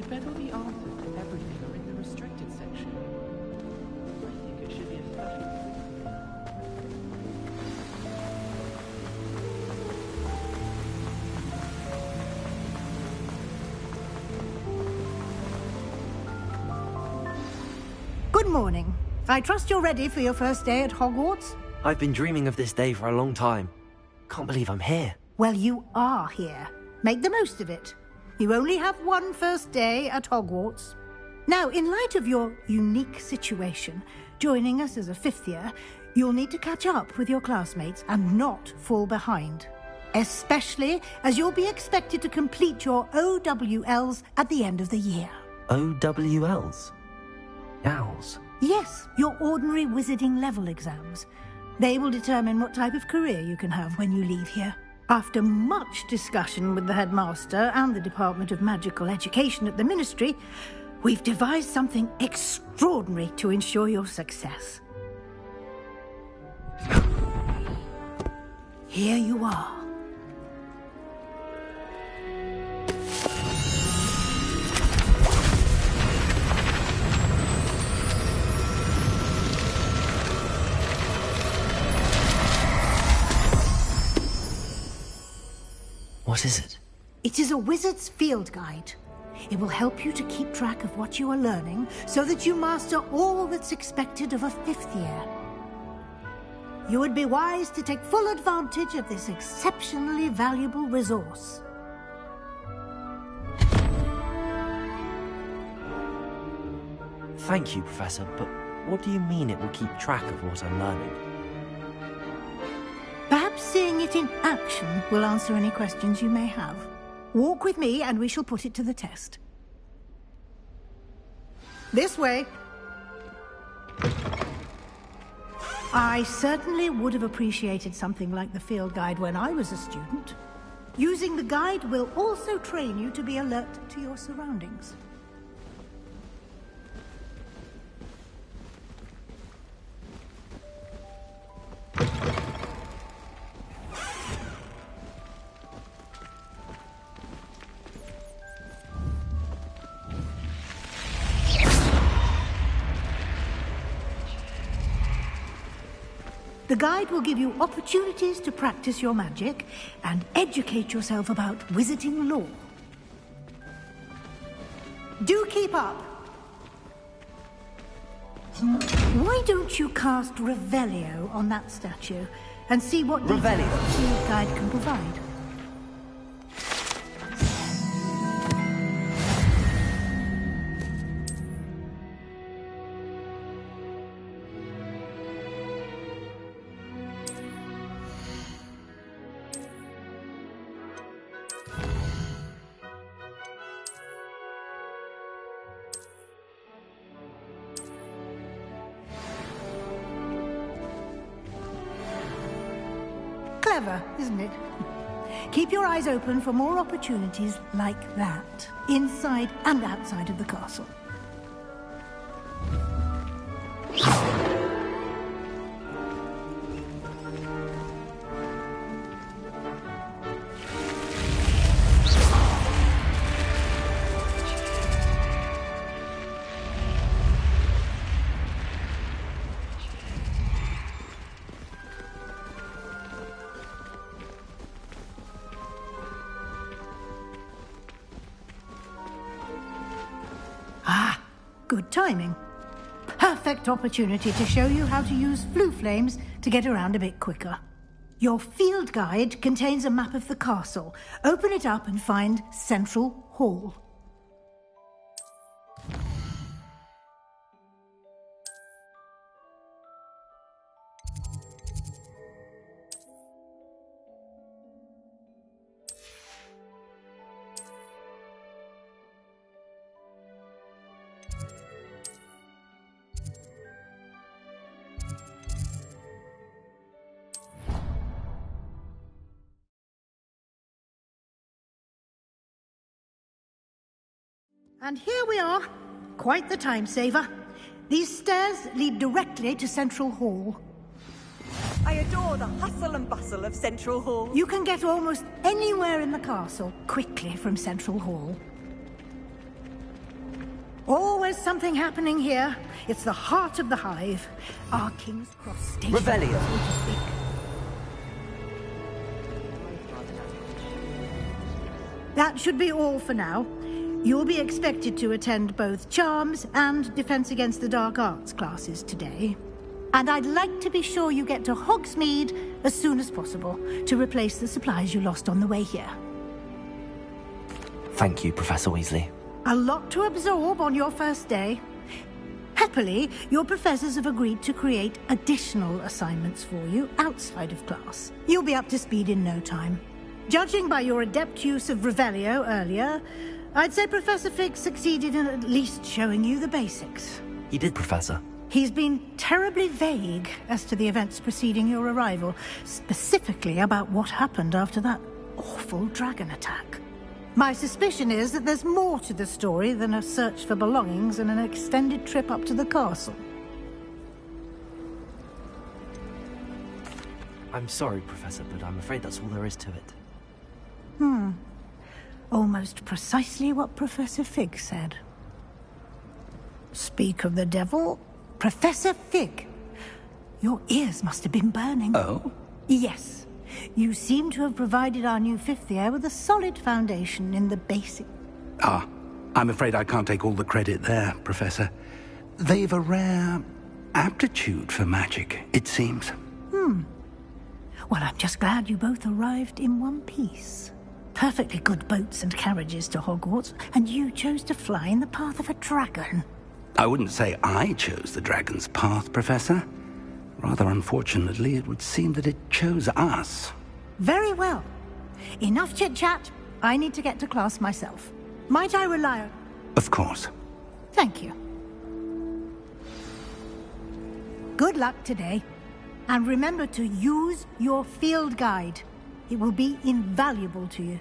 bet all the answers to everything are in the restricted section. I think it should be especially quick. Good morning. I trust you're ready for your first day at Hogwarts? I've been dreaming of this day for a long time. Can't believe I'm here. Well, you are here. Make the most of it. You only have one first day at Hogwarts. Now, in light of your unique situation, joining us as a fifth year, you'll need to catch up with your classmates and not fall behind. Especially as you'll be expected to complete your OWLs at the end of the year. OWLs? Owls? Yes, your ordinary wizarding level exams. They will determine what type of career you can have when you leave here. After much discussion with the headmaster and the Department of Magical Education at the Ministry, we've devised something extraordinary to ensure your success. Here you are. What is it? It is a wizard's field guide. It will help you to keep track of what you are learning so that you master all that's expected of a fifth year. You would be wise to take full advantage of this exceptionally valuable resource. Thank you, Professor, but what do you mean it will keep track of what I'm learning? Perhaps seeing it in action will answer any questions you may have. Walk with me and we shall put it to the test. This way. I certainly would have appreciated something like the field guide when I was a student. Using the guide will also train you to be alert to your surroundings. The guide will give you opportunities to practice your magic and educate yourself about wizarding lore. Do keep up! Why don't you cast Revelio on that statue and see what details the field guide can provide? Clever, isn't it? Keep your eyes open for more opportunities like that, inside and outside of the castle. Good timing. Perfect opportunity to show you how to use flue flames to get around a bit quicker. Your field guide contains a map of the castle. Open it up and find Central Hall. And here we are. Quite the time saver. These stairs lead directly to Central Hall. I adore the hustle and bustle of Central Hall. You can get almost anywhere in the castle quickly from Central Hall. Always something happening here. It's the heart of the hive. Our King's Cross station, Revelio. so to speak. That should be all for now. You'll be expected to attend both Charms and Defense Against the Dark Arts classes today. And I'd like to be sure you get to Hogsmeade as soon as possible to replace the supplies you lost on the way here. Thank you, Professor Weasley. A lot to absorb on your first day. Happily, your professors have agreed to create additional assignments for you outside of class. You'll be up to speed in no time. Judging by your adept use of Revelio earlier, I'd say Professor Fig succeeded in at least showing you the basics. He did, Professor. He's been terribly vague as to the events preceding your arrival, specifically about what happened after that awful dragon attack. My suspicion is that there's more to the story than a search for belongings and an extended trip up to the castle. I'm sorry, Professor, but I'm afraid that's all there is to it. Almost precisely what Professor Fig said. Speak of the devil, Professor Fig. Your ears must have been burning. Oh? Yes. You seem to have provided our new fifth year with a solid foundation in the basic... I'm afraid I can't take all the credit there, Professor. They've a rare aptitude for magic, it seems. Well, I'm just glad you both arrived in one piece. Perfectly good boats and carriages to Hogwarts, and you chose to fly in the path of a dragon. I wouldn't say I chose the dragon's path, Professor. Rather unfortunately, it would seem that it chose us. Very well. Enough chit-chat. I need to get to class myself. Might I rely on... Of course. Thank you. Good luck today. And remember to use your field guide. It will be invaluable to you.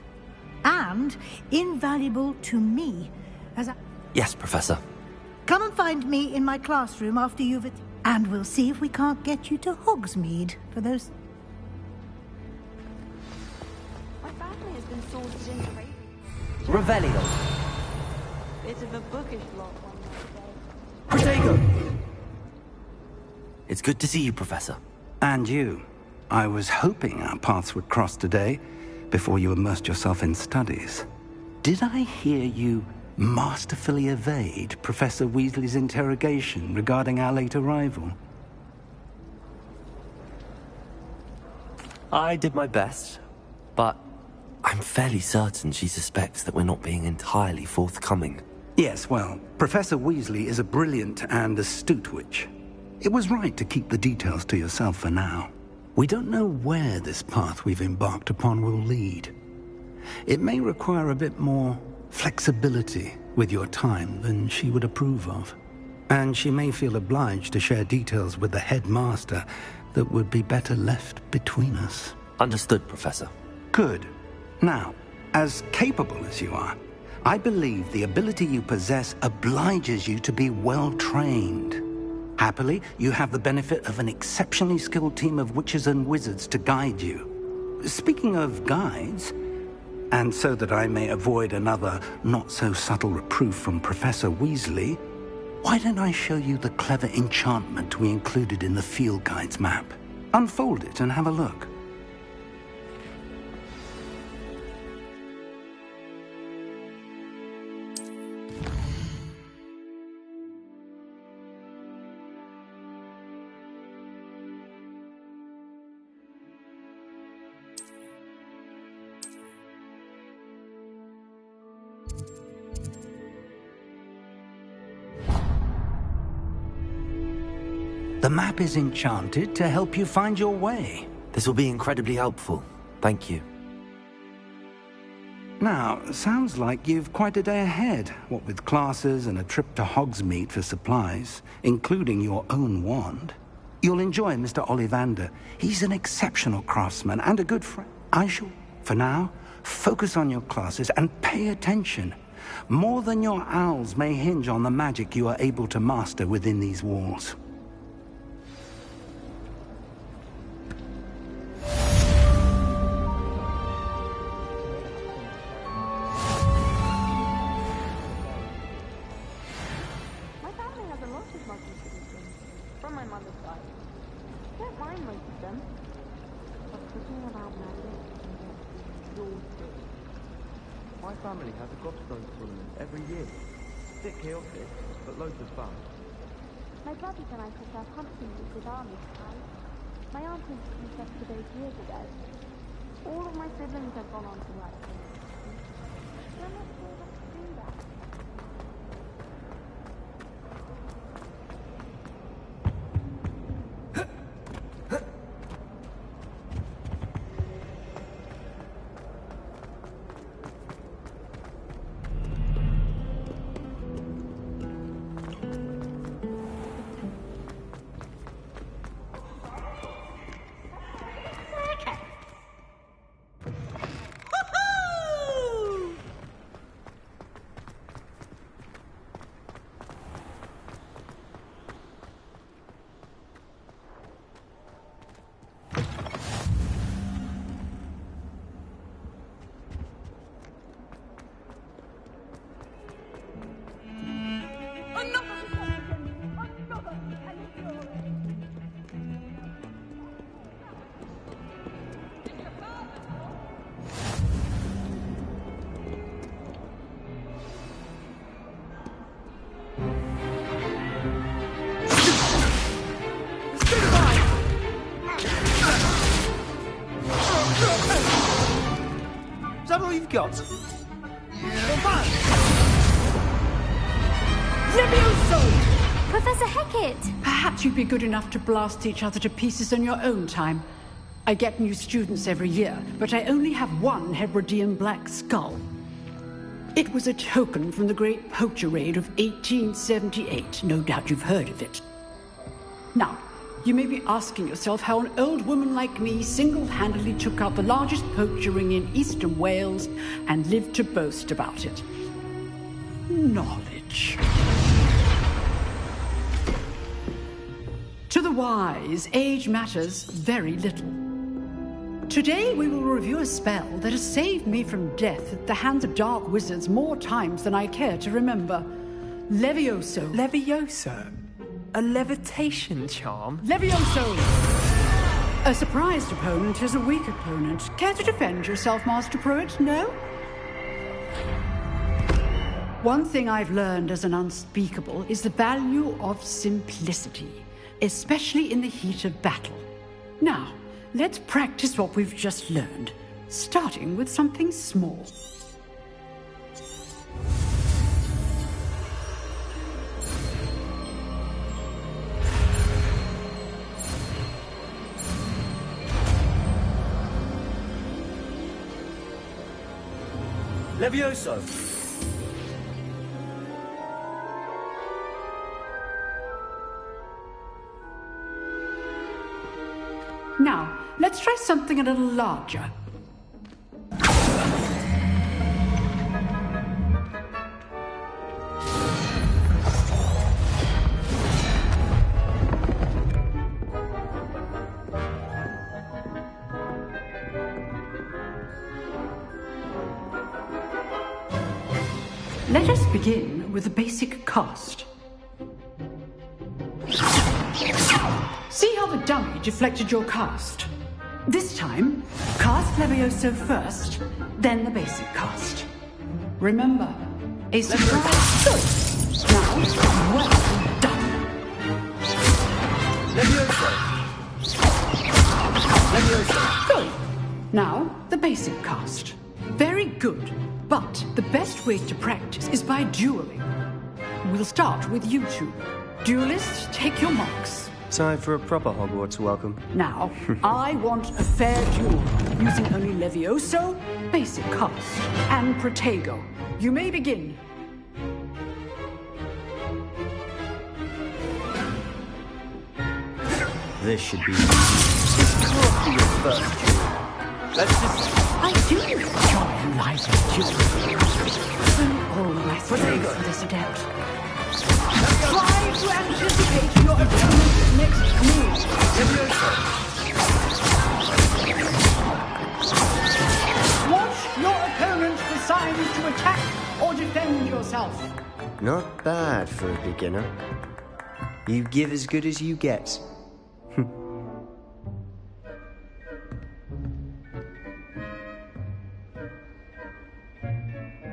And invaluable to me, as I... Yes, Professor. Come and find me in my classroom after you've... And we'll see if we can't get you to Hogsmeade for those... My family has been sorted into Revelio. bit of a bookish lot one might say. Protego! It's good to see you, Professor. And you. I was hoping our paths would cross today, before you immersed yourself in studies. Did I hear you masterfully evade Professor Weasley's interrogation regarding our late arrival? I did my best, but I'm fairly certain she suspects that we're not being entirely forthcoming. Yes, well, Professor Weasley is a brilliant and astute witch. It was right to keep the details to yourself for now. We don't know where this path we've embarked upon will lead. It may require a bit more flexibility with your time than she would approve of. And she may feel obliged to share details with the headmaster that would be better left between us. Understood, Professor. Good. Now, as capable as you are, I believe the ability you possess obliges you to be well-trained. Happily, you have the benefit of an exceptionally skilled team of witches and wizards to guide you. Speaking of guides, and so that I may avoid another not-so-subtle reproof from Professor Weasley, why don't I show you the clever enchantment we included in the field guide's map? Unfold it and have a look. The map is enchanted to help you find your way. This will be incredibly helpful. Thank you. Now, sounds like you've quite a day ahead, what with classes and a trip to Hogsmeade for supplies, including your own wand. You'll enjoy Mr. Ollivander. He's an exceptional craftsman and a good friend. I shall, for now, focus on your classes and pay attention. More than your owls may hinge on the magic you are able to master within these walls. them. But thinking about magic can get exhausting. My family has a gobstone tournament every year. It's a bit chaotic, but loads of fun. My brothers and I took our hunting with army ties. My aunt introduced us to those years ago. All of my siblings have gone on to work. You're not sure what to do that. Is that all you've got? Professor Hecat! Perhaps you'd be good enough to blast each other to pieces in your own time. I get new students every year, but I only have one Hebridean black skull. It was a token from the Great Poacher Raid of 1878. No doubt you've heard of it. Now, you may be asking yourself how an old woman like me single-handedly took out the largest poacher ring in eastern Wales and lived to boast about it. Knowledge. To the wise, age matters very little. Today we will review a spell that has saved me from death at the hands of dark wizards more times than I care to remember. Levioso. Levioso? A levitation charm? Levioso! A surprised opponent is a weak opponent. Care to defend yourself, Master Pruitt? No? One thing I've learned as an unspeakable is the value of simplicity, especially in the heat of battle. Now, let's practice what we've just learned, starting with something small. Levioso! Now, let's try something a little larger. Let us begin with the basic cast. See how the dummy deflected your cast? This time, cast Levioso first, then the basic cast. Remember, a surprise. Good. Now, well done. Levioso! Levioso! Good. Now, the basic cast. Very good. But the best way to practice is by dueling. We'll start with you two. Duelists, take your marks. Time for a proper Hogwarts welcome. Now, I want a fair duel, using only Levioso, basic cast, and Protego. You may begin. This should be your first duel. Let's just... I do enjoy a lively duel. I'm always Protego for this adept. Try to anticipate your opponent's next move. Watch your opponent for signs to attack or defend yourself. Not bad for a beginner. You give as good as you get.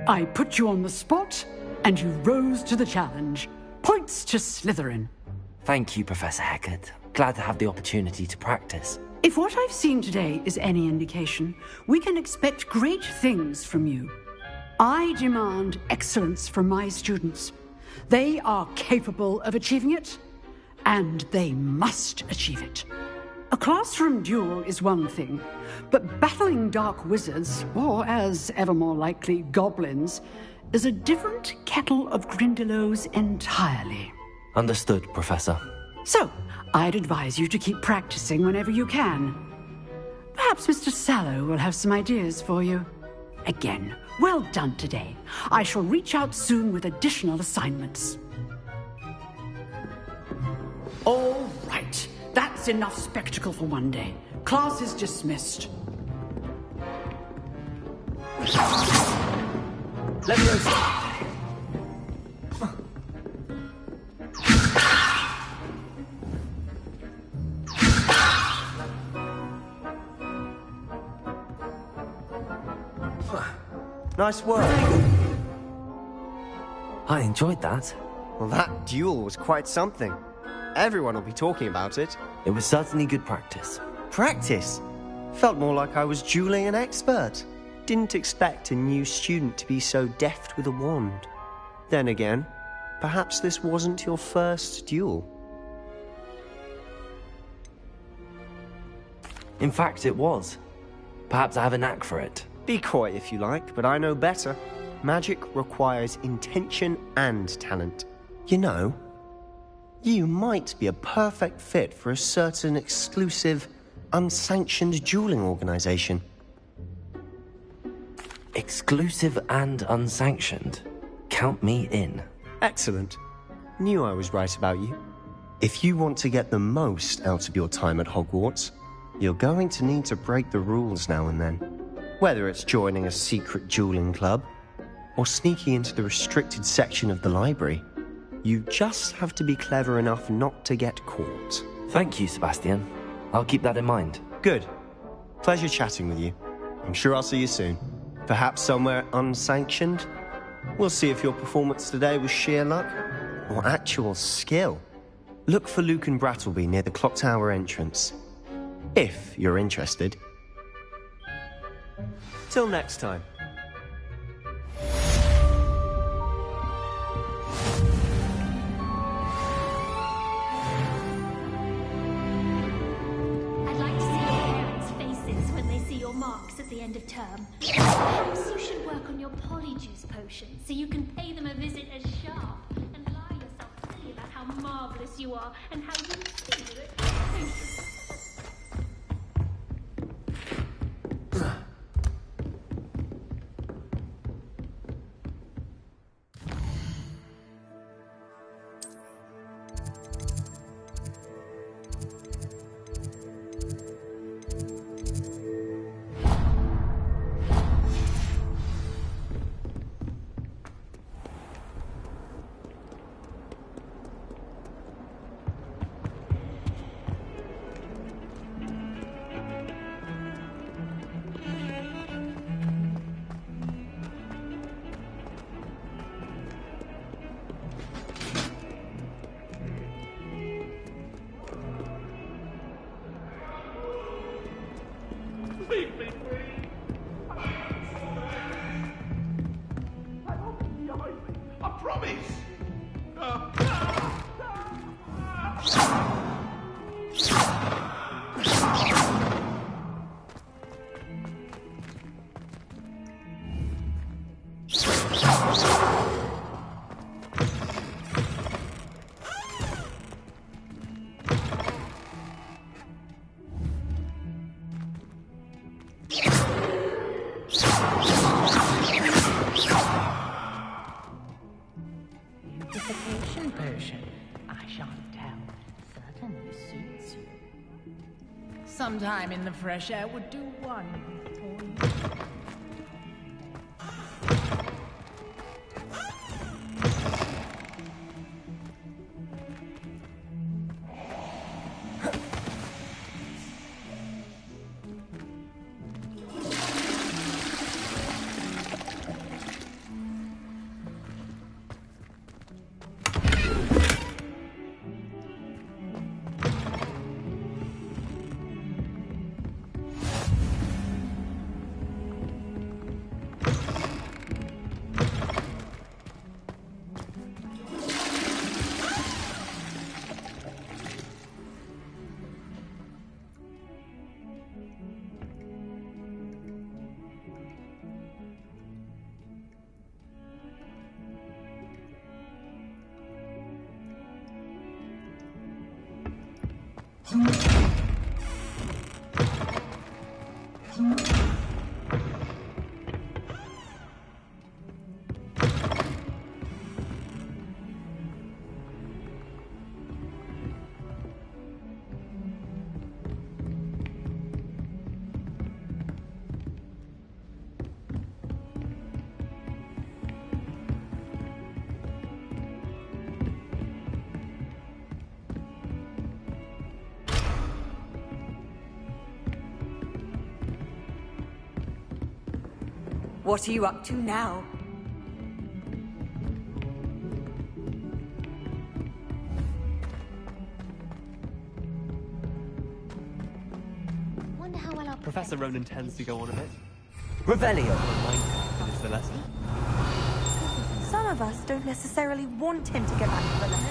I put you on the spot, and you rose to the challenge. Points to Slytherin. Thank you, Professor Hecat. Glad to have the opportunity to practice. If what I've seen today is any indication, we can expect great things from you. I demand excellence from my students. They are capable of achieving it, and they must achieve it. A classroom duel is one thing, but battling dark wizards, or as ever more likely, goblins, is a different kettle of Grindylows entirely. Understood, Professor. So, I'd advise you to keep practicing whenever you can. Perhaps Mr. Sallow will have some ideas for you. Again, well done today. I shall reach out soon with additional assignments. All right. That's enough spectacle for one day. Class is dismissed. Let me know. Nice work. I enjoyed that. Well, that duel was quite something. Everyone will be talking about it. It was certainly good practice. Practice? Felt more like I was dueling an expert. Didn't expect a new student to be so deft with a wand. Then again, perhaps this wasn't your first duel. In fact, it was. Perhaps I have a knack for it. Be coy if you like, but I know better. Magic requires intention and talent. You know, you might be a perfect fit for a certain exclusive, unsanctioned dueling organization. Exclusive and unsanctioned? Count me in. Excellent. Knew I was right about you. If you want to get the most out of your time at Hogwarts, you're going to need to break the rules now and then. Whether it's joining a secret dueling club, or sneaking into the restricted section of the library, you just have to be clever enough not to get caught. Thank you, Sebastian. I'll keep that in mind. Good. Pleasure chatting with you. I'm sure I'll see you soon. Perhaps somewhere unsanctioned? We'll see if your performance today was sheer luck, or actual skill. Look for Luke and Brattleby near the clock tower entrance. If you're interested. Till next time. I'd like to see your parents' faces when they see your marks at the end of term. Perhaps you should work on your polyjuice potion so you can pay them a visit as sharp and lie yourself silly about how marvelous you are and how you feel it. Leave me free! I won't be behind me, I promise! Beautification potion. I shan't tell. Certainly suits you. Sometime in the fresh air would do wonders for you. What are you up to now? Wonder how well our Professor Ronan tends to go on a bit. Revelio. Finish the lesson. Some of us don't necessarily want him to go back to the lesson.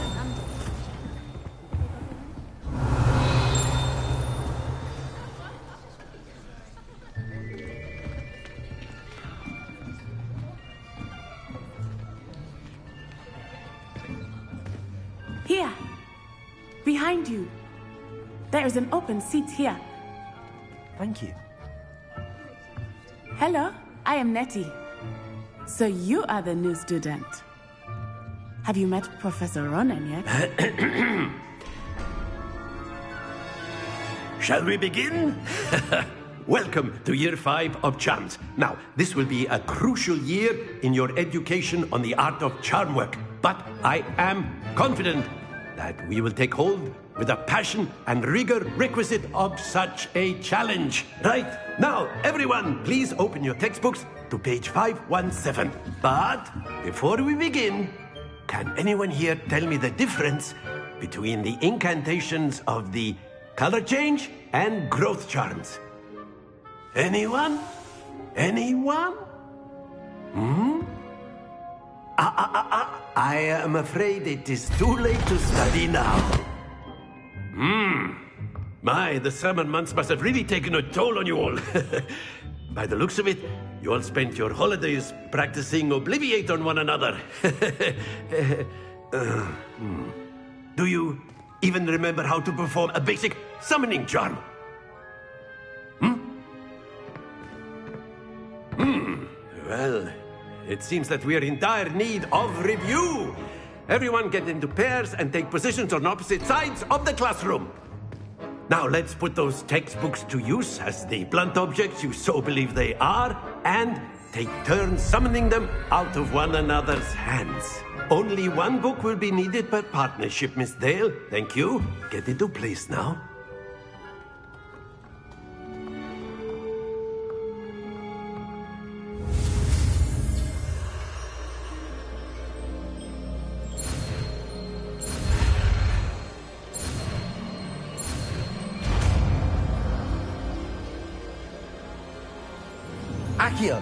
Here, behind you. There is an open seat here. Thank you. Hello, I am Nettie. So you are the new student. Have you met Professor Ronan yet? Shall we begin? Welcome to Year 5 of Charms. Now, this will be a crucial year in your education on the art of charm work. But I am confident that we will take hold with the passion and rigor requisite of such a challenge. Right, now, everyone, please open your textbooks to page 517. But before we begin, can anyone here tell me the difference between the incantations of the color change and growth charms? Anyone? Anyone? I am afraid it is too late to study now. My, the summer months must have really taken a toll on you all. By the looks of it, you all spent your holidays practicing Obliviate on one another. Do you even remember how to perform a basic summoning charm? Well, it seems that we are in dire need of review. Everyone get into pairs and take positions on opposite sides of the classroom. Now let's put those textbooks to use as the blunt objects you so believe they are, and take turns summoning them out of one another's hands. Only one book will be needed per partnership, Miss Dale. Thank you. Get into place now. Accio.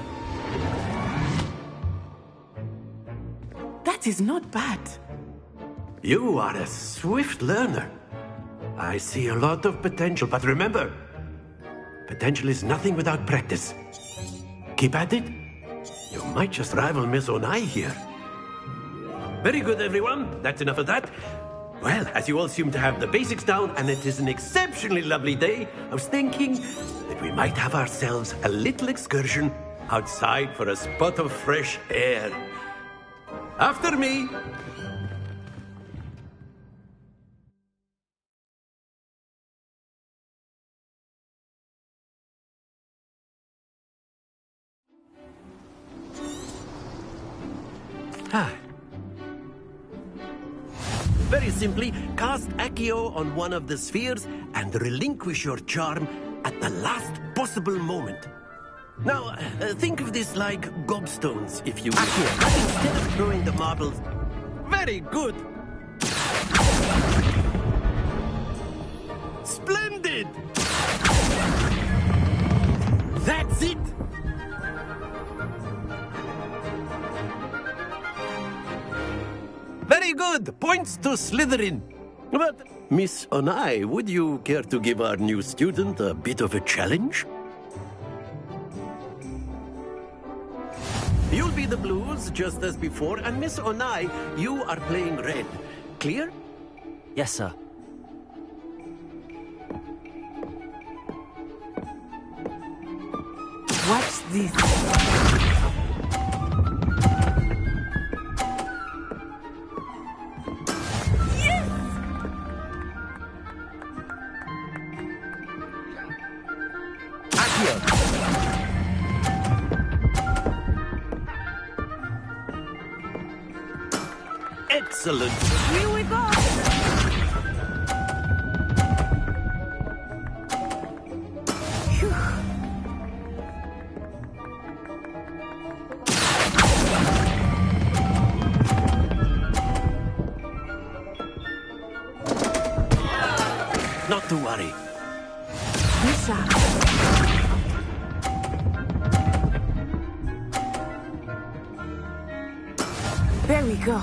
That is not bad. You are a swift learner. I see a lot of potential, but remember, potential is nothing without practice. Keep at it. You might just rival Miss Onai here. Very good, everyone. That's enough of that. Well, as you all seem to have the basics down, and it is an exceptionally lovely day, I was thinking that we might have ourselves a little excursion outside for a spot of fresh air. After me. Very simply, cast Accio on one of the spheres and relinquish your charm at the last possible moment. Now, think of this like gobstones, if you will. Accio, instead of throwing the marbles. Very good. Splendid! That's it! Very good! Points to Slytherin. But, Miss Onai, would you care to give our new student a bit of a challenge? You'll be the blues, just as before, and Miss Onai, you are playing red. Clear? Yes, sir. this? Excellent. Here we go. Not to worry. Misha. There we go.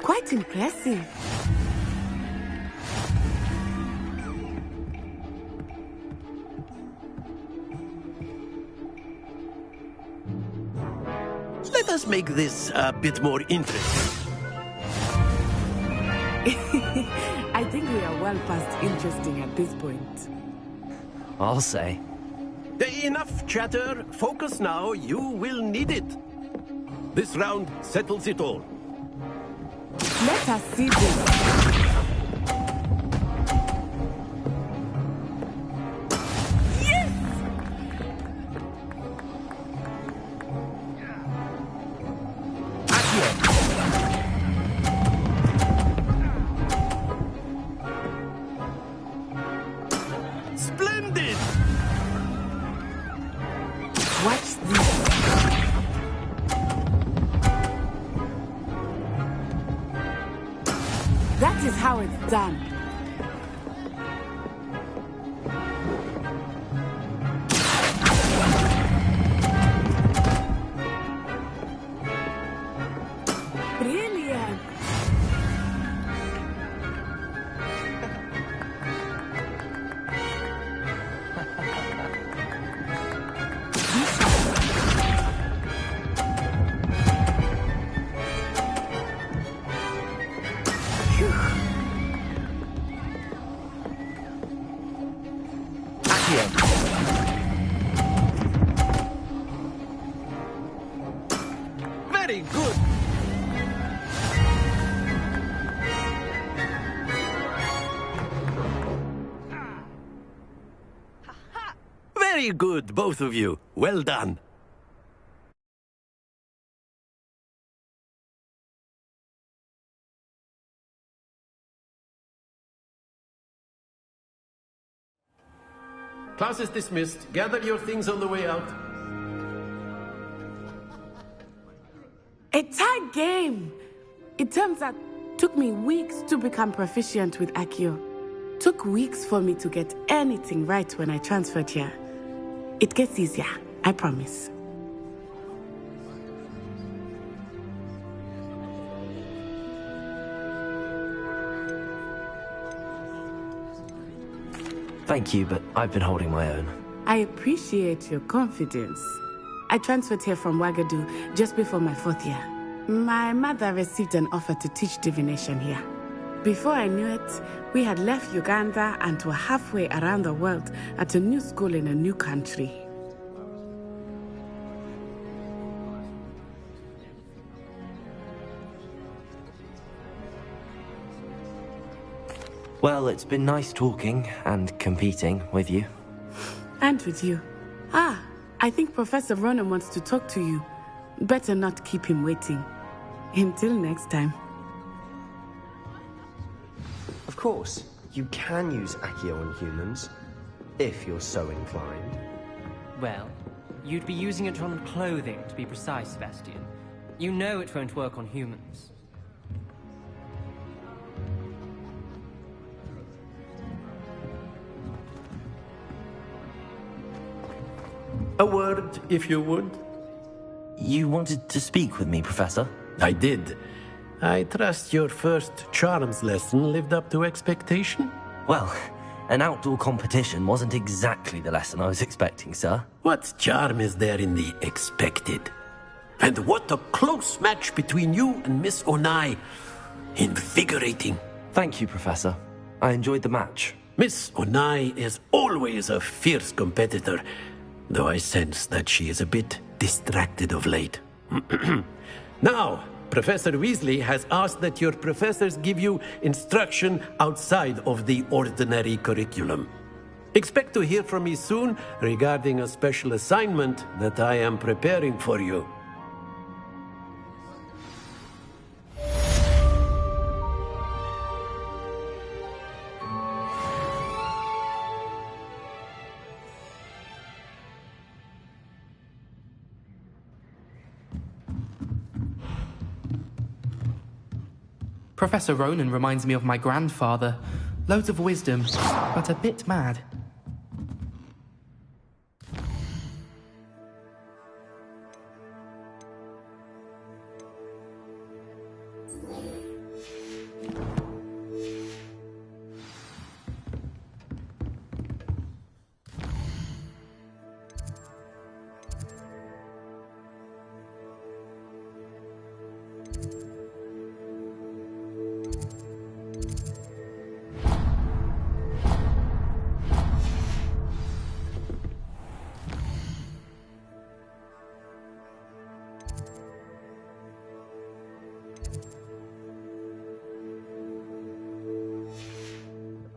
Quite impressive. Let us make this a bit more interesting. I think we are well past interesting at this point. I'll say. Enough chatter. Focus now. You will need it. This round settles it all. Let us see this. Splendid! Watch this. That is how it's done. Brilliant. Very good. Very good, both of you. Well done. Class is dismissed. Gather your things on the way out. A tag game! It turns out took me weeks to become proficient with Accio. Took weeks for me to get anything right when I transferred here. It gets easier, I promise. Thank you, but I've been holding my own. I appreciate your confidence. I transferred here from Ouagadougou just before my 4th year. My mother received an offer to teach divination here. Before I knew it, we had left Uganda and were halfway around the world at a new school in a new country. Well, it's been nice talking and competing with you. And with you. Ah, I think Professor Ronan wants to talk to you. Better not keep him waiting. Until next time. Of course, you can use Accio on humans, if you're so inclined. Well, you'd be using it on clothing, to be precise, Sebastian. You know it won't work on humans. A word, if you would. You wanted to speak with me, Professor? I did. I trust your first charms lesson lived up to expectation? Well, an outdoor competition wasn't exactly the lesson I was expecting, sir. What charm is there in the expected? And what a close match between you and Miss Onai. Invigorating. Thank you, Professor. I enjoyed the match. Miss Onai is always a fierce competitor, though I sense that she is a bit distracted of late. Now, Professor Weasley has asked that your professors give you instruction outside of the ordinary curriculum. Expect to hear from me soon regarding a special assignment that I am preparing for you. Professor Ronan reminds me of my grandfather. Loads of wisdom, but a bit mad.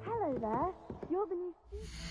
Hello there. You're the new student.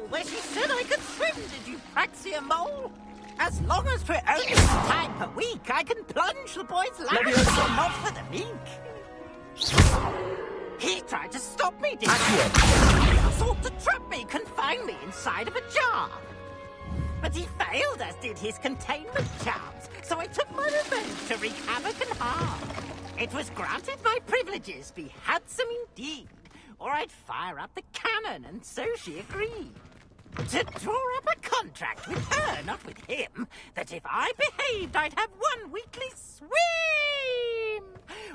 Where she said I could swim, did you praxia mole? As long as for only a time per week, I can plunge the boy's life, not for the meek. He tried to stop me, did he? Sought to trap me, confine me inside of a jar. But he failed, as did his containment charms, so I took my revenge to wreak havoc and harm. It was granted my privileges be handsome indeed, or I'd fire up the cannon, and so she agreed. To draw up a contract with her, not with him, that if I behaved, I'd have one weekly swim!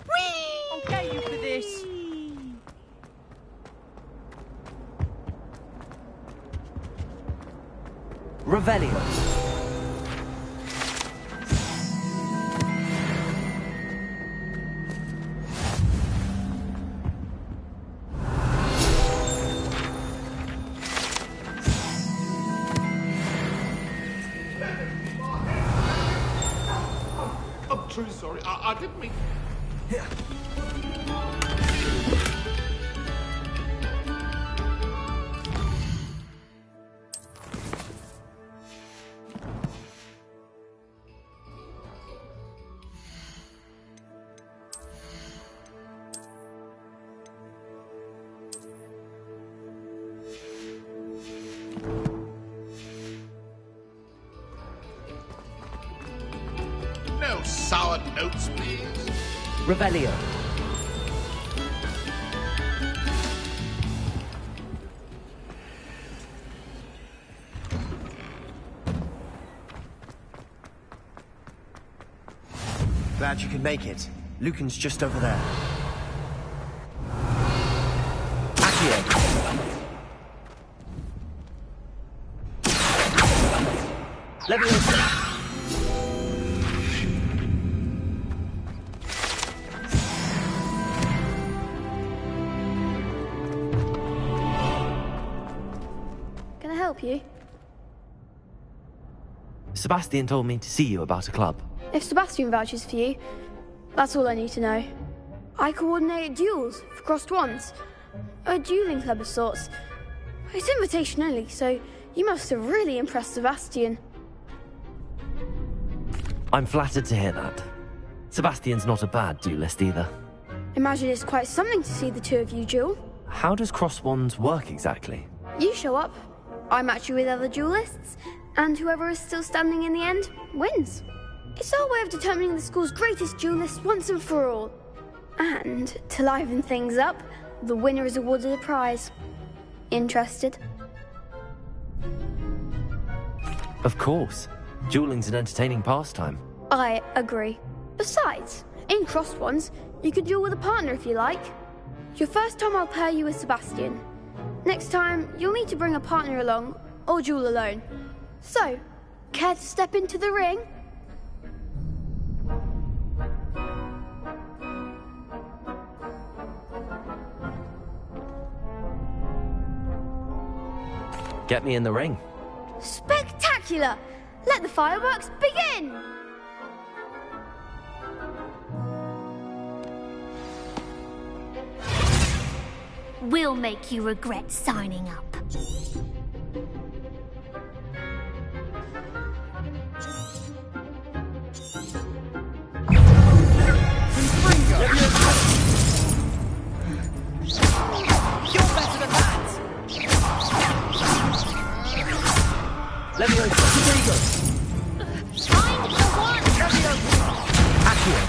Whee! I'll get you for this. Revelio. truly sorry. I didn't mean... Here. No sour notes, please. Revelio. Glad you could make it. Lucan's just over there. Accio. Leviosa. Can I help you? Sebastian told me to see you about a club. If Sebastian vouches for you, that's all I need to know. I coordinate duels for crossed wands. A dueling club of sorts. It's invitation only, so you must have really impressed Sebastian. I'm flattered to hear that. Sebastian's not a bad duelist either. Imagine it's quite something to see the two of you duel. How does cross wands work exactly? You show up, I match you with other duelists, and whoever is still standing in the end wins. It's our way of determining the school's greatest duelist once and for all. And, to liven things up, the winner is awarded a prize. Interested? Of course. Dueling's an entertaining pastime. I agree. Besides, in crossed ones, you can duel with a partner if you like. Your first time I'll pair you with Sebastian. Next time, you'll need to bring a partner along, or duel alone. So, care to step into the ring? Get me in the ring. Spectacular! Let the fireworks begin! We'll make you regret signing up. You're better than that! Leviosa. Rodrigo. Find the one! Accio.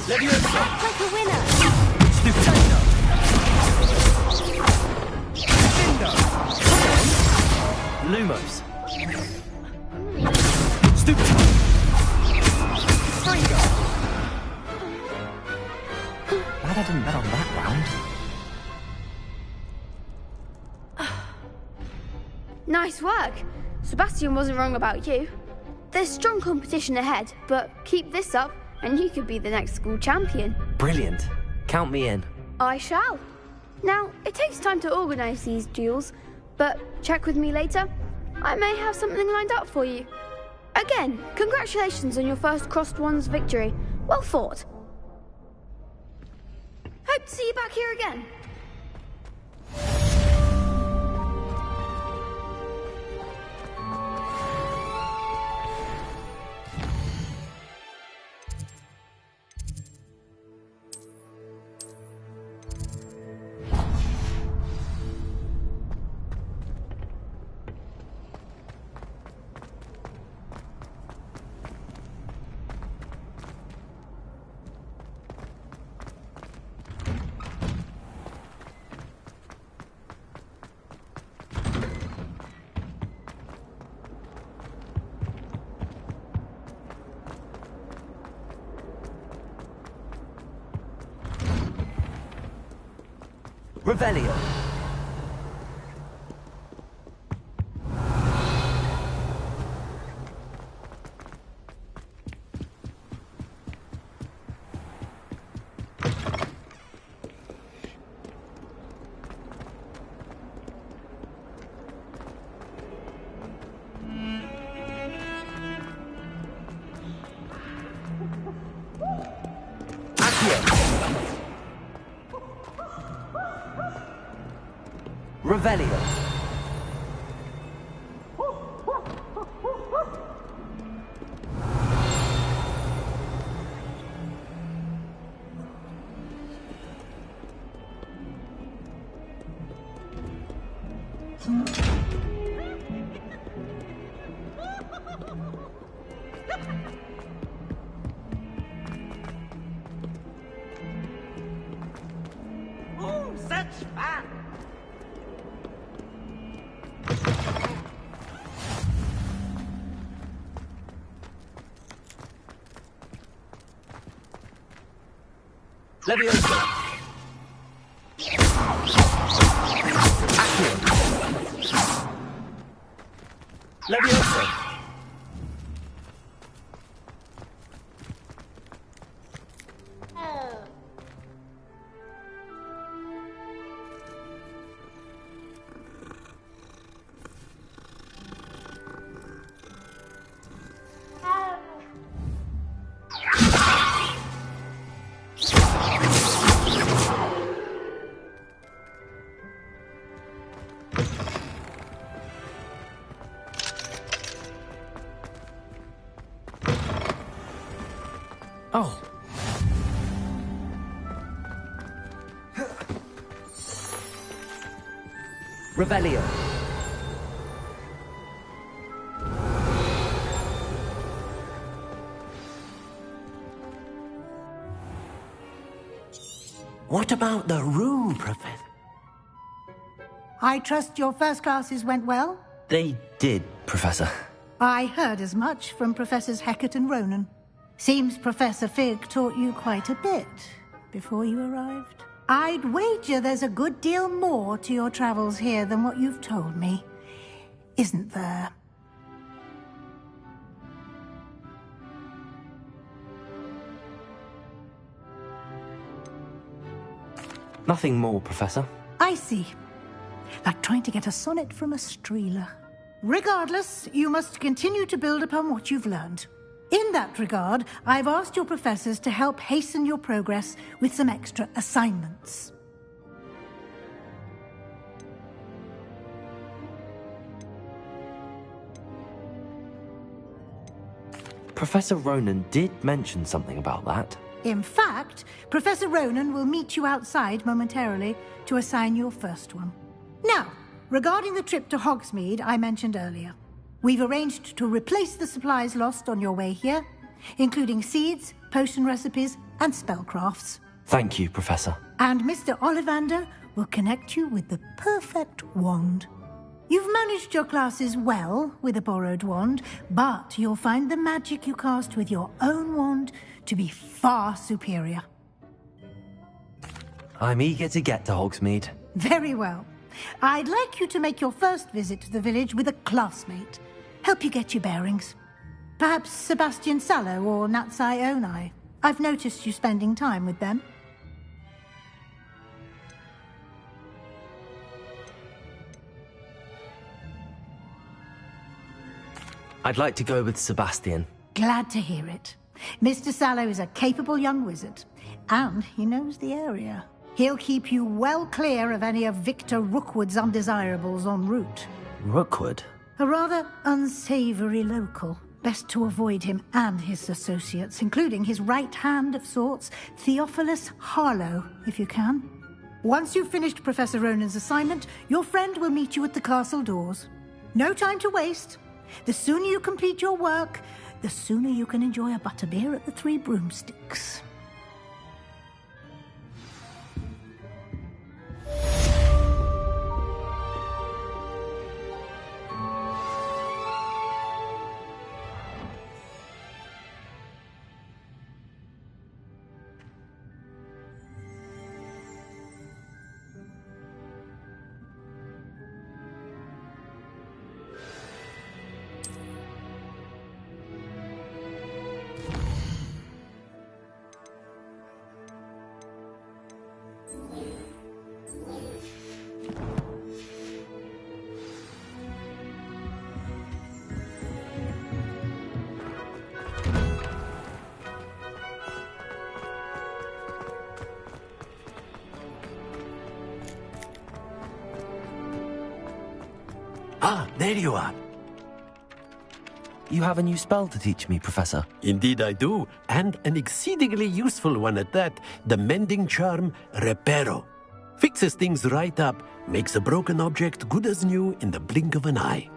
Leviosa. Act like a winner! Stupendo. Stupendo. Lumos. Stupendo. Stringo. Glad I didn't bet on that round. Nice work. Sebastian wasn't wrong about you. There's strong competition ahead, but keep this up and you could be the next school champion. Brilliant. Count me in. I shall. Now, it takes time to organise these duels, but check with me later. I may have something lined up for you. Again, congratulations on your first crossed wands victory. Well fought. Hope to see you back here again. Revelio. Revelio. Oh, such fun! Levioso. Accio. Levioso. Oh. Revelio. What about the room, Professor? I trust your first classes went well? They did, Professor. I heard as much from Professors Hecat and Ronan. Seems Professor Fig taught you quite a bit before you arrived. I'd wager there's a good deal more to your travels here than what you've told me, isn't there? Nothing more, Professor. I see. Like trying to get a sonnet from a streeler. Regardless, you must continue to build upon what you've learned. In that regard, I've asked your professors to help hasten your progress with some extra assignments. Professor Ronan did mention something about that. In fact, Professor Ronan will meet you outside momentarily to assign your first one. Now, regarding the trip to Hogsmeade I mentioned earlier, we've arranged to replace the supplies lost on your way here, including seeds, potion recipes, and spellcrafts. Thank you, Professor. And Mr. Ollivander will connect you with the perfect wand. You've managed your classes well with a borrowed wand, but you'll find the magic you cast with your own wand to be far superior. I'm eager to get to Hogsmeade. Very well. I'd like you to make your first visit to the village with a classmate. Help you get your bearings. Perhaps Sebastian Sallow or Natsai Onai. I've noticed you spending time with them. I'd like to go with Sebastian. Glad to hear it. Mr. Sallow is a capable young wizard, and he knows the area. He'll keep you well clear of any of Victor Rookwood's undesirables en route. Rookwood? A rather unsavory local. Best to avoid him and his associates, including his right hand of sorts, Theophilus Harlow, if you can. Once you've finished Professor Ronan's assignment, your friend will meet you at the castle doors. No time to waste. The sooner you complete your work, the sooner you can enjoy a butterbeer at the Three Broomsticks. Ah, there you are. You have a new spell to teach me, Professor. Indeed I do, and an exceedingly useful one at that. The mending charm, Reparo. Fixes things right up, makes a broken object good as new in the blink of an eye.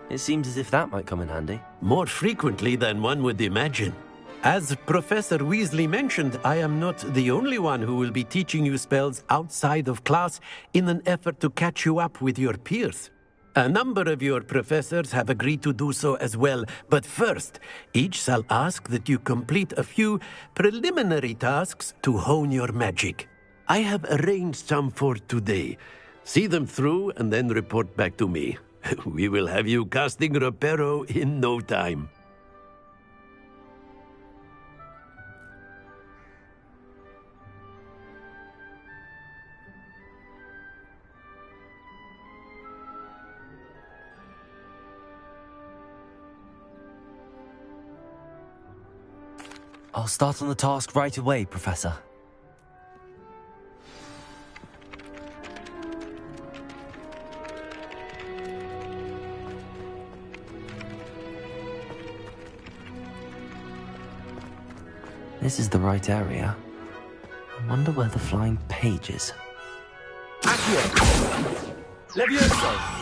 It seems as if that might come in handy. More frequently than one would imagine. As Professor Weasley mentioned, I am not the only one who will be teaching you spells outside of class in an effort to catch you up with your peers. A number of your professors have agreed to do so as well, but first, each shall ask that you complete a few preliminary tasks to hone your magic. I have arranged some for today. See them through and then report back to me. We will have you casting Reparo in no time. I'll start on the task right away, Professor. This is the right area. I wonder where the flying page is. Accio! Levioso!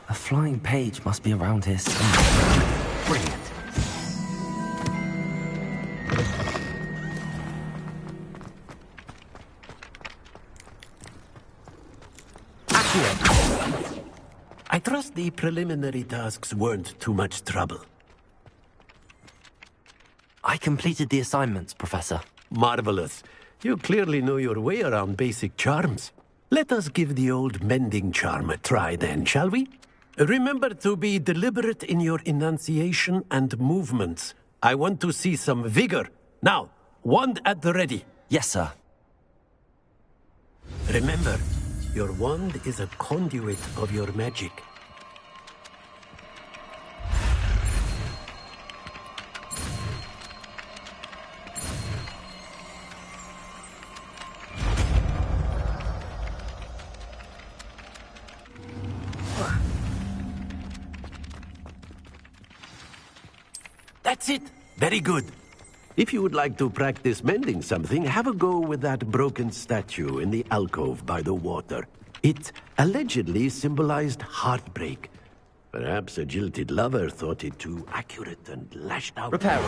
A flying page must be around here somewhere. Brilliant. I trust the preliminary tasks weren't too much trouble. I completed the assignments, Professor. Marvelous. You clearly know your way around basic charms. Let us give the old mending charm a try then, shall we? Remember to be deliberate in your enunciation and movements. I want to see some vigor. Now, wand at the ready. Yes, sir. Remember, your wand is a conduit of your magic. That's it. Very good. If you would like to practice mending something, have a go with that broken statue in the alcove by the water. It allegedly symbolized heartbreak. Perhaps a jilted lover thought it too accurate and lashed out. Reparo.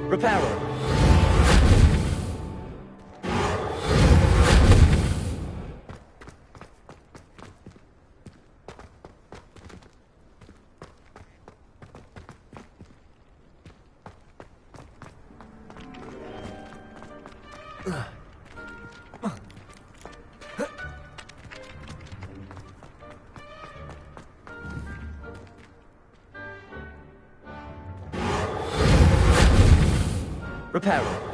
Reparo. Reparo.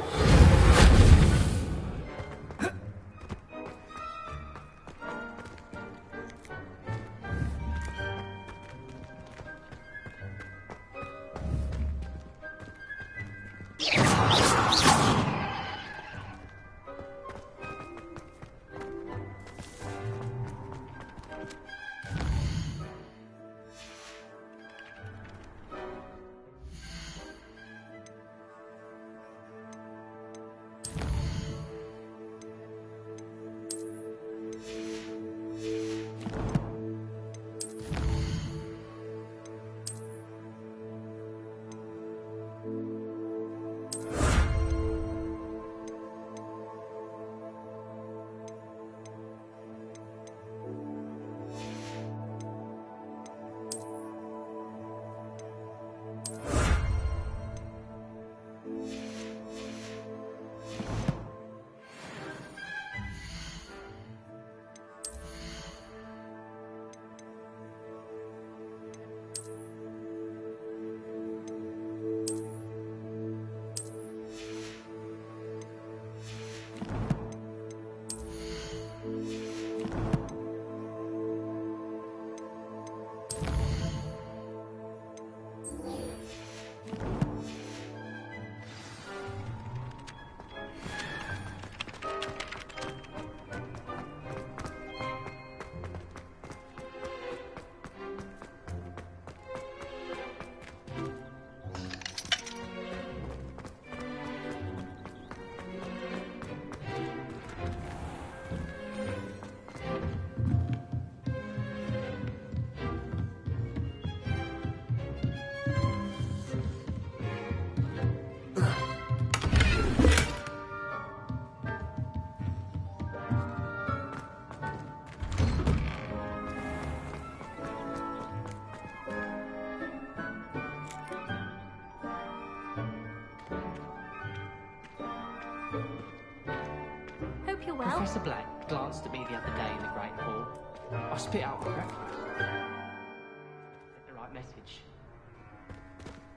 Hope you're well. Professor Black glanced at me the other day in the Great Hall. I spit out my breath. Sent the right message.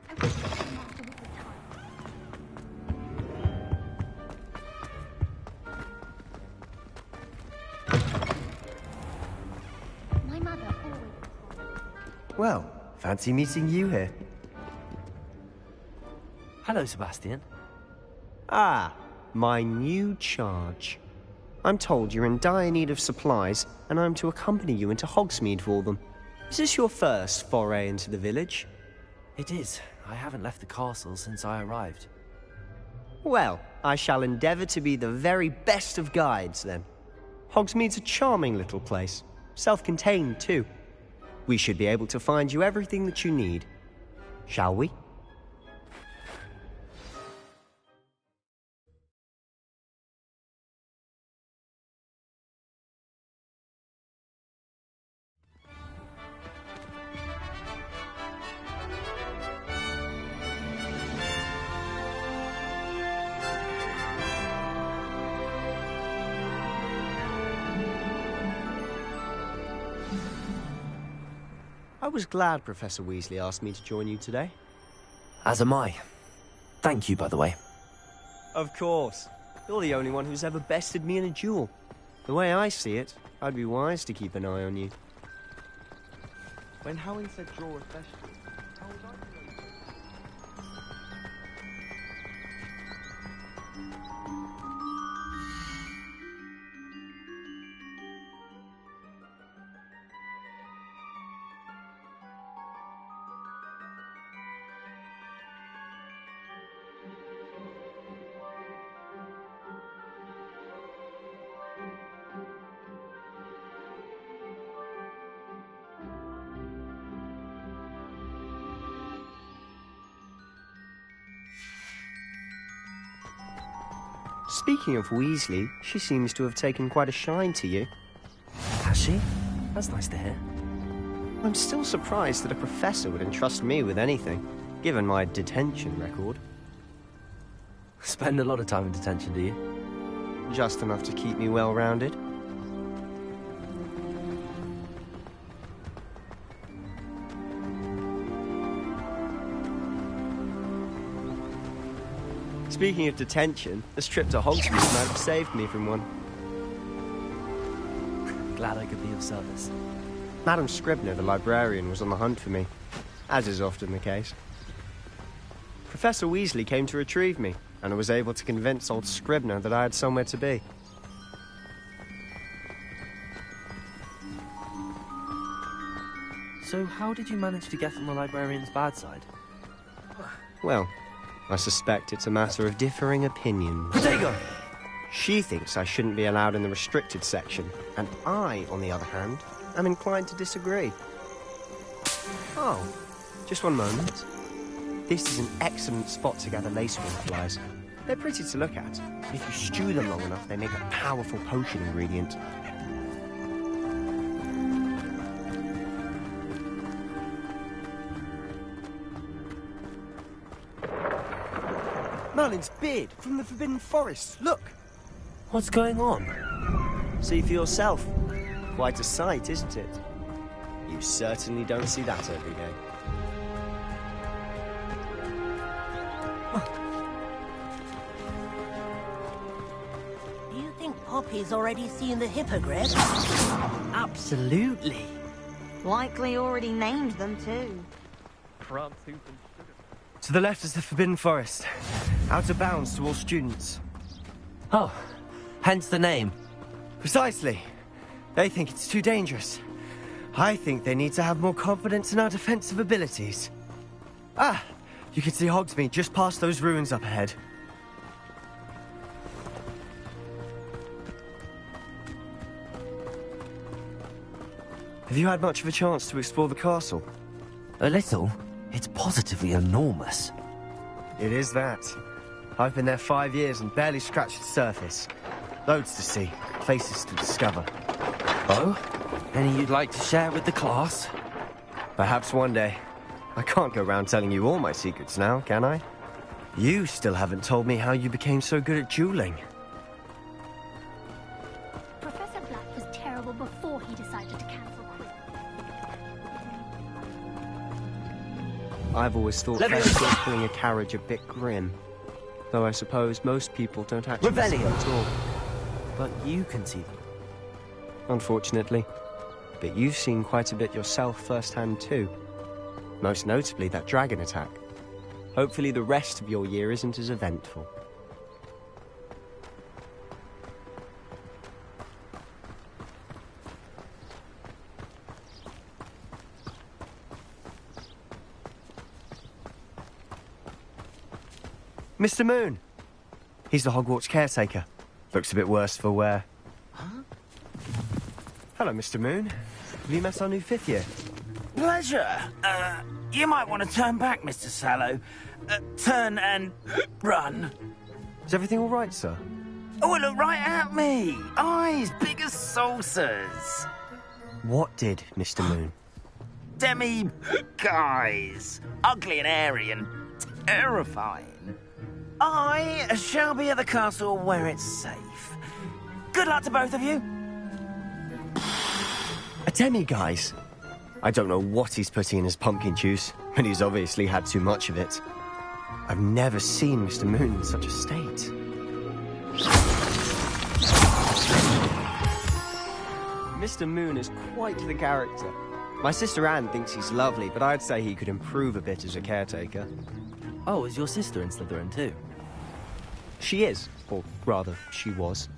I wish the master was the time. My mother always. Well, fancy meeting you here. Hello, Sebastian. Ah, my new charge. I'm told you're in dire need of supplies, and I'm to accompany you into Hogsmeade for them. Is this your first foray into the village? It is. I haven't left the castle since I arrived. Well, I shall endeavour to be the very best of guides, then. Hogsmeade's a charming little place. Self-contained, too. We should be able to find you everything that you need. Shall we? I was glad Professor Weasley asked me to join you today. As am I. Thank you, by the way. Of course. You're the only one who's ever bested me in a duel. The way I see it, I'd be wise to keep an eye on you. When Howin said draw a vegetable, how was I to know? Speaking of Weasley, she seems to have taken quite a shine to you. Has she? That's nice to hear. I'm still surprised that a professor would entrust me with anything, given my detention record. Spend a lot of time in detention, do you? Just enough to keep me well-rounded. Speaking of detention, this trip to Hogsmeade might have saved me from one. Glad I could be of service. Madam Scribner, the librarian, was on the hunt for me, as is often the case. Professor Weasley came to retrieve me, and I was able to convince old Scribner that I had somewhere to be. So how did you manage to get on the librarian's bad side? Well, I suspect it's a matter of differing opinions. Protego! She thinks I shouldn't be allowed in the restricted section, and I, on the other hand, am inclined to disagree. Oh, just one moment. This is an excellent spot to gather lacewing flies. They're pretty to look at. If you stew them long enough, they make a powerful potion ingredient. Merlin's beard from the Forbidden Forest. Look! What's going on? See for yourself. Quite a sight, isn't it? You certainly don't see that every day. Do you think Poppy's already seen the hippogriffs? Absolutely. Likely already named them too. crumbs, soup and sugar. To the left is the Forbidden Forest. Out of bounds to all students. Oh, hence the name. Precisely. They think it's too dangerous. I think they need to have more confidence in our defensive abilities. Ah, you can see Hogsmeade just past those ruins up ahead. Have you had much of a chance to explore the castle? A little. It's positively enormous. It is that. I've been there 5 years and barely scratched the surface. Loads to see, places to discover. Oh? Any you'd like to share with the class? Perhaps one day. I can't go around telling you all my secrets now, can I? You still haven't told me how you became so good at dueling. Professor Black was terrible before he decided to cancel quiz. I've always thought Festival's pulling a carriage a bit grim. Though I suppose most people don't actually see them at all. But you can see them. Unfortunately. But you've seen quite a bit yourself firsthand too. Most notably that dragon attack. Hopefully the rest of your year isn't as eventful. Mr. Moon! He's the Hogwarts caretaker. Looks a bit worse for wear. Huh? Hello, Mr. Moon. Have you met our new 5th year? Pleasure. You might want to turn back, Mr. Sallow. Turn and run. Is everything all right, sir? Oh, look right at me. Eyes big as saucers. What did, Mr. Moon? Guys. Ugly and airy and terrifying. I shall be at the castle where it's safe. Good luck to both of you. A demi-guise? I don't know what he's putting in his pumpkin juice, but he's obviously had too much of it. I've never seen Mr. Moon in such a state. Mr. Moon is quite the character. My sister Anne thinks he's lovely, but I'd say he could improve a bit as a caretaker. Oh, is your sister in Slytherin too? She is, or rather, she was.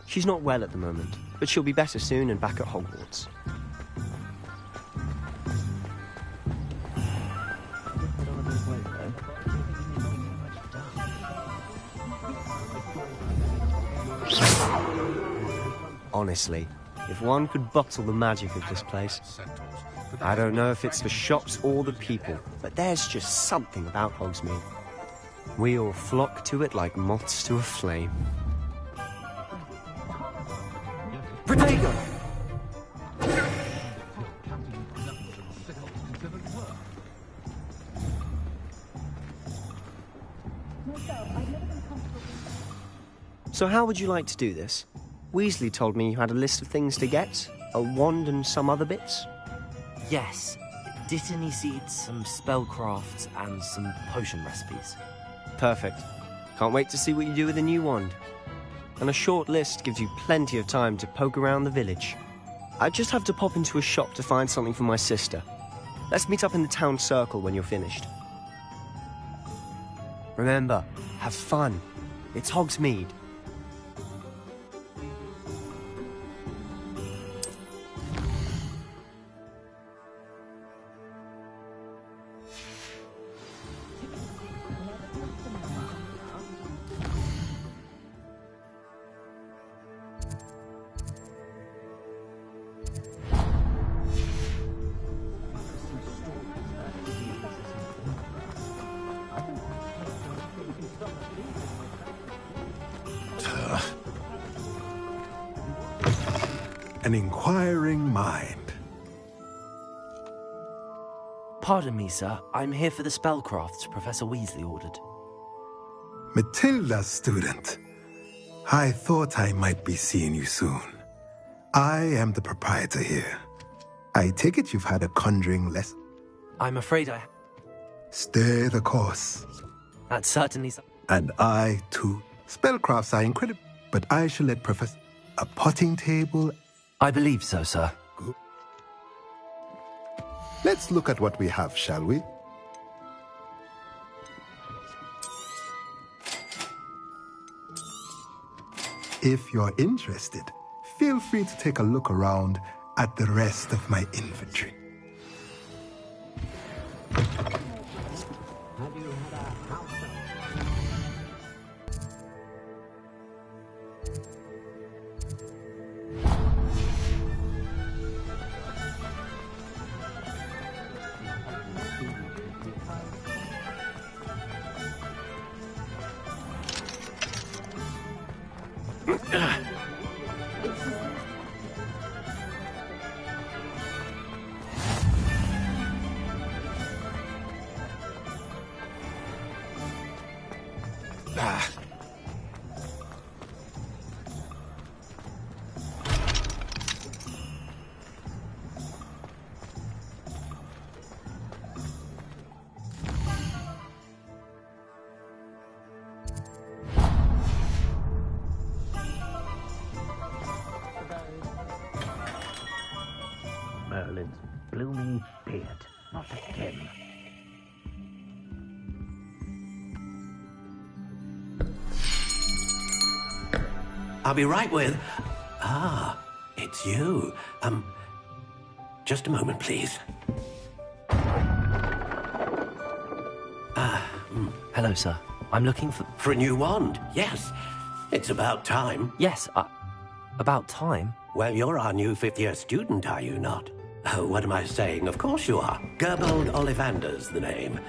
She's not well at the moment, but she'll be better soon and back at Hogwarts. Honestly, if one could bottle the magic of this place. I don't know if it's the shops or the people, but there's just something about Hogsmeade. We all flock to it like moths to a flame. Protego! So how would you like to do this? Weasley told me you had a list of things to get, a wand and some other bits. Yes. Dittany seeds, some spellcrafts, and some potion recipes. Perfect. Can't wait to see what you do with the new wand. And a short list gives you plenty of time to poke around the village. I just have to pop into a shop to find something for my sister. Let's meet up in the town circle when you're finished. Remember, have fun. It's Hogsmeade. An inquiring mind. Pardon me, sir. I'm here for the spellcrafts Professor Weasley ordered. Matilda's student. I thought I might be seeing you soon. I am the proprietor here. I take it you've had a conjuring lesson? I'm afraid I... Stay the course. That's certainly... And I, too. Spellcrafts are incredible, but I shall let Professor... A potting table... I believe so, sir. Good. Let's look at what we have, shall we? If you're interested, feel free to take a look around at the rest of my inventory. Merlin's blooming beard, not a Tim. I'll be right with... it's you. Just a moment, please. Hello, sir. I'm looking for... For a new wand, yes. It's about time. Yes, about time? Well, you're our new fifth-year student, are you not? Oh, what am I saying? Of course you are. Gerbold Ollivander's the name.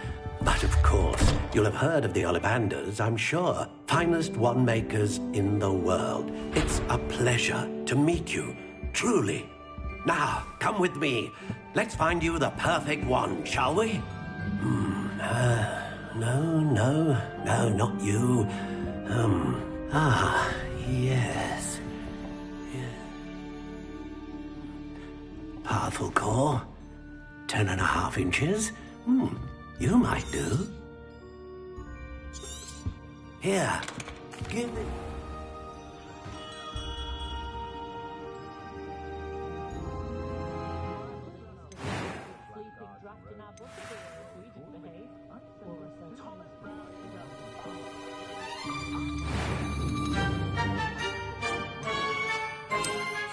But of course, you'll have heard of the Ollivanders, I'm sure. Finest wand makers in the world. It's a pleasure to meet you, truly. Now, come with me. Let's find you the perfect wand, shall we? No, not you. Yes. Powerful core. 10.5 inches. You might do. Here, give it.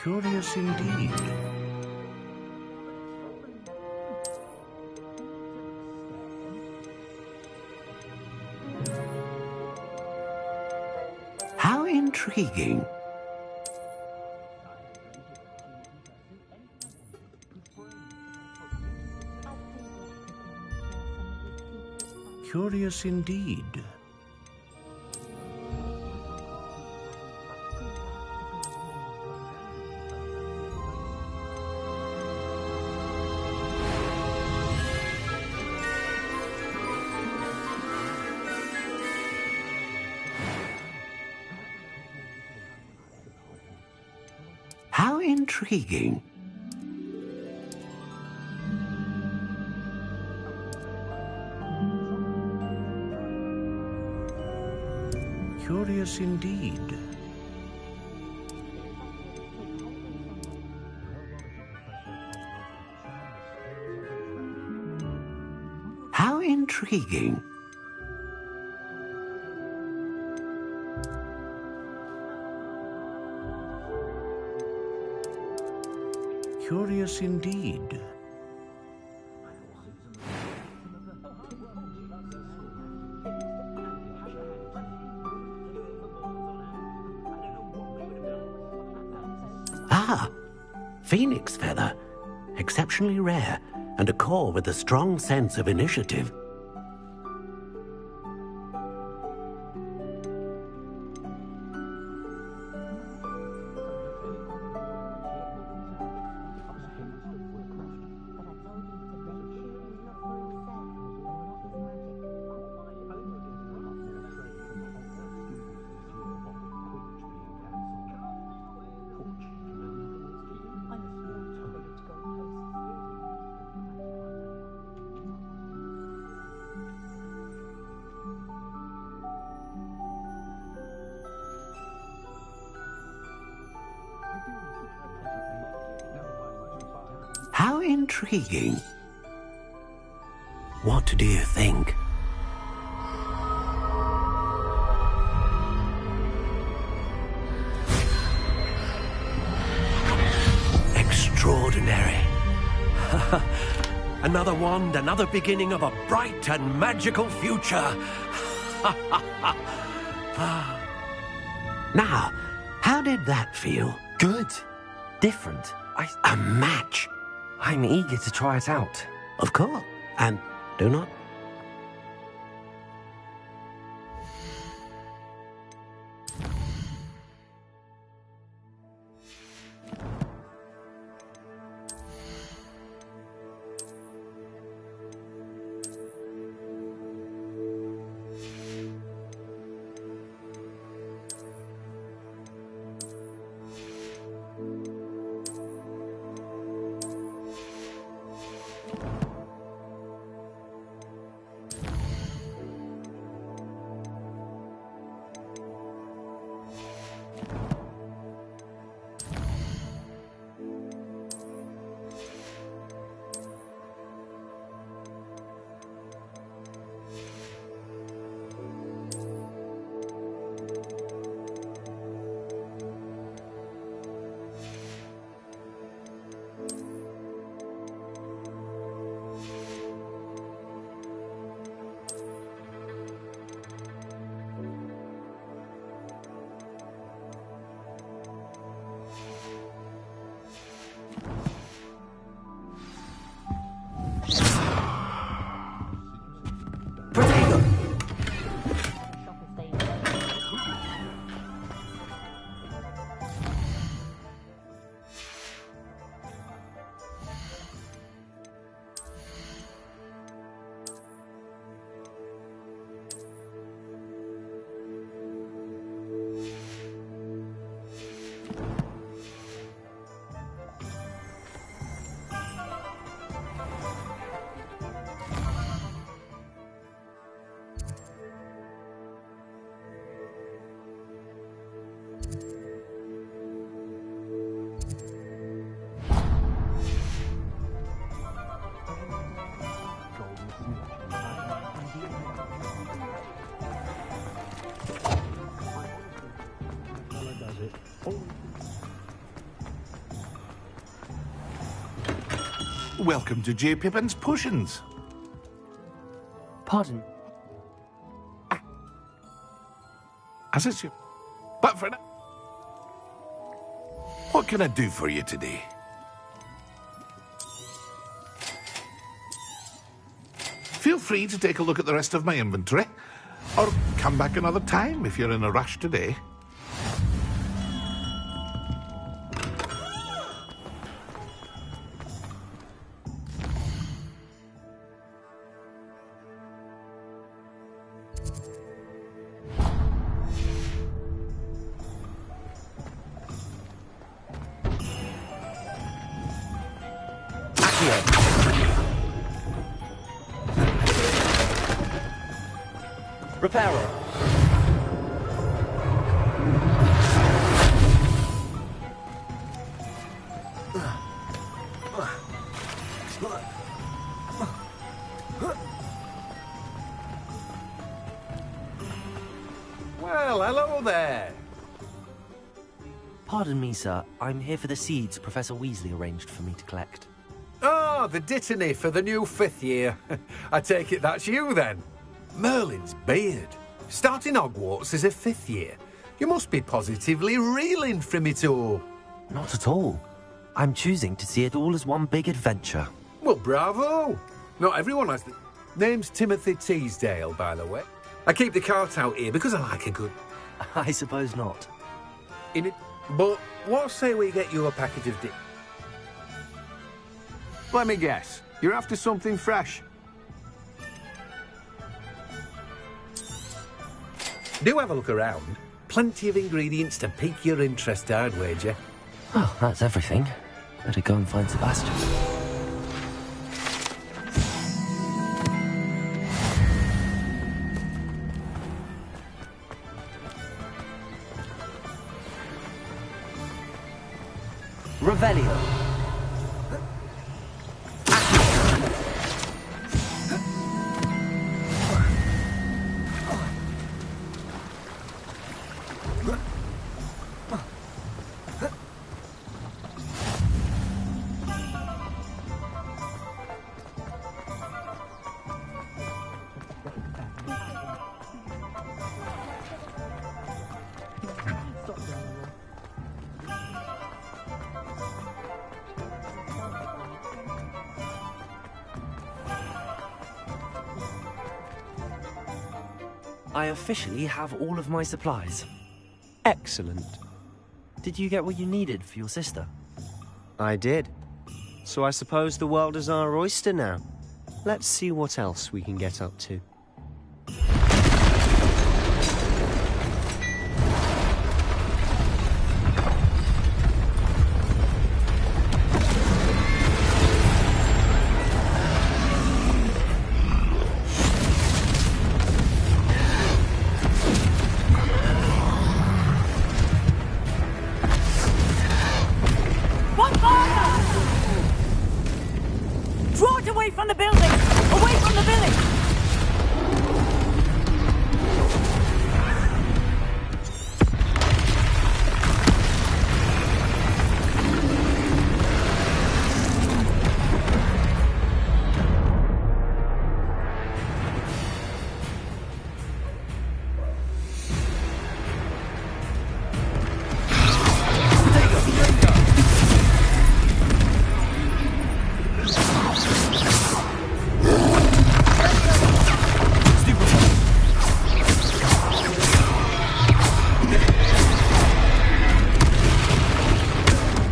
Curious indeed. How intriguing. Curious indeed. How intriguing. Curious indeed. How intriguing. Curious indeed. Phoenix feather. Exceptionally rare, and a core with a strong sense of initiative. How intriguing. What do you think? Another wand, another beginning of a bright and magical future. Now, how did that feel? Good. Different. A match. I'm eager to try it out. Of course. And do not. Welcome to J. Pippin's Potions. Pardon? As it's you. But for now, what can I do for you today? Feel free to take a look at the rest of my inventory, or come back another time if you're in a rush today. Repairer. Well, hello there. Pardon me, sir. I'm here for the seeds Professor Weasley arranged for me to collect. Oh, the dittany for the new 5th year. I take it that's you, then. Merlin's beard. Starting Hogwarts as a 5th year. You must be positively reeling from it all. Not at all. I'm choosing to see it all as one big adventure. Well, bravo. Not everyone has the... Name's Timothy Teasdale, by the way. I keep the cart out here because I like a good... I suppose not. In it... But what say we get you a packet of dip? Let me guess. You're after something fresh. Do have a look around. Plenty of ingredients to pique your interest, I'd wager. Well, that's everything. Better go and find Sebastian. Revelio. I officially have all of my supplies. Excellent. Did you get what you needed for your sister? I did. So I suppose the world is our oyster now. Let's see what else we can get up to. Draw it away from the building! Away from the village!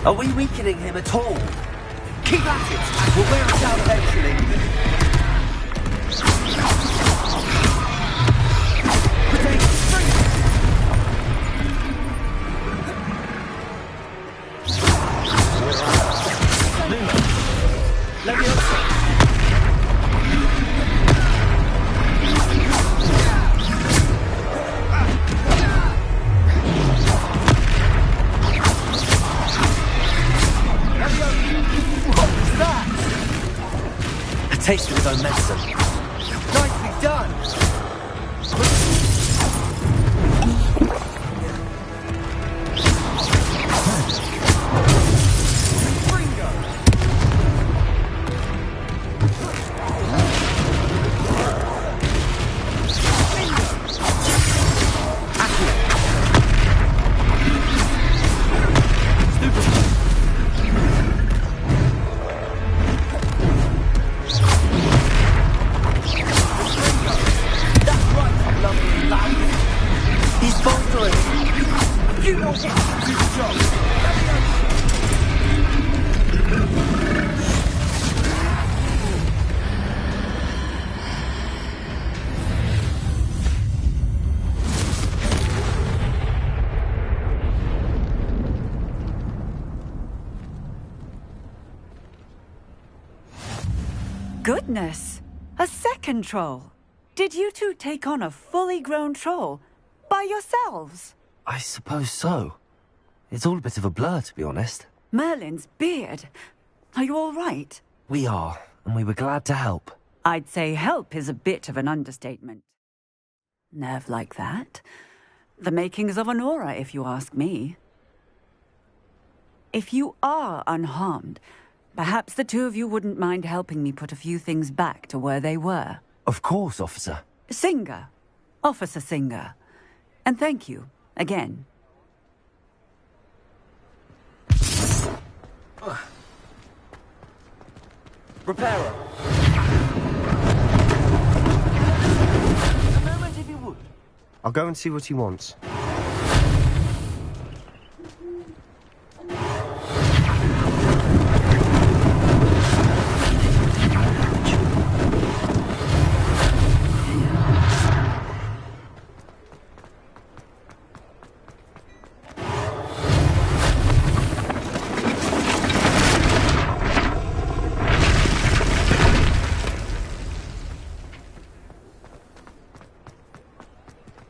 Are we weakening him at all? Keep at it! We'll wear it down eventually. Taste of his own medicine. Nicely done! Goodness! A second troll! Did you two take on a fully grown troll by yourselves? I suppose so. It's all a bit of a blur, to be honest. Merlin's beard. Are you all right? We are, and we were glad to help. I'd say help is a bit of an understatement. Nerve like that? The makings of an aura, if you ask me. If you are unharmed, perhaps the two of you wouldn't mind helping me put a few things back to where they were. Of course, officer. Singer. Officer Singer. And thank you, again. Repairer. A moment if you would. I'll go and see what he wants.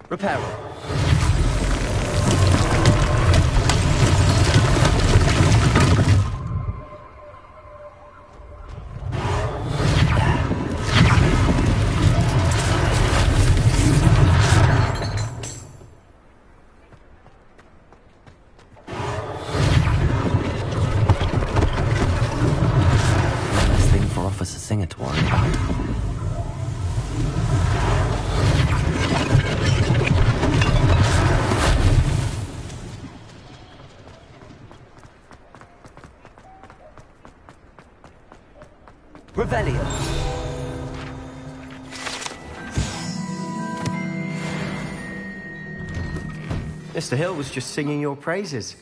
Repairer. Less thing for Officer Singer to worry about. Mr. Hill was just singing your praises.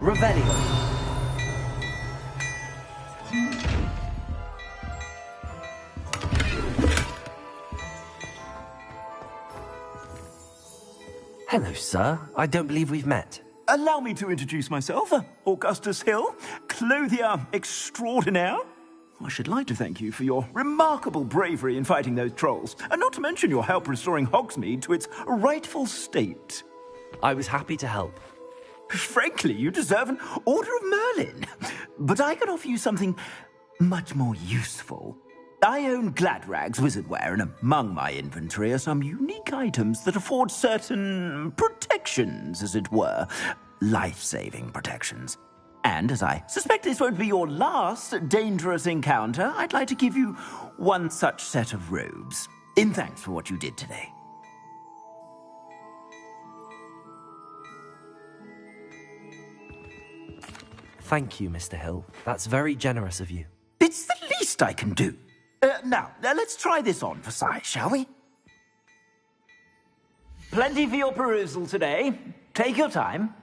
Revelio. Hello, sir. I don't believe we've met. Allow me to introduce myself, Augustus Hill, clothier extraordinaire. I should like to thank you for your remarkable bravery in fighting those trolls, and not to mention your help restoring Hogsmeade to its rightful state. I was happy to help. Frankly, you deserve an Order of Merlin. But I can offer you something much more useful. I own Gladrag's wizardware, and among my inventory are some unique items that afford certain protections, as it were. Life-saving protections. And as I suspect this won't be your last dangerous encounter, I'd like to give you one such set of robes, in thanks for what you did today. Thank you, Mr. Hill. That's very generous of you. It's the least I can do. Now, let's try this on for size, shall we? Plenty for your perusal today. Take your time.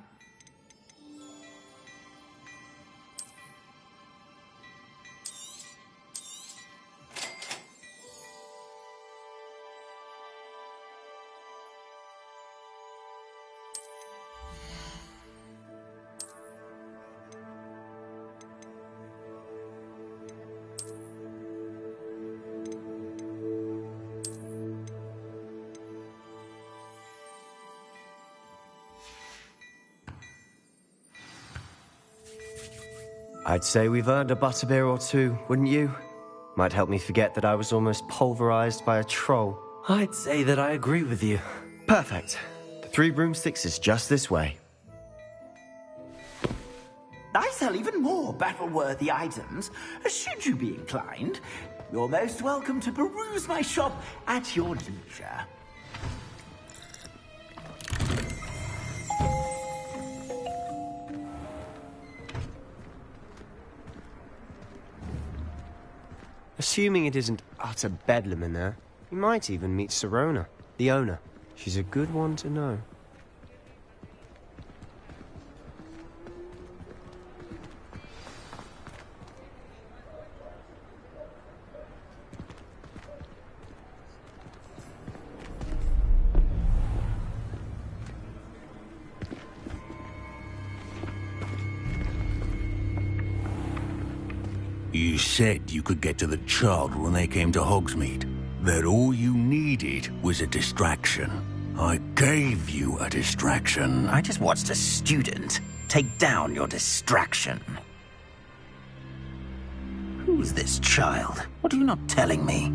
I'd say we've earned a butterbeer or two, wouldn't you? Might help me forget that I was almost pulverized by a troll. I'd say that I agree with you. Perfect. The 3 broomsticks is just this way. I sell even more battle-worthy items. Should you be inclined, you're most welcome to peruse my shop at your leisure. Assuming it isn't utter bedlam in there, you might even meet Sirona, the owner. She's a good one to know. You said you could get to the child when they came to Hogsmeade. That all you needed was a distraction. I gave you a distraction. I just watched a student take down your distraction. Who's this child? What are you not telling me?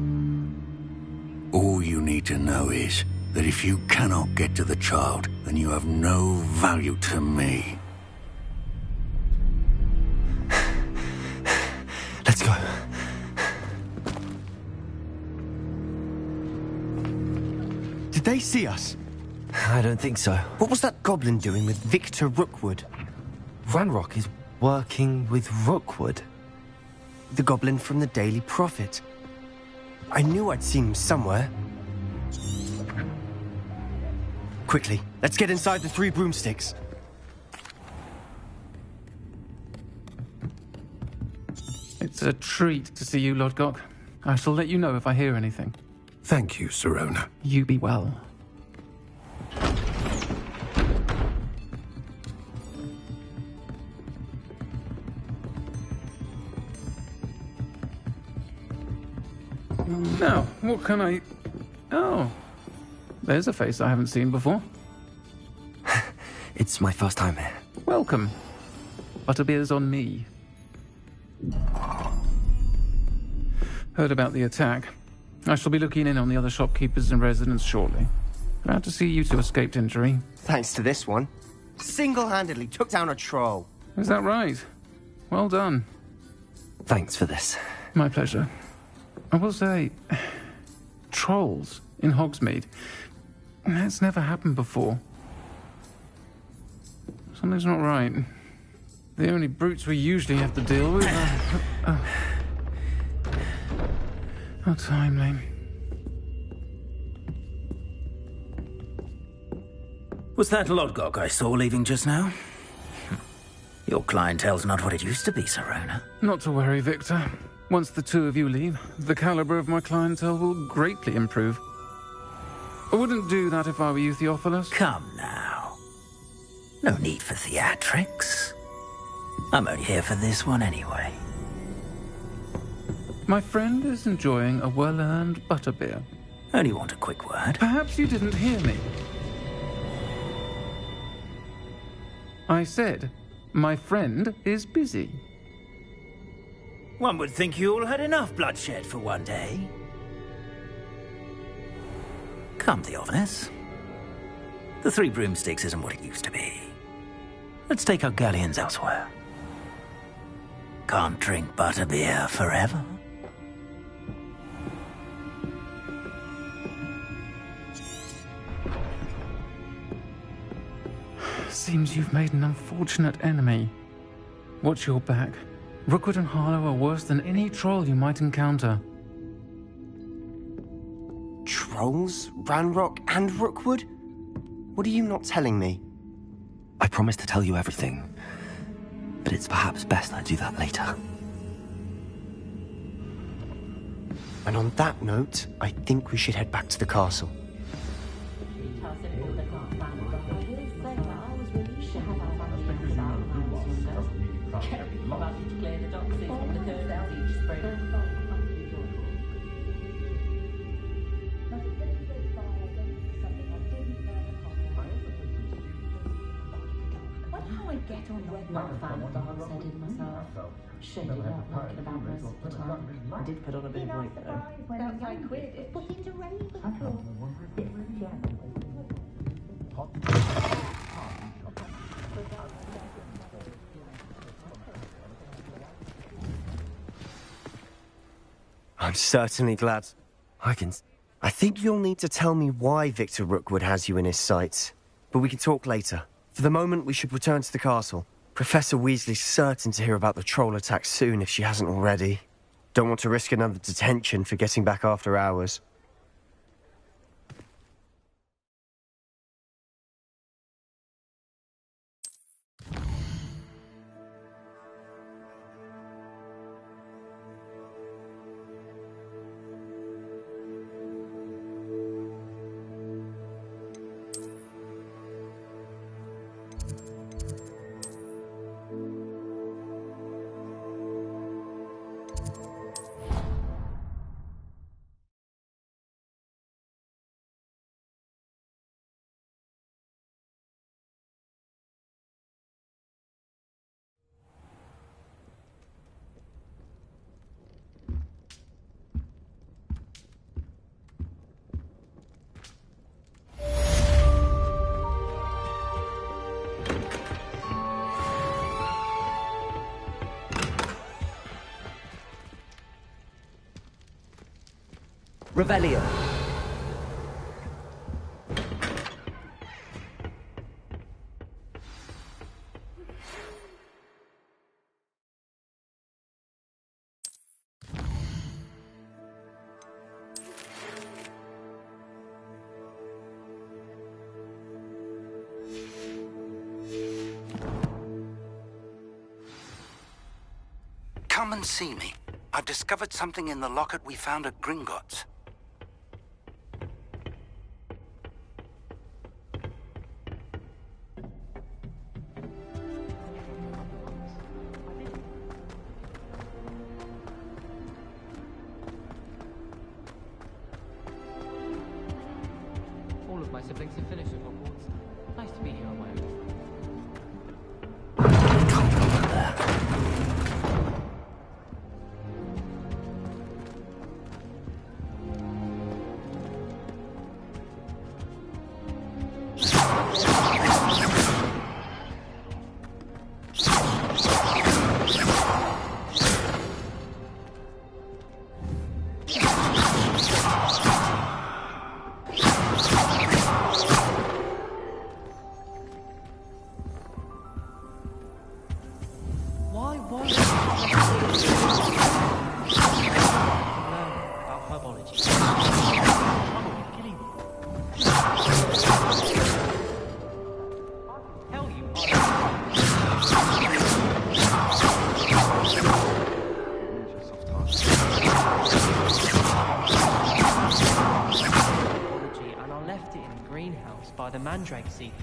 All you need to know is that if you cannot get to the child, then you have no value to me. Let's go. Did they see us? I don't think so. What was that goblin doing with Victor Rookwood? Ranrock is working with Rookwood. The goblin from the Daily Prophet. I knew I'd seen him somewhere. Quickly, let's get inside the 3 broomsticks. It's a treat to see you, Lodgok. I shall let you know if I hear anything. Thank you, Sirona. You be well. Now, what can I... Oh, there's a face I haven't seen before. It's my first time here. Welcome. Butterbeer's on me. Heard about the attack. I shall be looking in on the other shopkeepers and residents shortly. Glad to see you two escaped injury. Thanks to this one. Single-handedly took down a troll. Is that right? Well done. Thanks for this. My pleasure. I will say, trolls in Hogsmeade. That's never happened before. Something's not right. The only brutes we usually have to deal with are... How timely. Was that Lodgok I saw leaving just now? Your clientele's not what it used to be, Serona. Not to worry, Victor. Once the two of you leave, the caliber of my clientele will greatly improve. I wouldn't do that if I were you, Theophilus. Come now. No need for theatrics. I'm only here for this one anyway. My friend is enjoying a well-earned butterbeer. Only want a quick word. Perhaps you didn't hear me. I said, my friend is busy. One would think you all had enough bloodshed for one day. Come, Theophilus. The Three Broomsticks isn't what it used to be. Let's take our galleons elsewhere. Can't drink butterbeer forever. Seems you've made an unfortunate enemy. Watch your back. Rookwood and Harlow are worse than any troll you might encounter. Trolls? Ranrock and Rookwood? What are you not telling me? I promised to tell you everything, but it's perhaps best I do that later. And on that note, I think we should head back to the castle. Get on with not a fan of dance, I did myself. Shaded up, knocking about most of the time. I did put on a bit of weight though. That's like Quidditch. Put into Ravenclaw. I'm certainly glad. I think you'll need to tell me why Victor Rookwood has you in his sights. But we can talk later. For the moment, we should return to the castle. Professor Weasley's certain to hear about the troll attack soon if she hasn't already. Don't want to risk another detention for getting back after hours. Revelio. Come and see me. I've discovered something in the locket we found at Gringotts. All of my siblings have finished at Hogwarts. Nice to be here on my own. mandrake seedlings.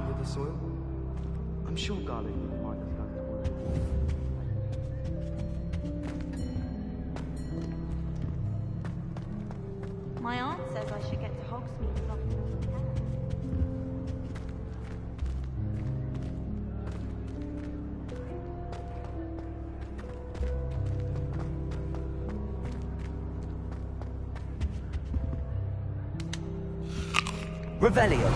With the soil? I'm sure garlic will remind us going to work. My aunt says I should get to Hogsmeade as often as I can. Revelio.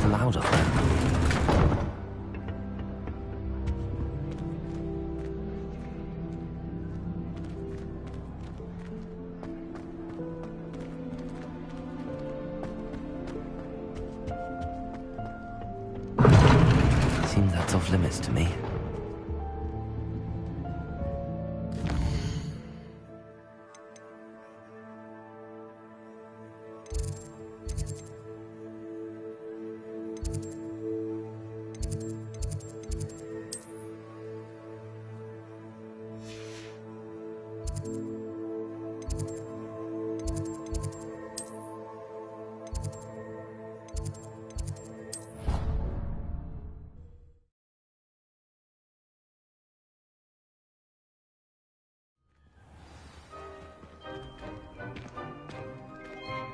Loud up there. Seems that's off limits to me.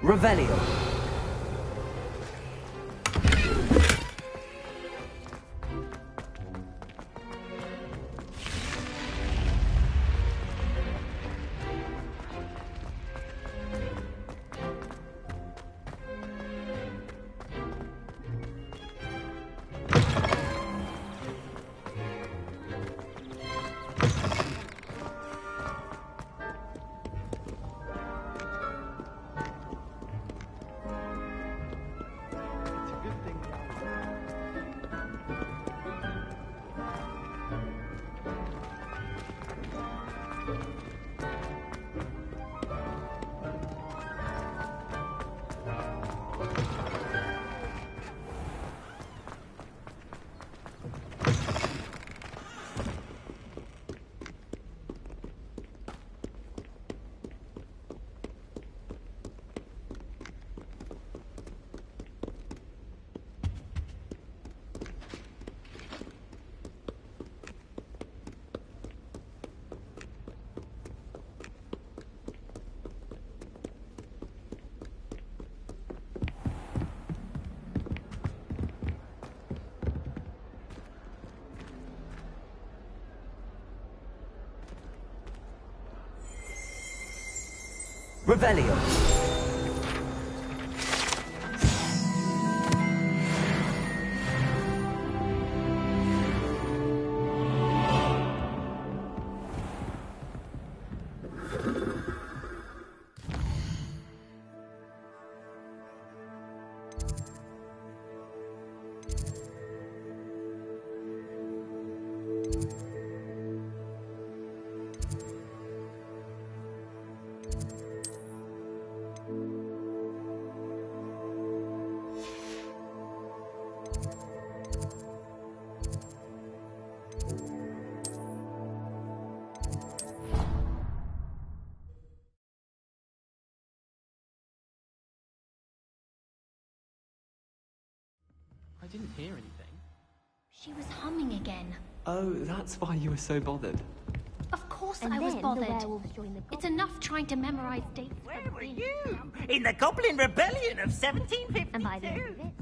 Revelio. Revelio. I didn't hear anything. She was humming again. Oh, that's why you were so bothered. Of course And I was then the bothered. werewolves joined the It's enough trying to memorize dates. Where were you? In the Goblin Rebellion of 1752. And by the end of it,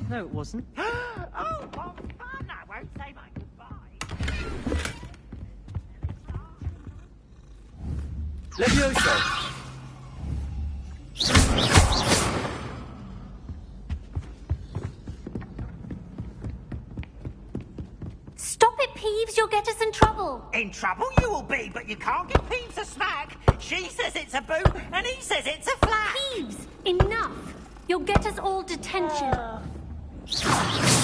No, it wasn't. Oh, what fun! I won't say my goodbye. Levioso! Peeves, you'll get us in trouble. In trouble you will be, but you can't give Peeves a smack. She says it's a boot, and he says it's a flat. Peeves, enough. You'll get us all detention.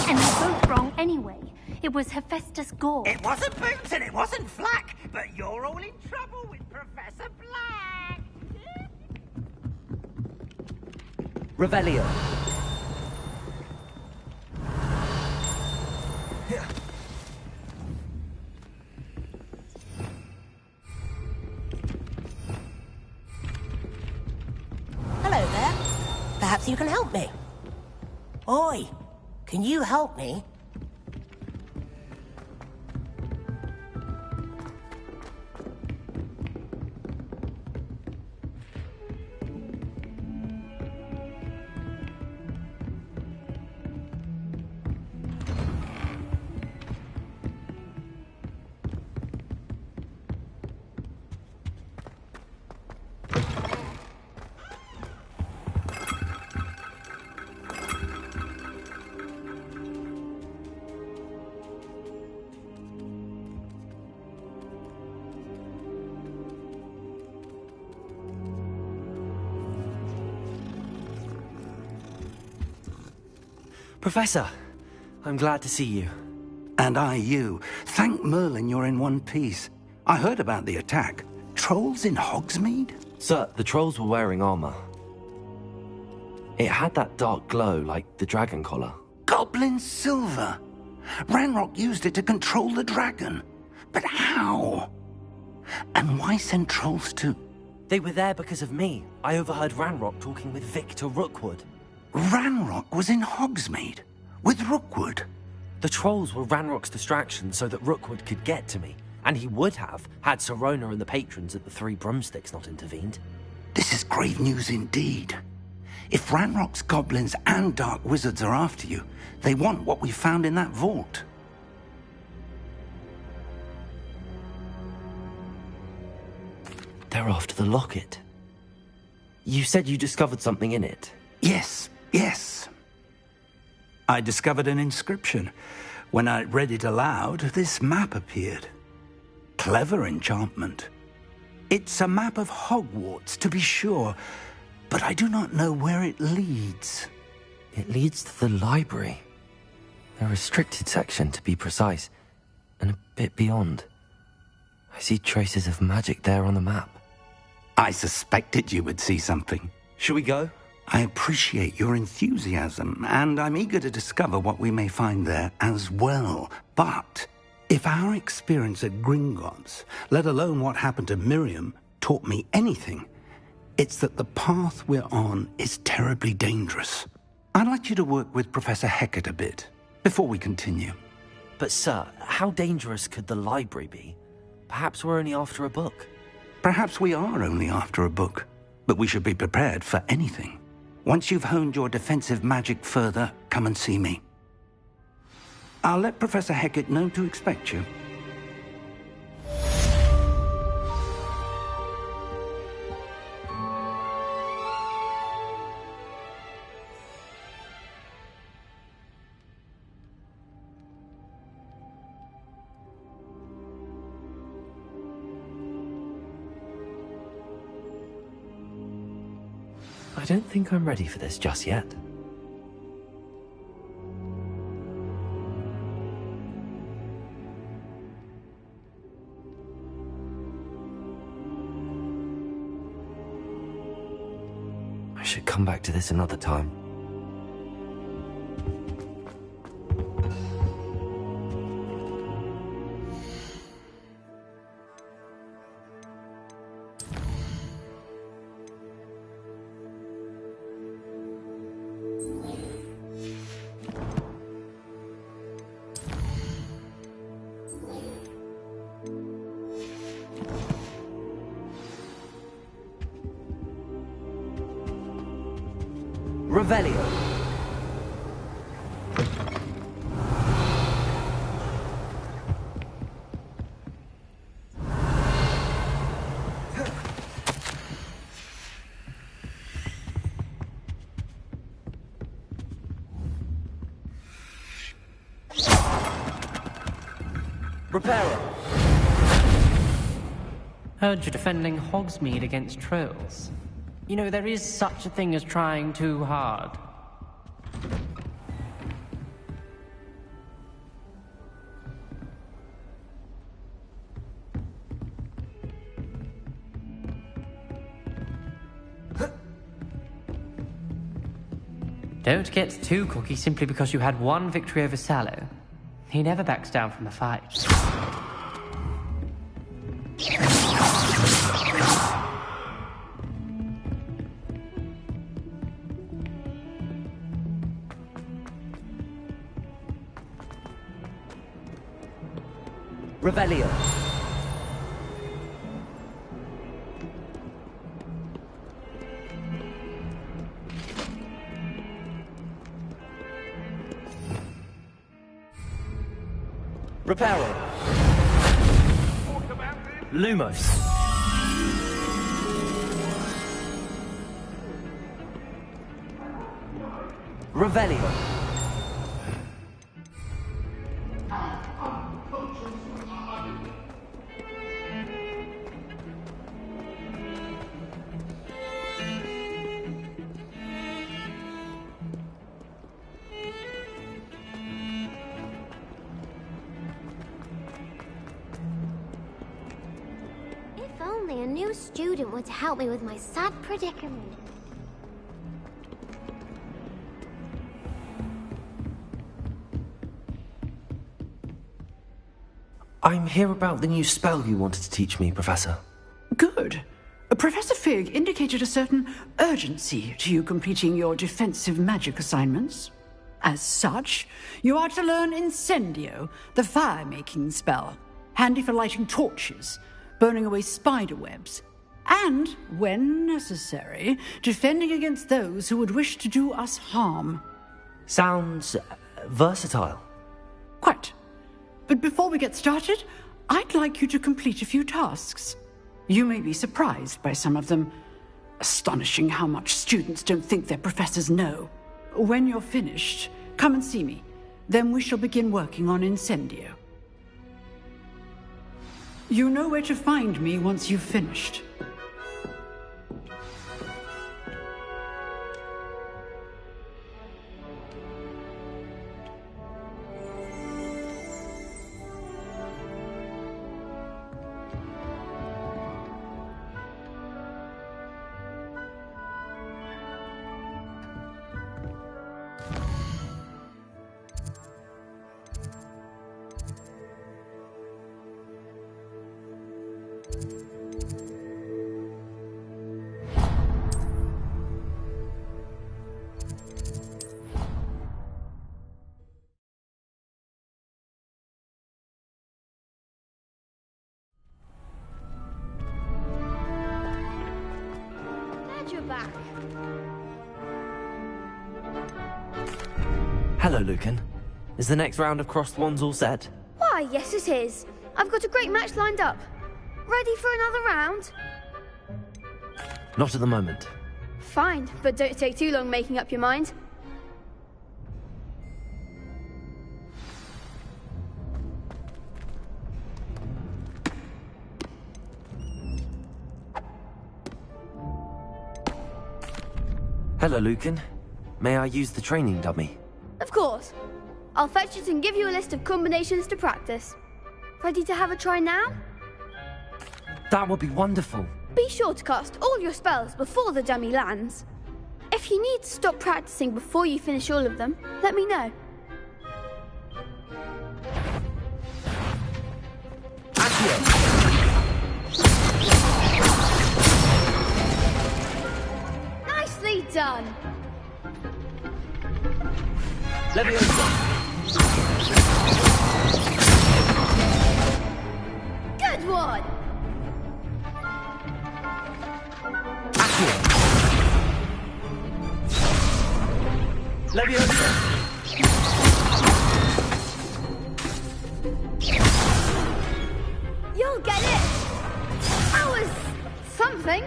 And you're both wrong anyway. It was Hephaestus Gore. It wasn't boots and it wasn't flack, but you're all in trouble with Professor Black. Revelio. Hello there. Perhaps you can help me. Oi, can you help me? Professor, I'm glad to see you. And I you. Thank Merlin you're in one piece. I heard about the attack. Trolls in Hogsmeade? Sir, the trolls were wearing armor. It had that dark glow like the dragon collar. Goblin silver! Ranrock used it to control the dragon. But how? And why send trolls to... They were there because of me. I overheard Ranrock talking with Victor Rookwood. Ranrock was in Hogsmeade? With Rookwood? The trolls were Ranrock's distraction so that Rookwood could get to me. And he would have, had Sirona and the patrons at the Three Broomsticks not intervened. This is grave news indeed. If Ranrock's goblins and dark wizards are after you, they want what we found in that vault. They're after the locket. You said you discovered something in it. Yes. I discovered an inscription. When I read it aloud, this map appeared. Clever enchantment. It's a map of Hogwarts, to be sure, but I do not know where it leads. It leads to the library. A restricted section, to be precise, and a bit beyond. I see traces of magic there on the map. I suspected you would see something. Shall we go? I appreciate your enthusiasm, and I'm eager to discover what we may find there as well. But if our experience at Gringotts, let alone what happened to Miriam, taught me anything, it's that the path we're on is terribly dangerous. I'd like you to work with Professor Hecat a bit, before we continue. But sir, how dangerous could the library be? Perhaps we're only after a book. Perhaps we are only after a book, but we should be prepared for anything. Once you've honed your defensive magic further, come and see me. I'll let Professor Hecat know to expect you. I don't think I'm ready for this just yet. I should come back to this another time. Revelio. Reparo! Heard you're defending Hogsmeade against trolls. You know, there is such a thing as trying too hard. Don't get too cocky simply because you had one victory over Sallow. He never backs down from a fight. Revelio. Reparo. Lumos. Revelio. If only a new student were to help me with my sad predicament. I'm here about the new spell you wanted to teach me, Professor. Good. Professor Fig indicated a certain urgency to you completing your defensive magic assignments. As such, you are to learn Incendio, the fire-making spell, handy for lighting torches, burning away spider webs, and, when necessary, defending against those who would wish to do us harm. Sounds versatile. Quite. But before we get started, I'd like you to complete a few tasks. You may be surprised by some of them. Astonishing how much students don't think their professors know. When you're finished, come and see me. Then we shall begin working on Incendio. You know where to find me once you've finished. Glad you're back. Hello, Lucan. Is the next round of Crossed Wands all set? Why, yes it is. I've got a great match lined up. Ready for another round? Not at the moment. Fine, but don't take too long making up your mind. Hello, Lucan. May I use the training dummy? Of course. I'll fetch it and give you a list of combinations to practice. Ready to have a try now? That would be wonderful. Be sure to cast all your spells before the dummy lands. If you need to stop practicing before you finish all of them, let me know. Nicely done. Good one. You'll get it. That was something.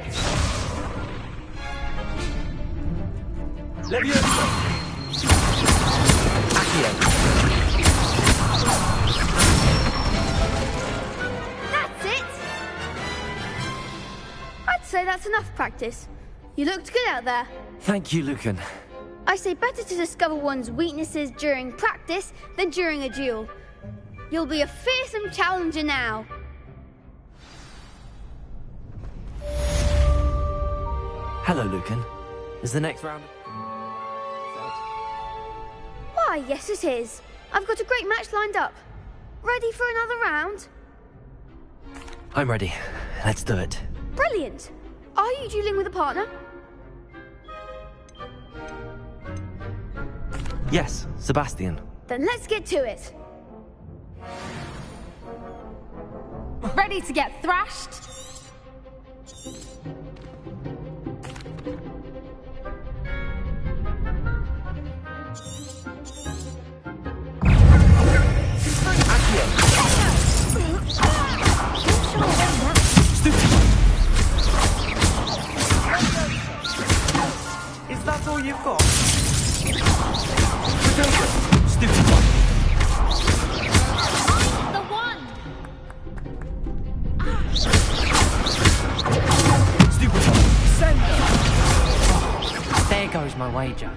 say that's enough practice. You looked good out there. Thank you, Lucan. I say better to discover one's weaknesses during practice than during a duel. You'll be a fearsome challenger now. Hello, Lucan. Is the next round... Why, yes it is. I've got a great match lined up. Ready for another round? I'm ready. Let's do it. Brilliant. Are you dueling with a partner? Yes, Sebastian. Then let's get to it. Ready to get thrashed? Is that all you've got? Stupid one. The one! Stupid one. Send them! There goes my wager.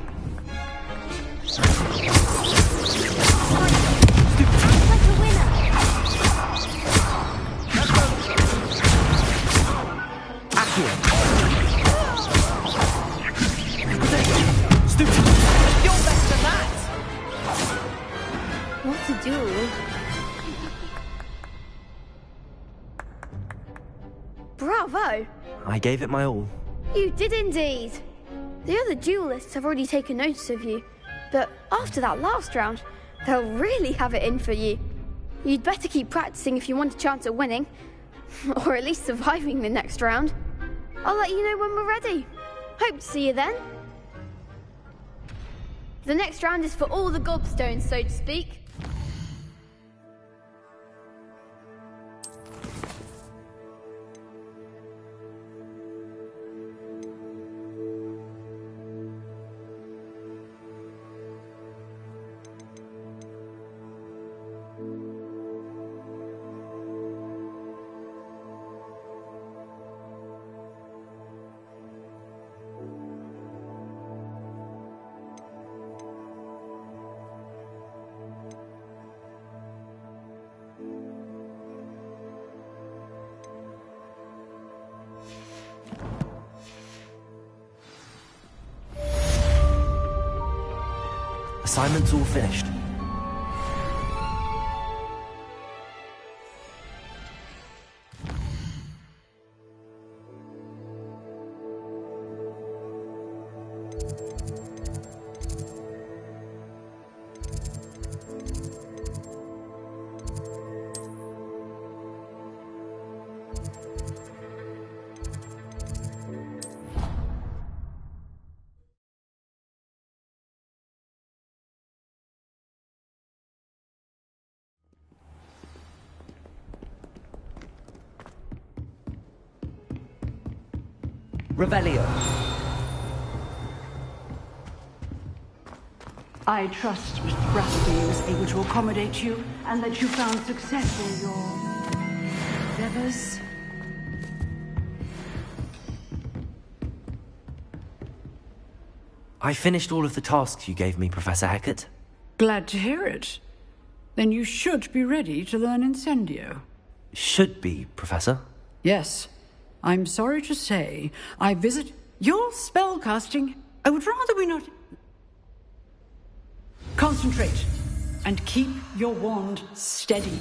Like a winner. Accio. You're better than that! What a duel. Bravo! I gave it my all. You did indeed. The other duelists have already taken notice of you, but after that last round, they'll really have it in for you. You'd better keep practicing if you want a chance at winning, or at least surviving the next round. I'll let you know when we're ready. Hope to see you then. The next round is for all the gobstones, so to speak. Assignment's all finished. Revelio. I trust Mr. Bradley was able to accommodate you and that you found success in your endeavors. I finished all of the tasks you gave me, Professor Hecat. Glad to hear it. Then you should be ready to learn Incendio. Should be, Professor. Yes. I'm sorry to say, I visit your spellcasting. I would rather we not... Concentrate and keep your wand steady.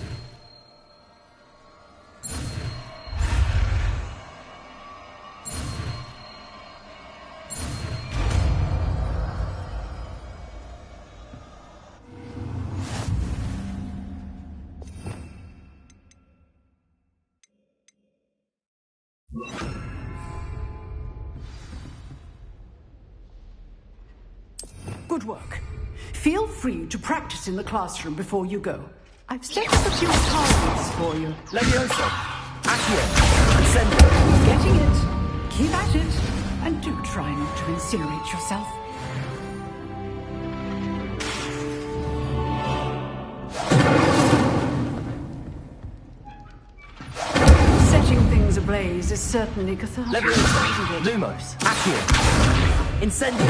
Good work. Feel free to practice in the classroom before you go. I've set up a few targets for you. Levioso! Accio! Send. Getting it. Keep at it. And do try not to incinerate yourself. Setting things ablaze blaze is certainly cathartic. Leviosa! Lumos! Accio! Incendio!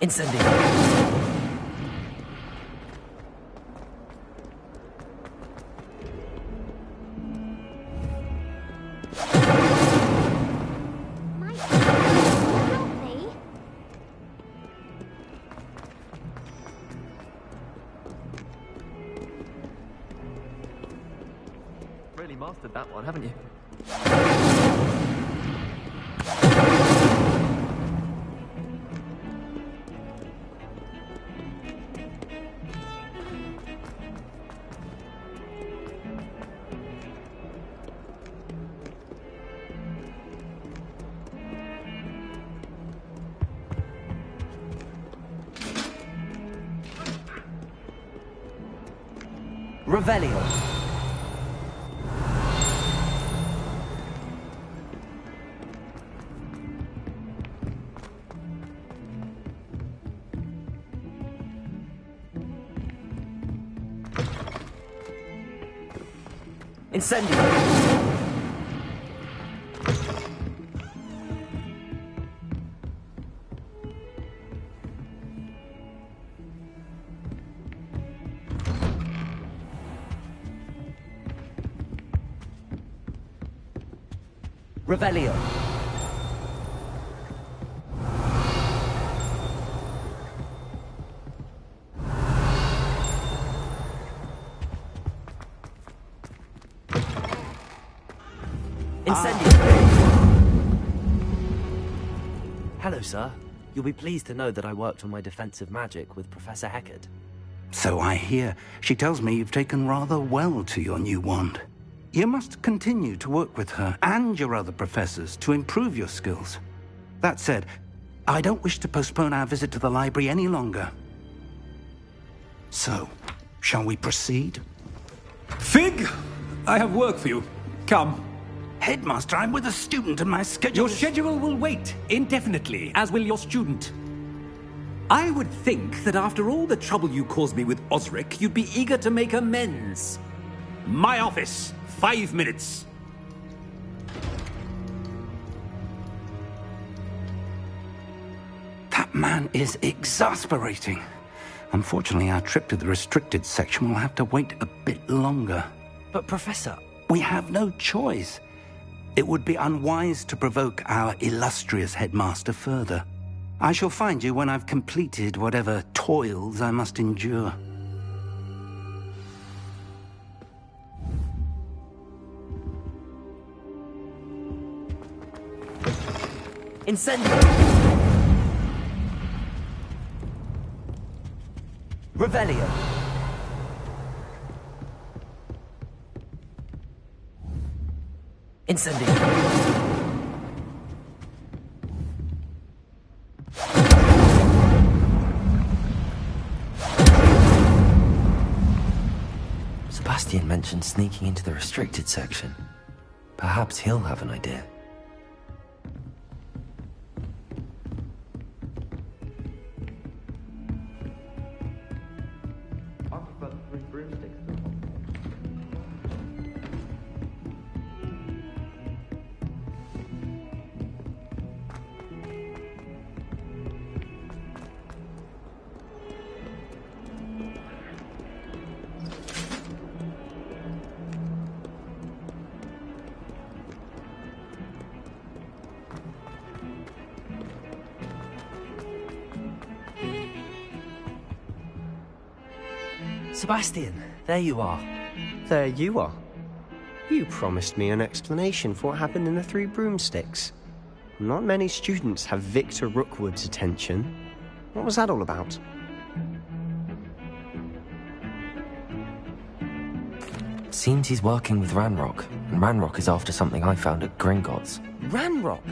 Incendio! Really mastered that one, haven't you? Revelio! Incendio! Revelio! Incendio! Hello, sir. You'll be pleased to know that I worked on my defensive magic with Professor Heckard. So I hear. She tells me you've taken rather well to your new wand. You must continue to work with her and your other professors to improve your skills. That said, I don't wish to postpone our visit to the library any longer. So, shall we proceed? Fig! I have work for you. Come. Headmaster, I'm with a student and my schedule... Your schedule will wait indefinitely, as will your student. I would think that after all the trouble you caused me with Osric, you'd be eager to make amends. My office. 5 minutes. That man is exasperating. Unfortunately, our trip to the restricted section will have to wait a bit longer. But, Professor... We have no choice. It would be unwise to provoke our illustrious headmaster further. I shall find you when I've completed whatever toils I must endure. Incendio! Revelio! Incendio! Sebastian mentioned sneaking into the restricted section. Perhaps he'll have an idea. I prefer the 3 broomsticks. Sebastian, there you are. There you are. You promised me an explanation for what happened in the Three Broomsticks. Not many students have Victor Rookwood's attention. What was that all about? Seems he's working with Ranrock, and Ranrock is after something I found at Gringotts. Ranrock?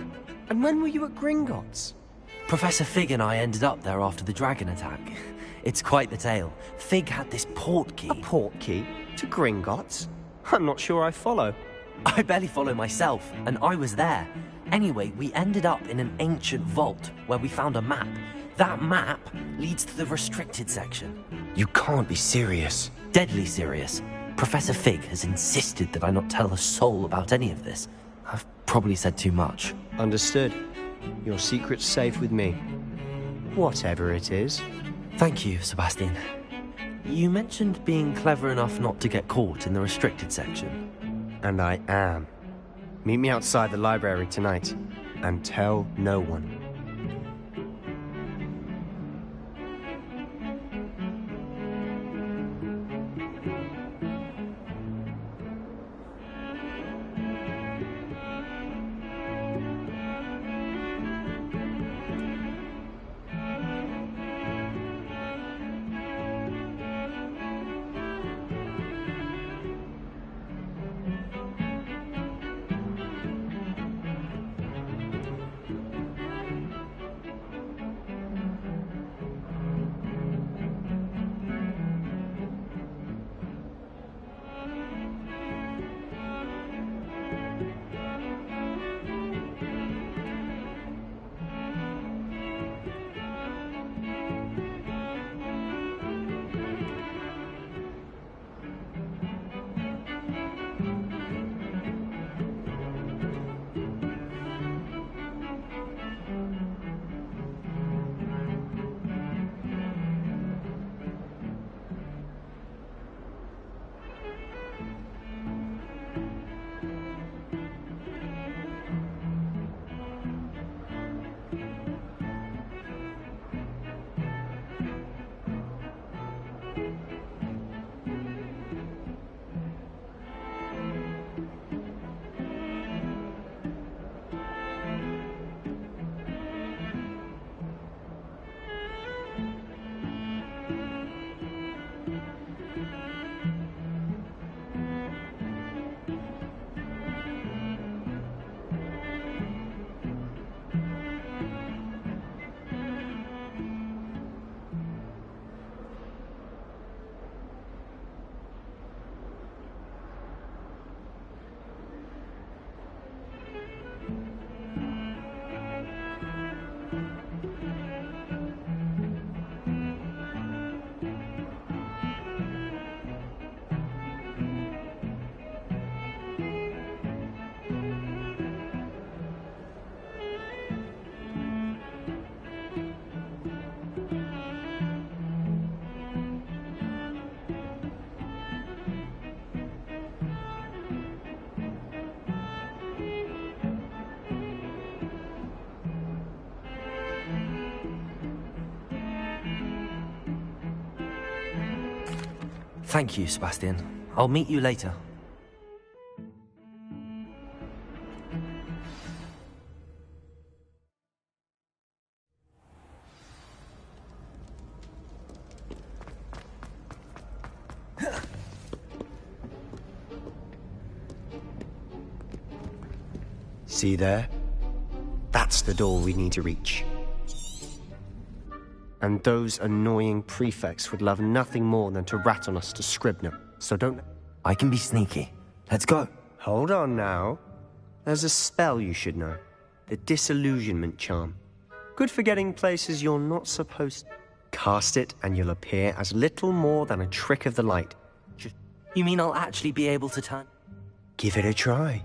And when were you at Gringotts? Professor Fig and I ended up there after the dragon attack. It's quite the tale. Fig had this port key. A port key? To Gringotts? I'm not sure I follow. I barely follow myself, and I was there. Anyway, we ended up in an ancient vault where we found a map. That map leads to the restricted section. You can't be serious. Deadly serious. Professor Fig has insisted that I not tell a soul about any of this. I've probably said too much. Understood. Your secret's safe with me. Whatever it is. Thank you, Sebastian. You mentioned being clever enough not to get caught in the restricted section. And I am. Meet me outside the library tonight, and tell no one. Thank you, Sebastian. I'll meet you later. See there? That's the door we need to reach. And those annoying prefects would love nothing more than to rat on us to Scribner. So don't... I can be sneaky. Let's go. Hold on now. There's a spell you should know. The Disillusionment Charm. Good for getting places you're not supposed to. Cast it and you'll appear as little more than a trick of the light. You mean I'll actually be able to turn? Give it a try.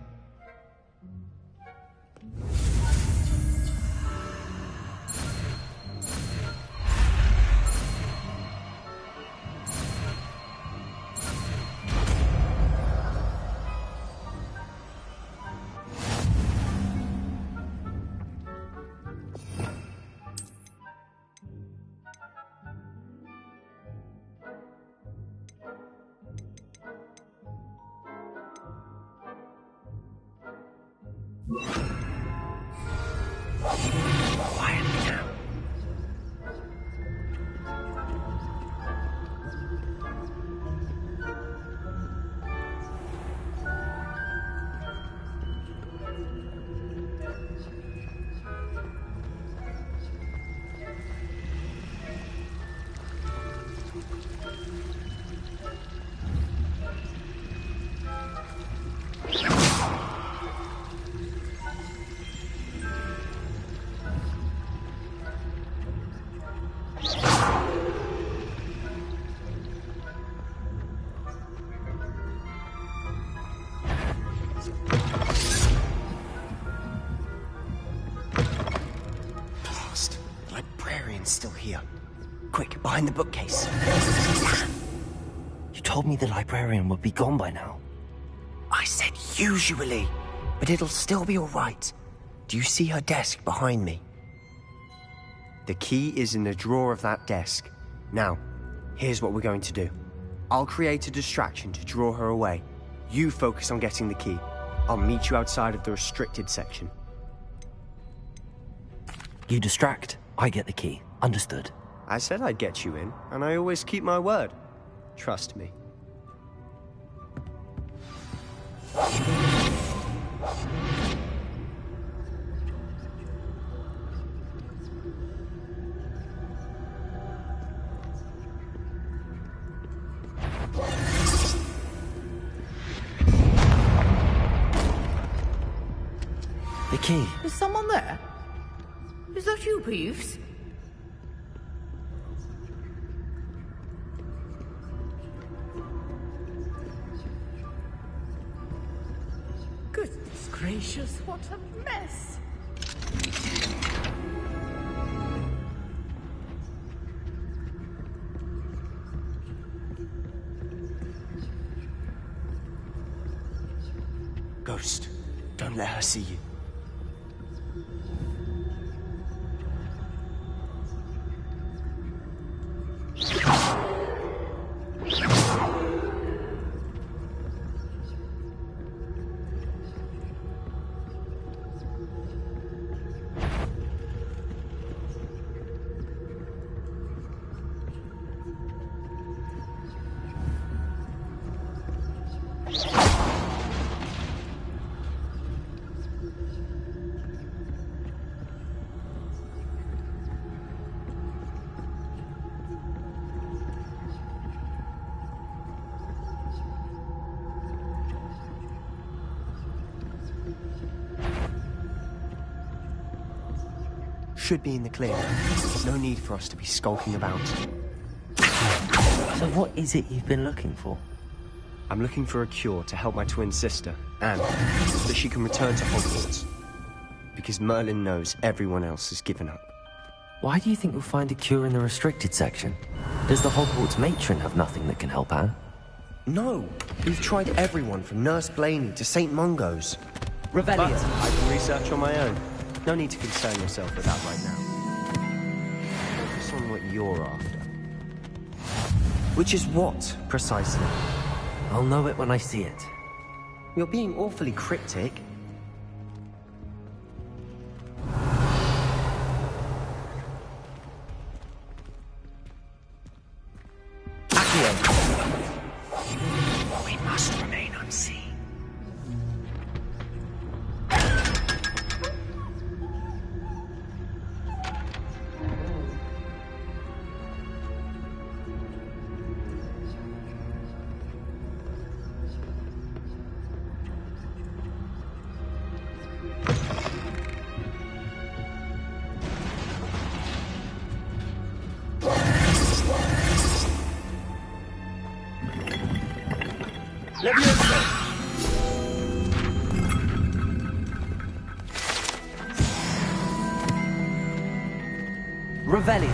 Quick, behind the bookcase. You told me the librarian would be gone by now. I said usually, but it'll still be all right. Do you see her desk behind me? The key is in the drawer of that desk. Now, here's what we're going to do. I'll create a distraction to draw her away. You focus on getting the key. I'll meet you outside of the restricted section. You distract, I get the key. Understood. I said I'd get you in, and I always keep my word. Trust me. The key. Is someone there? Is that you, Peeves? Goodness gracious, what a mess! Ghost, don't let her see you. Should be in the clear. There's no need for us to be skulking about. So what is it you've been looking for? I'm looking for a cure to help my twin sister, Anne, so that she can return to Hogwarts. Because Merlin knows everyone else has given up. Why do you think you'll find a cure in the restricted section? Does the Hogwarts matron have nothing that can help Anne? No! We've tried everyone from Nurse Blaney to St. Mungo's. Revelio. But I can research on my own. No need to concern yourself with that right now. Focus on what you're after. Which is what, precisely? I'll know it when I see it. You're being awfully cryptic. We must remain unseen. Revelio.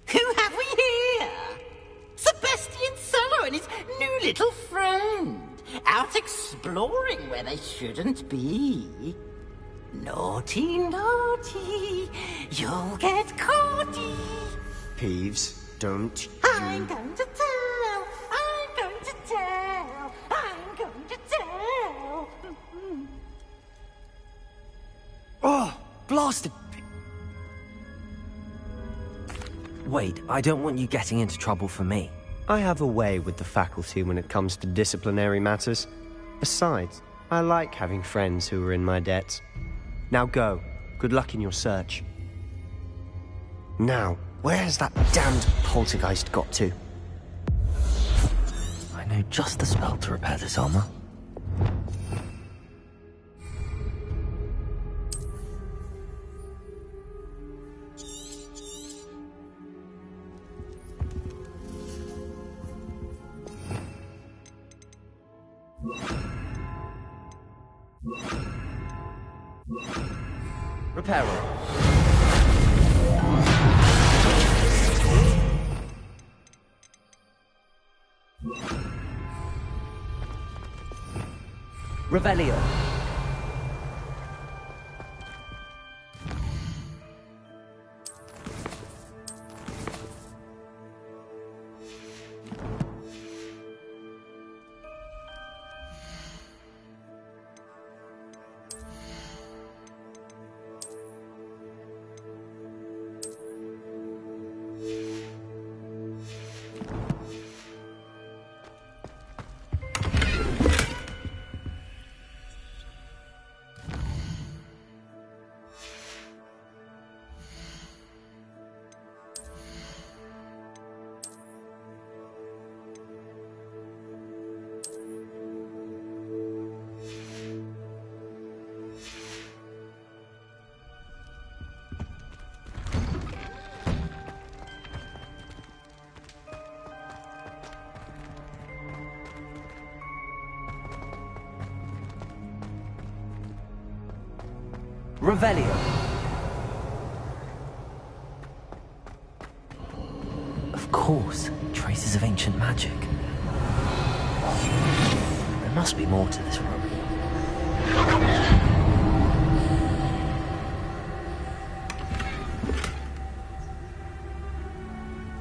Who have we here? Sebastian Solo and his new little friend. Out exploring where they shouldn't be. Naughty, naughty. You'll get caughty. Peeves, don't I'm going to tell. I'm going to tell. I'm going to tell. Oh, blasted! Wait, I don't want you getting into trouble for me. I have a way with the faculty when it comes to disciplinary matters. Besides, I like having friends who are in my debt. Now go. Good luck in your search. Now, where's that damned poltergeist got to? I know just the spell to repair this armor. peril. Revelio. Revelio. Of course, traces of ancient magic. There must be more to this room.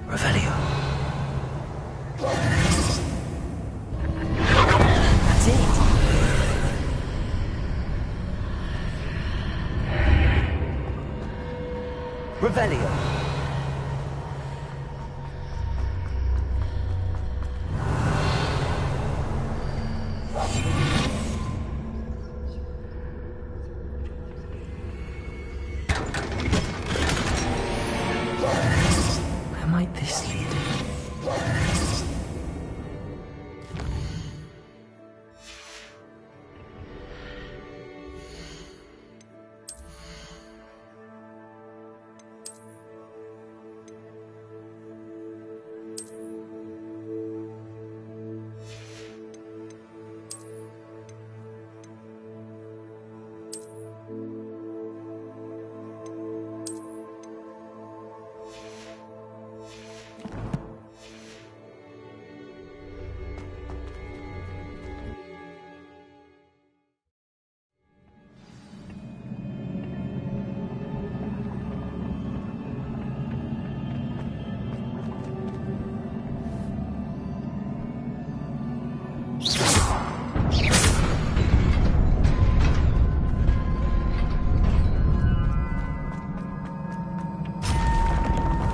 Revelio. That's it. Revelio. Where might this lead?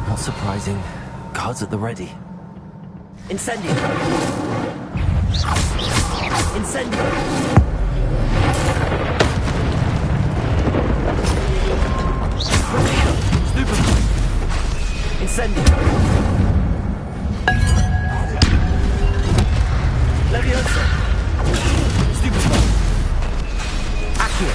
Not surprising. Guards at the ready. Incendio. Incendio. Stupefy. Incendio. Leviosa. Stupefy. Accio.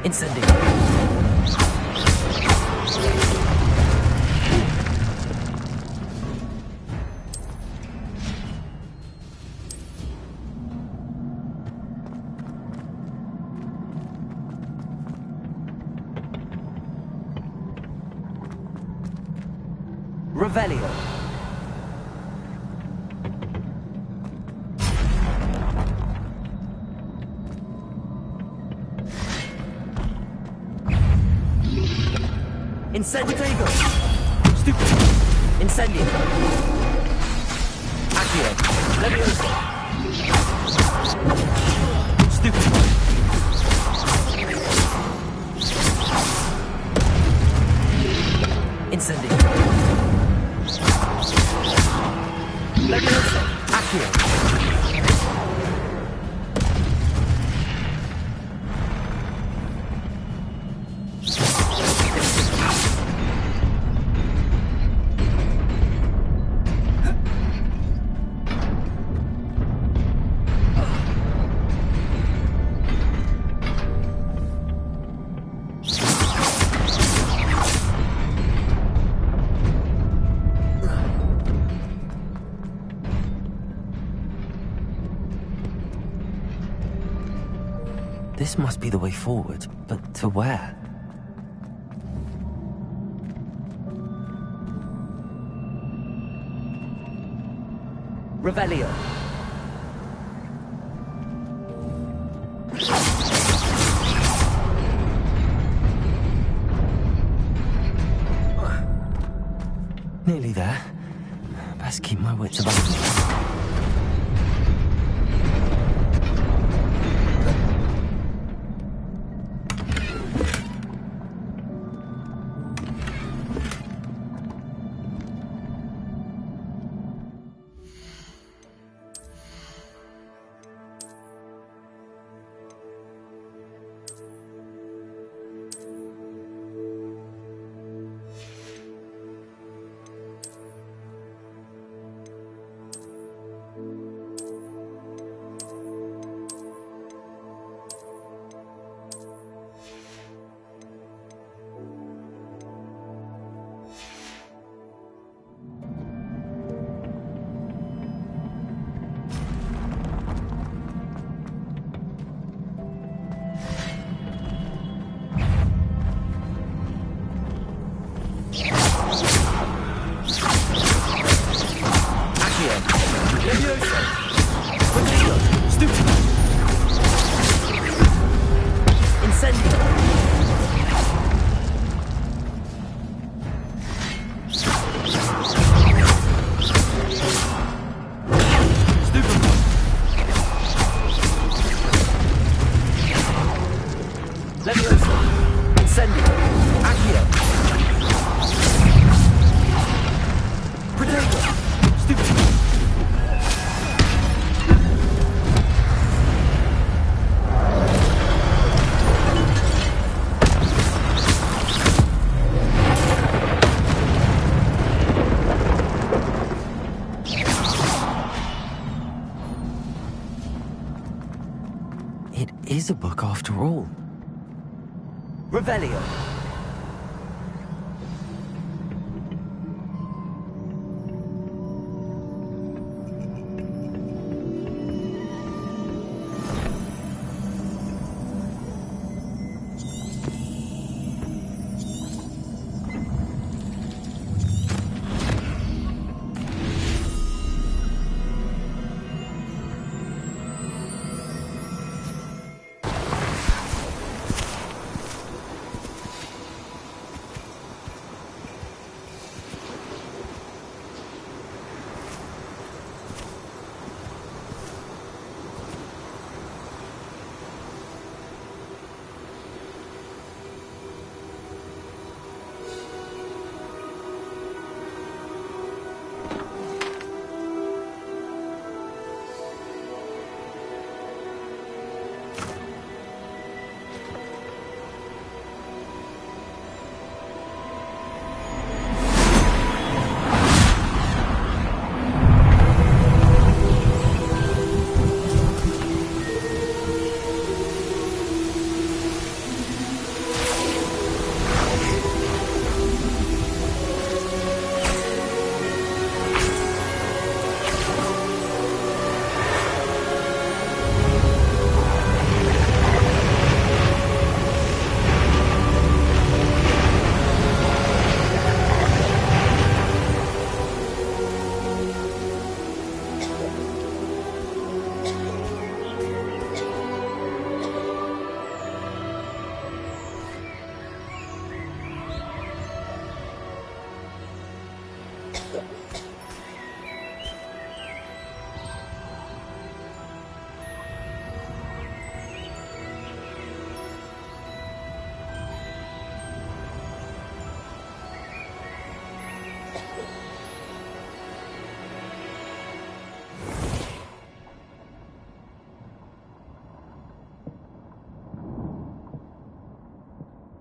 Incendio. Revelio. Incendio. Stupid. Incendio. Accio. Leviosa. Stupid. Incendio. Leviosa. Accio. This must be the way forward, but to where? Revelio. Nearly there. Best keep my wits about me. Is a book after all. Revelio.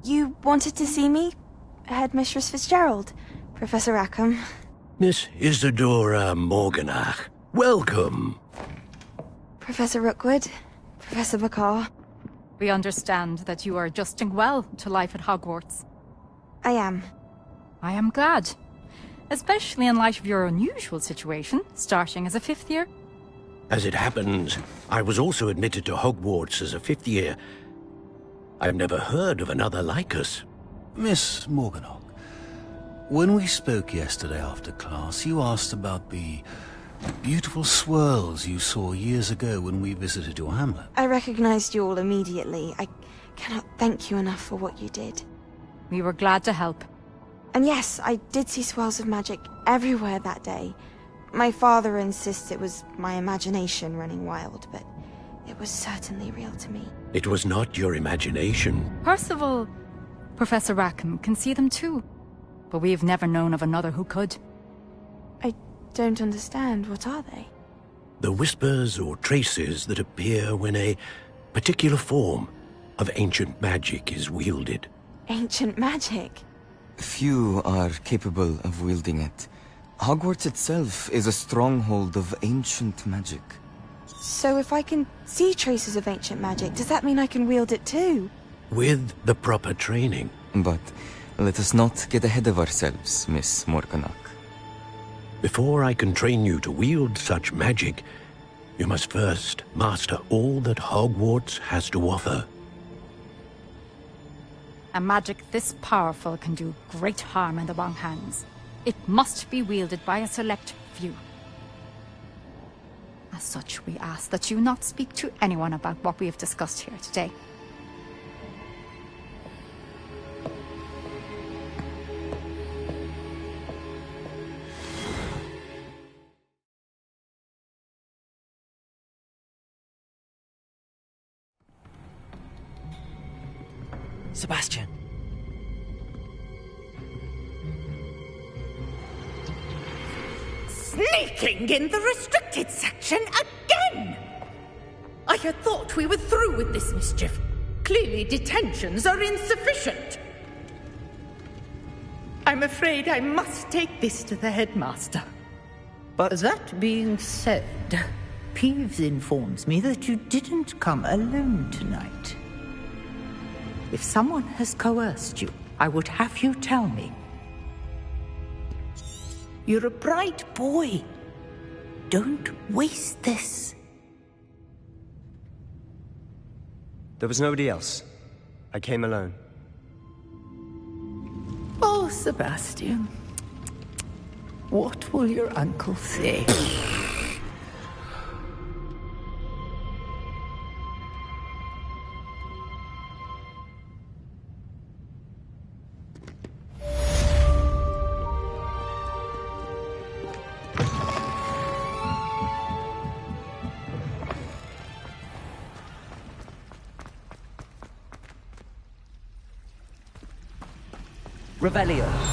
You wanted to see me? Headmistress Fitzgerald, Professor Rackham. Miss Isadora Morganach, welcome. Professor Rookwood, Professor McCaw. We understand that you are adjusting well to life at Hogwarts. I am. I am glad. Especially in light of your unusual situation, starting as a 5th year. As it happens, I was also admitted to Hogwarts as a 5th year, I've never heard of another like us. Miss Morganach, when we spoke yesterday after class, you asked about the beautiful swirls you saw years ago when we visited your hamlet. I recognized you all immediately. I cannot thank you enough for what you did. We were glad to help. And yes, I did see swirls of magic everywhere that day. My father insists it was my imagination running wild, but it was certainly real to me. It was not your imagination. Percival, Professor Rackham can see them too. But we've never known of another who could. I don't understand. What are they? The whispers or traces that appear when a particular form of ancient magic is wielded. Ancient magic? Few are capable of wielding it. Hogwarts itself is a stronghold of ancient magic. So if I can see traces of ancient magic, does that mean I can wield it too? With the proper training. But let us not get ahead of ourselves, Miss Morganach. Before I can train you to wield such magic, you must first master all that Hogwarts has to offer. A magic this powerful can do great harm in the wrong hands. It must be wielded by a select few. As such, we ask that you not speak to anyone about what we have discussed here today. Sebastian. Sneaking in the restricted section again! I had thought we were through with this mischief. Clearly detentions are insufficient. I'm afraid I must take this to the headmaster. But that being said, Peeves informs me that you didn't come alone tonight. If someone has coerced you, I would have you tell me. You're a bright boy. Don't waste this. There was nobody else. I came alone. Oh, Sebastian. What will your uncle say? Revelio.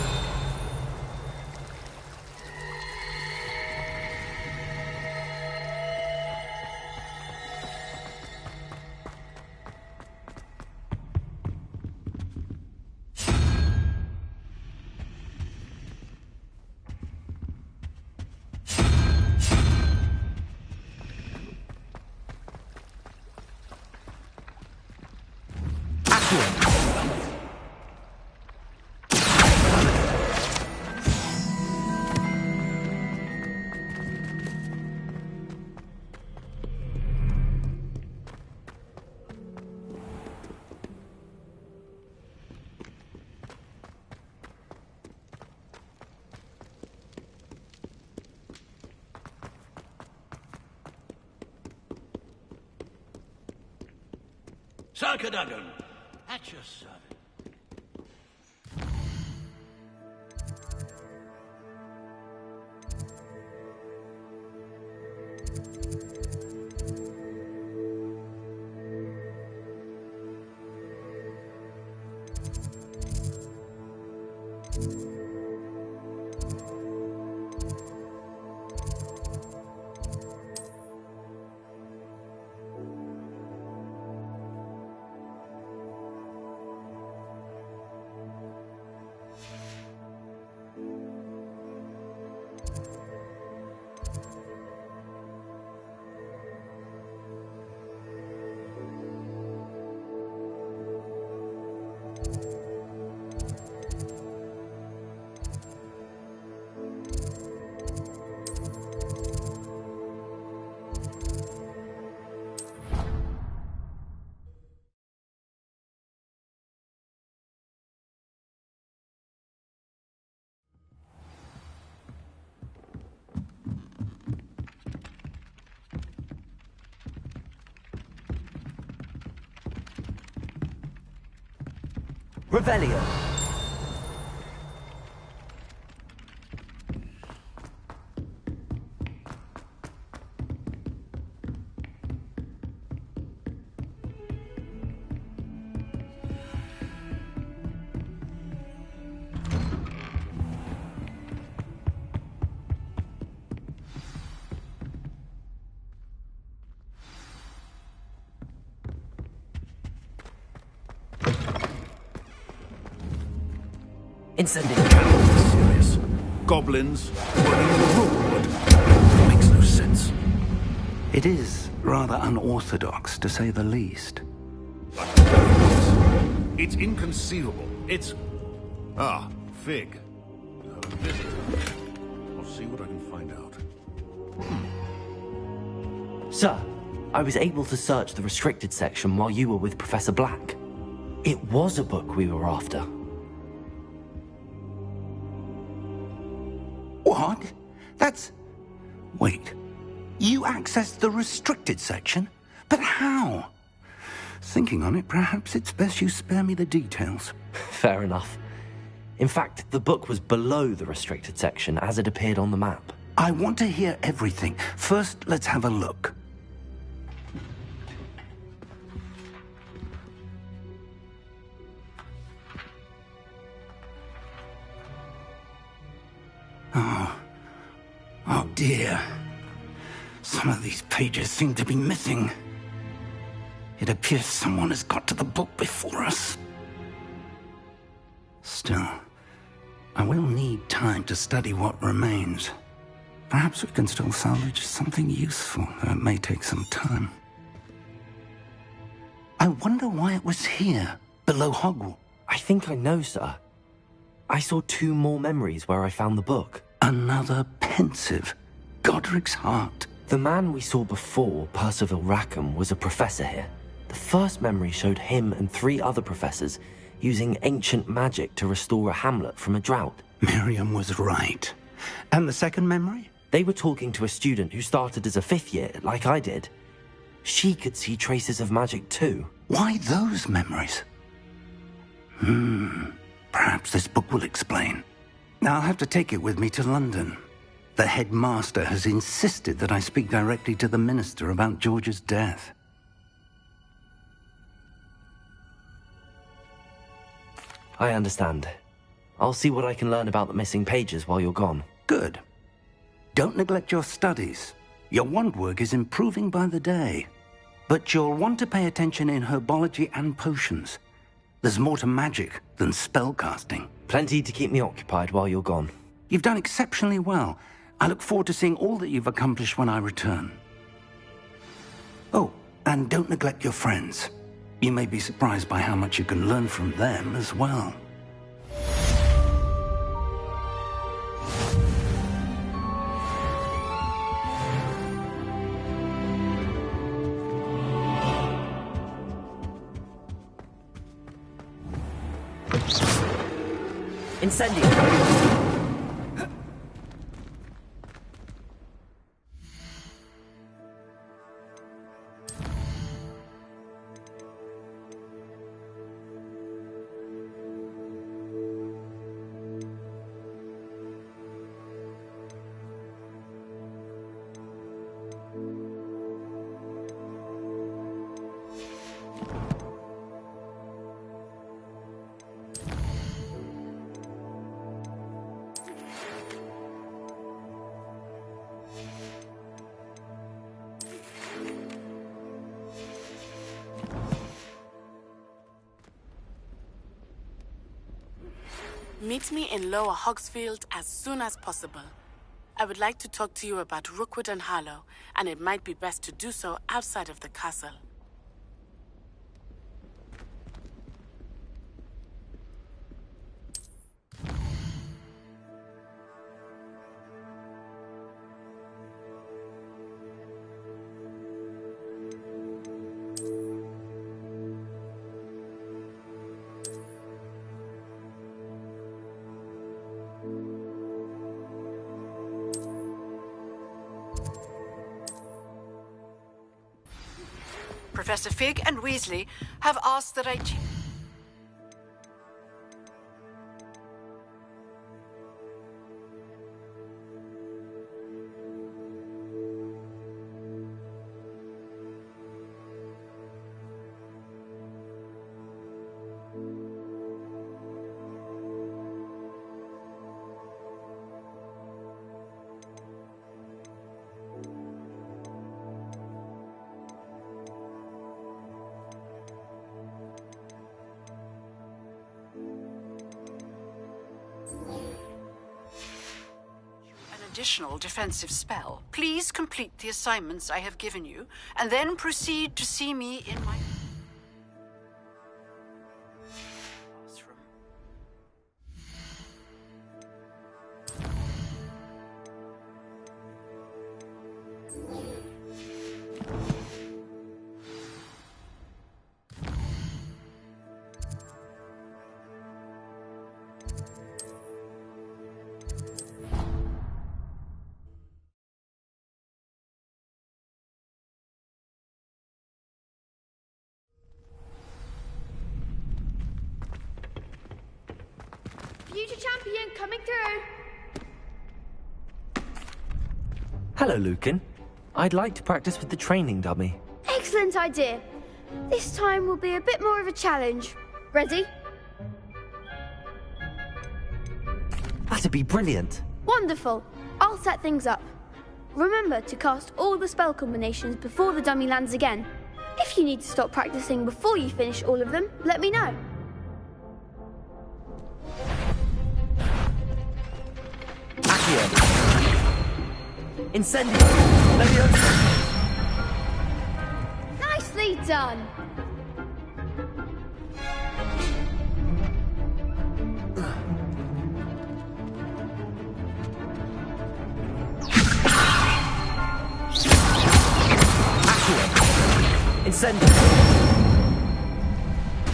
Sarkadagan, at your service. Revelio. Incendio. Serious. Goblins running the Hogwarts. Makes no sense. It is rather unorthodox, to say the least. It's inconceivable. It's... Ah, Fig. A visitor. I'll see what I can find out. Sir, I was able to search the restricted section while you were with Professor Black. It was a book we were after. What? That's... Wait. You accessed the restricted section? But how? Thinking on it, perhaps it's best you spare me the details. Fair enough. In fact, the book was below the restricted section as it appeared on the map. I want to hear everything. First, let's have a look. Oh dear. Some of these pages seem to be missing. It appears someone has got to the book before us. Still, I will need time to study what remains. Perhaps we can still salvage something useful, though it may take some time. I wonder why it was here, below Hogwarts. I think I know, sir. I saw 2 more memories where I found the book. Another pensive. Godric's heart. The man we saw before, Percival Rackham, was a professor here. The first memory showed him and 3 other professors using ancient magic to restore a hamlet from a drought. Miriam was right. And the second memory? They were talking to a student who started as a 5th year, like I did. She could see traces of magic too. Why those memories? Perhaps this book will explain. I'll have to take it with me to London. The headmaster has insisted that I speak directly to the minister about George's death. I understand. I'll see what I can learn about the missing pages while you're gone. Good. Don't neglect your studies. Your wand work is improving by the day. But you'll want to pay attention in herbology and potions. There's more to magic than spellcasting. Plenty to keep me occupied while you're gone. You've done exceptionally well. I look forward to seeing all that you've accomplished when I return. Oh, and don't neglect your friends. You may be surprised by how much you can learn from them as well. Incendio. Meet me in Lower Hogsfield as soon as possible. I would like to talk to you about Rookwood and Harlow, and it might be best to do so outside of the castle. Professor Fig and Weasley have asked that I... additional defensive spell. Please complete the assignments I have given you, and then proceed to see me in my... Future champion coming through. Hello, Lucan. I'd like to practice with the training dummy. Excellent idea. This time will be a bit more of a challenge. Ready? That'd be brilliant. Wonderful. I'll set things up. Remember to cast all the spell combinations before the dummy lands again. If you need to stop practicing before you finish all of them, let me know. Incendio! Leviosa! Nicely done! Incendio!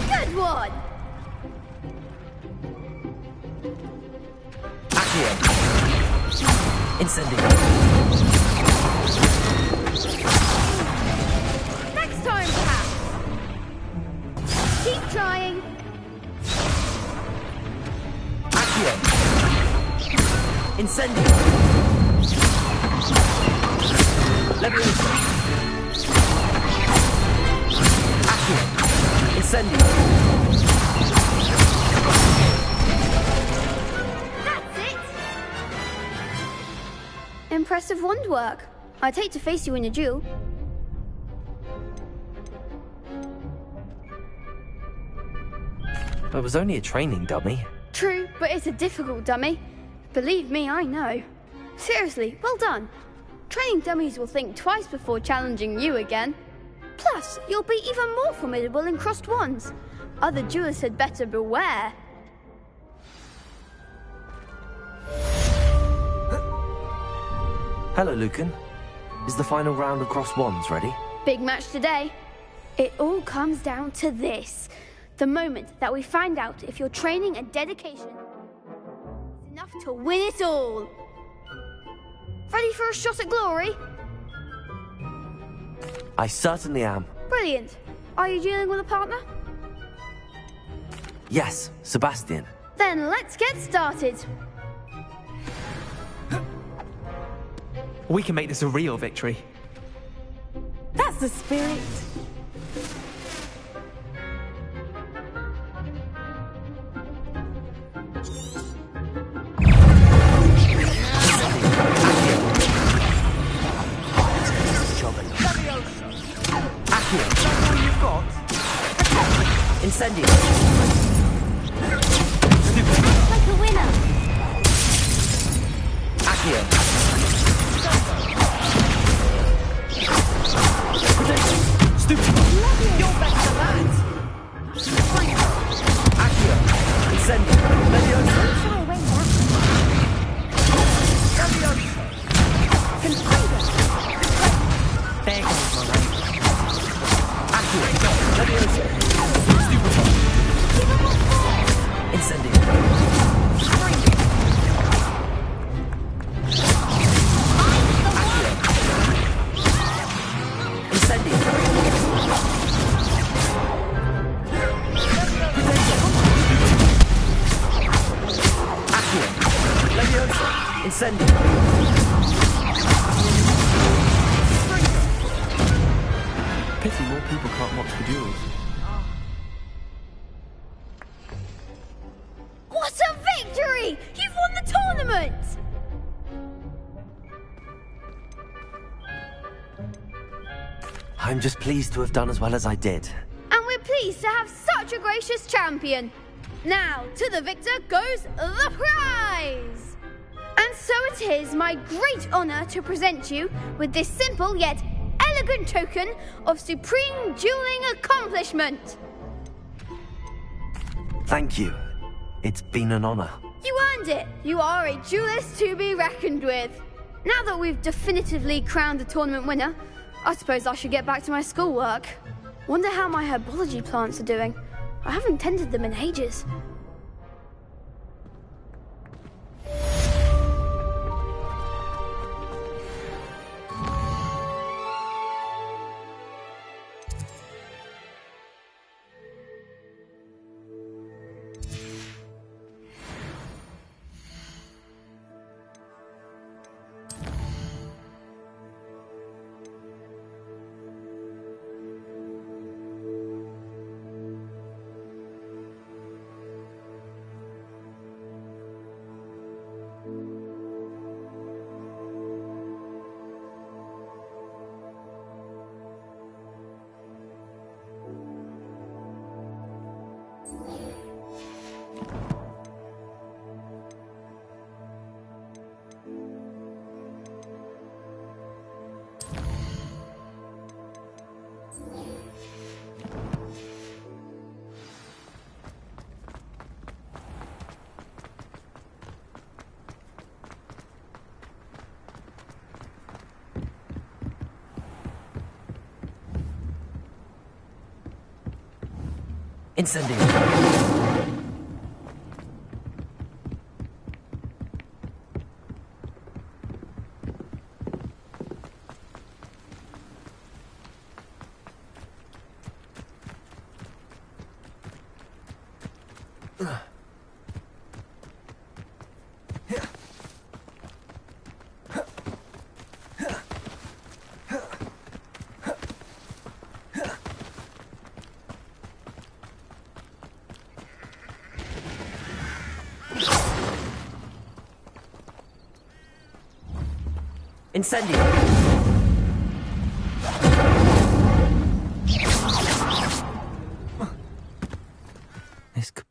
Good one! Accio! Incendio! Next time, perhaps. Keep trying. Accio! Incendio! Leviosa! Accio! Incendio! That's it! Impressive wand work. I'd hate to face you in a duel. It was only a training dummy. True, but it's a difficult dummy. Believe me, I know. Seriously, well done. Training dummies will think twice before challenging you again. Plus, you'll be even more formidable in crossed wands. Other duelists had better beware. Hello, Lucan. Is the final round of cross wands ready? Big match today. It all comes down to this. The moment that we find out if your training and dedication is enough to win it all. Ready for a shot at glory? I certainly am. Brilliant. Are you dealing with a partner? Yes, Sebastian. Then let's get started. We can make this a real victory. That's the spirit. Incendio! Like a winner! Accio! Stupid! You're better than that! Accio! Incendio! Leviosa! There goes my life. Accio! Leviosa! Incendio! Incendio! Accio! Leviosa! Incendio! Pity more people can't watch the duels. What a victory! You've won the tournament! I'm just pleased to have done as well as I did. And we're pleased to have such a gracious champion. Now, to the victor goes the prize! And so it is my great honour to present you with this simple yet elegant token of supreme dueling accomplishment. Thank you. It's been an honor. You earned it. You are a duelist to be reckoned with. Now that we've definitively crowned the tournament winner, I suppose I should get back to my schoolwork. Wonder how my herbology plants are doing. I haven't tended them in ages. Incendio. Incendio! This could...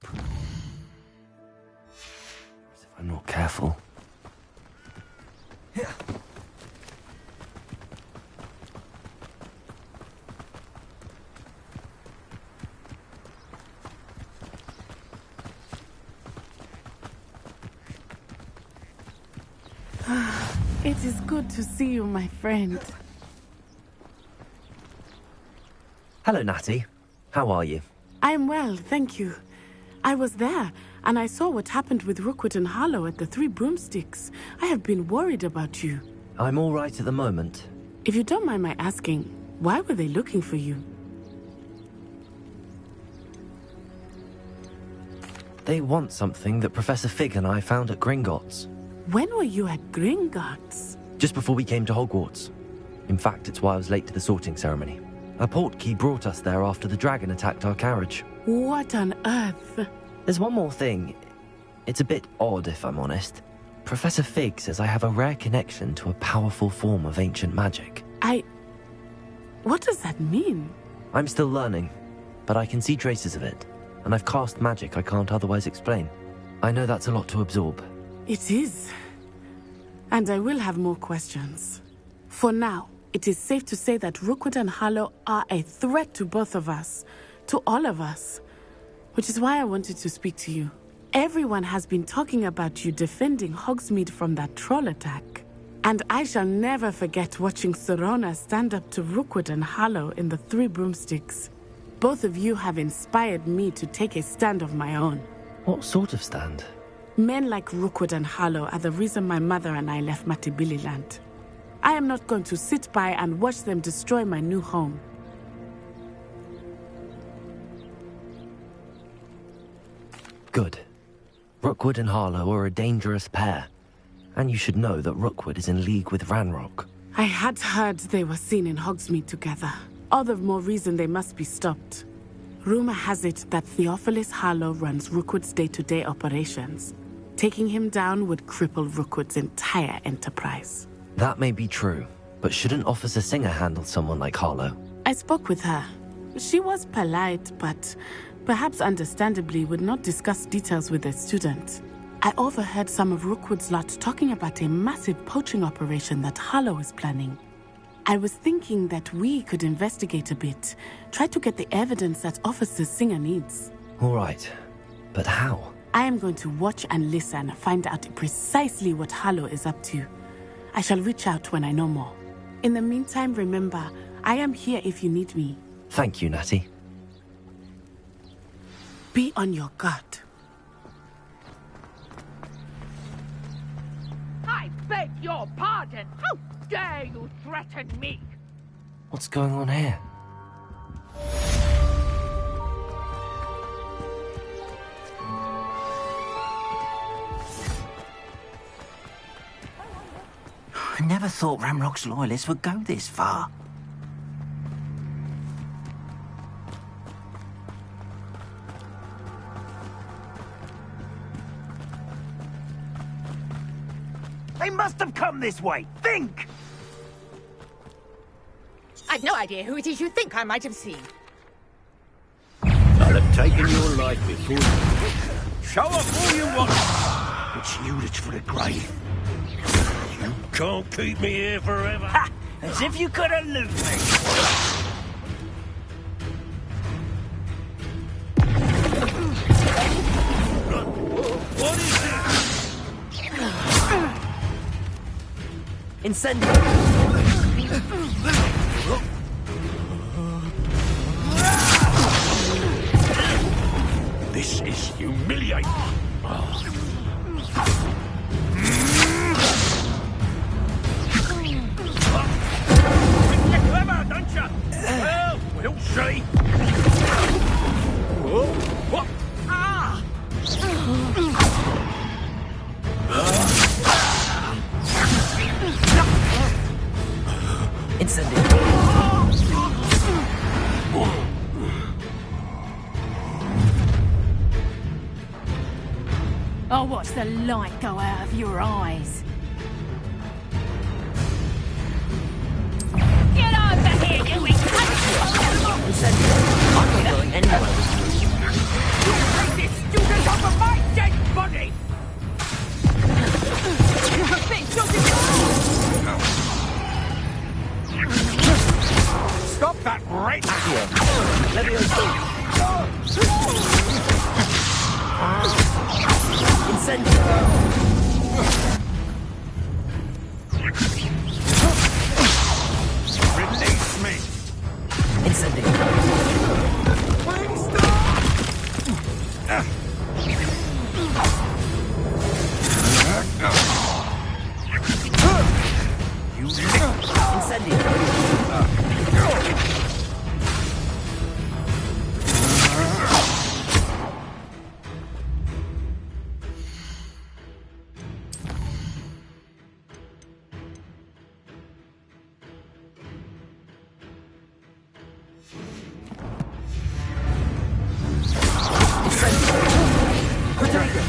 As if I'm not careful. It is good to see you, my friend. Hello, Natty. How are you? I am well, thank you. I was there, and I saw what happened with Rookwood and Harlow at the Three Broomsticks. I have been worried about you. I'm all right at the moment. If you don't mind my asking, why were they looking for you? They want something that Professor Fig and I found at Gringotts. When were you at Gringotts? Just before we came to Hogwarts. In fact, it's why I was late to the sorting ceremony. A portkey brought us there after the dragon attacked our carriage. What on earth? There's one more thing. It's a bit odd, if I'm honest. Professor Fig says I have a rare connection to a powerful form of ancient magic. What does that mean? I'm still learning, but I can see traces of it, and I've cast magic I can't otherwise explain. I know that's a lot to absorb. It is. And I will have more questions. For now, it is safe to say that Rookwood and Harlow are a threat to both of us. To all of us. Which is why I wanted to speak to you. Everyone has been talking about you defending Hogsmeade from that troll attack. And I shall never forget watching Serona stand up to Rookwood and Harlow in the Three Broomsticks. Both of you have inspired me to take a stand of my own. What sort of stand? Men like Rookwood and Harlow are the reason my mother and I left Matibililand. I am not going to sit by and watch them destroy my new home. Good. Rookwood and Harlow are a dangerous pair. And you should know that Rookwood is in league with Ranrock. I had heard they were seen in Hogsmeade together. All the more reason they must be stopped. Rumor has it that Theophilus Harlow runs Rookwood's day-to-day operations. Taking him down would cripple Rookwood's entire enterprise. That may be true, but shouldn't Officer Singer handle someone like Harlow? I spoke with her. She was polite, but perhaps understandably would not discuss details with a student. I overheard some of Rookwood's lot talking about a massive poaching operation that Harlow is planning. I was thinking that we could investigate a bit, try to get the evidence that Officer Singer needs. All right, but how? I am going to watch and listen, find out precisely what Harlow is up to. I shall reach out when I know more. In the meantime, remember, I am here if you need me. Thank you, Natty. Be on your guard. I beg your pardon! How dare you threaten me? What's going on here? I never thought Ramrock's loyalists would go this far. They must have come this way. Think! I've no idea who it is you think I might have seen. I'll have taken your life before you. Show off all you want. It's you that's for the grave. You can't keep me here forever. Ha! As if you could elude me. What is it? Incendio! This is humiliating. You're clever, don't you? Well, we'll see. Whoa. What? Ah! Incendio! I'll watch the light go out of your eyes. Get over here, you Incendio! I'm not going anywhere with you. You take this student off of my dead body! Stop that right Accio! Levioso! Incendio! Release me! Incendio! Please stop! You Incendio!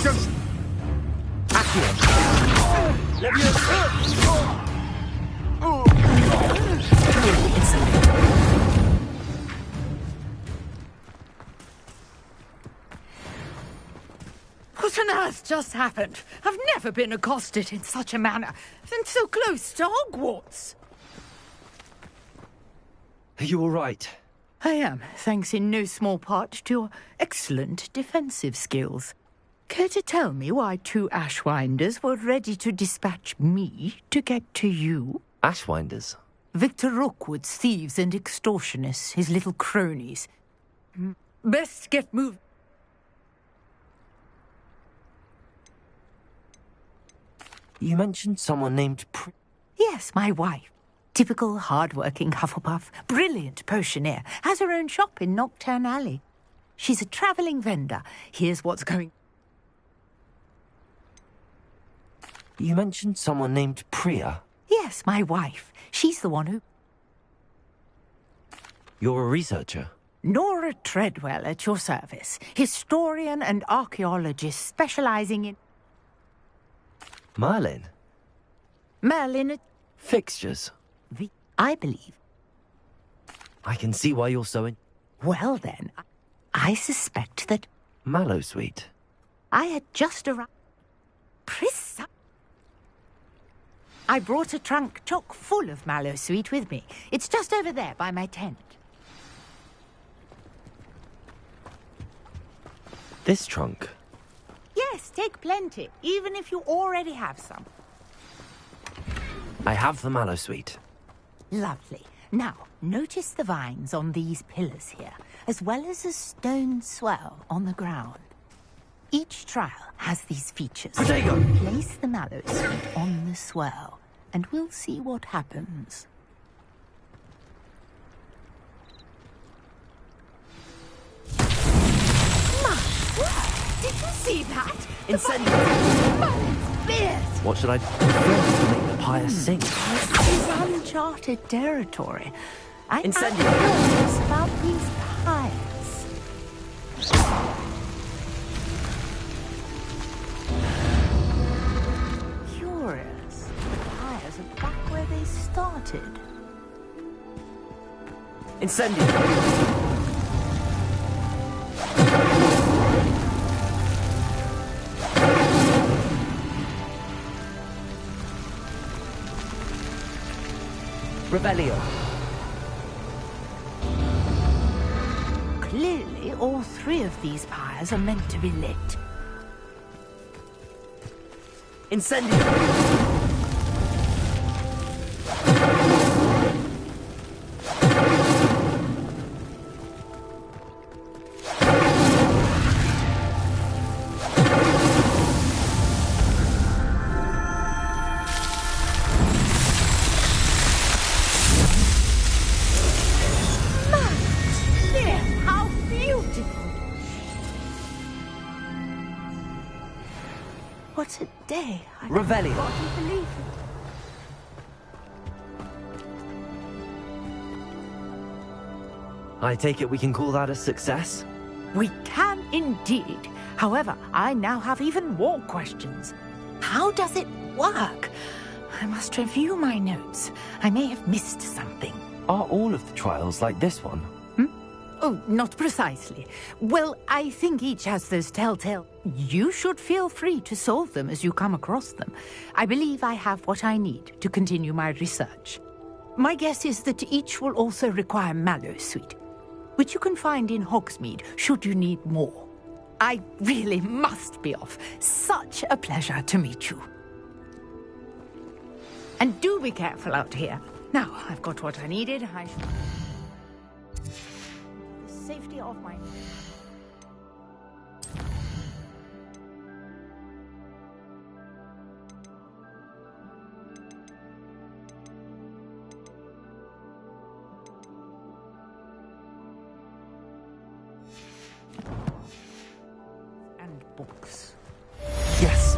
just... What on earth just happened? I've never been accosted in such a manner, and so close to Hogwarts. Are you all right? I am, thanks in no small part to your excellent defensive skills. Care to tell me why two Ashwinders were ready to dispatch me to get to you? Ashwinders? Victor Rookwood's thieves and extortionists, his little cronies. Best get moving. You mentioned someone named Yes, my wife. Typical hard-working Hufflepuff, brilliant potioneer, has her own shop in Knockturn Alley. She's a travelling vendor. Here's what's going... You mentioned someone named Priya? Yes, my wife. She's the one who... You're a researcher? Nora Treadwell at your service. Historian and archaeologist specialising in... Merlin? Merlin... Fixtures? I believe. I can see why you're so in... Well then, I suspect that... Mallowsweet? I had just arrived... Precise. I brought a trunk chock full of mallow sweet with me. It's just over there by my tent. This trunk? Yes, take plenty, even if you already have some. I have the mallow sweet. Lovely. Now, notice the vines on these pillars here, as well as a stone swell on the ground. Each trial has these features. Potato! Place the mallow sweet on the swell, and we'll see what happens. My word! Did you see that? Incendiary! What should I do first to make the pyre sing? This is uncharted territory. I am Incendiary! curious about these pyres. Curious. The pyres are back where they started. Incendiary! Rebellion. Clearly, all three of these pyres are meant to be lit. Incendiary! How beautiful! What a day! I Revelio. can't believe it. I take it we can call that a success? We can indeed. However, I now have even more questions. How does it work? I must review my notes. I may have missed something. Are all of the trials like this one? Oh, not precisely. Well, I think each has those telltale. You should feel free to solve them as you come across them. I believe I have what I need to continue my research. My guess is that each will also require mallow sweet, which you can find in Hogsmeade should you need more. I really must be off. Such a pleasure to meet you. And do be careful out here. Now, I've got what I needed. I shall... The safety of my... and books. Yes.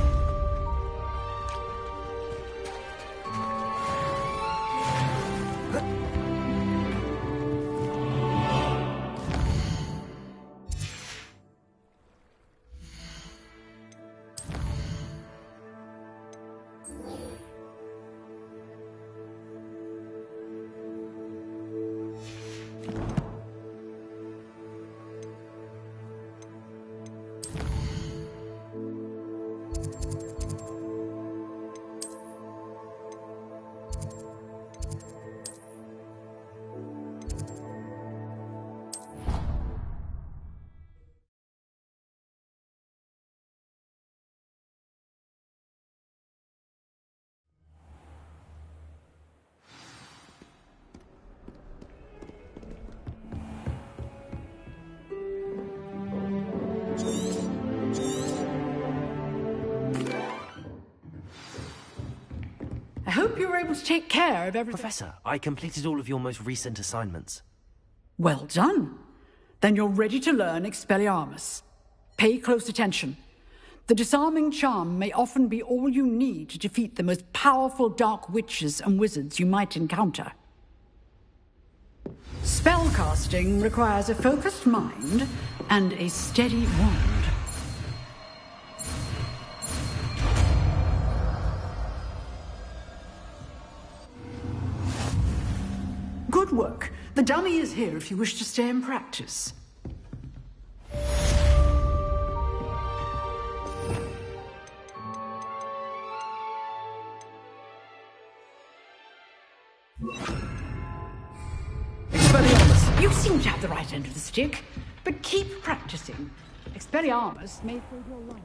I hope you were able to take care of everything. Professor, I completed all of your most recent assignments. Well done. Then you're ready to learn Expelliarmus. Pay close attention. The disarming charm may often be all you need to defeat the most powerful dark witches and wizards you might encounter. Spellcasting requires a focused mind and a steady wand. Good work. The dummy is here if you wish to stay and practice. You seem to have the right end of the stick, but keep practicing. Expelliarmus may save your life.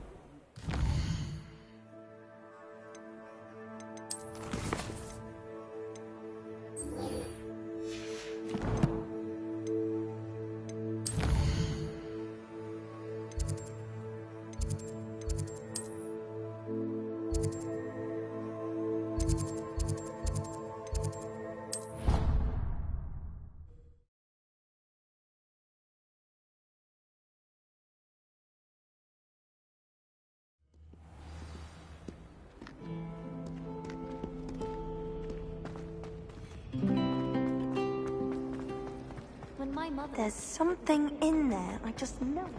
There's something in there, I just know it.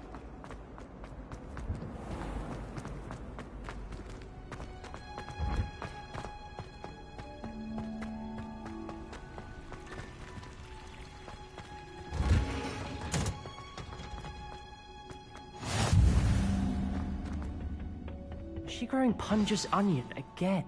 Is she growing Punja's onion again?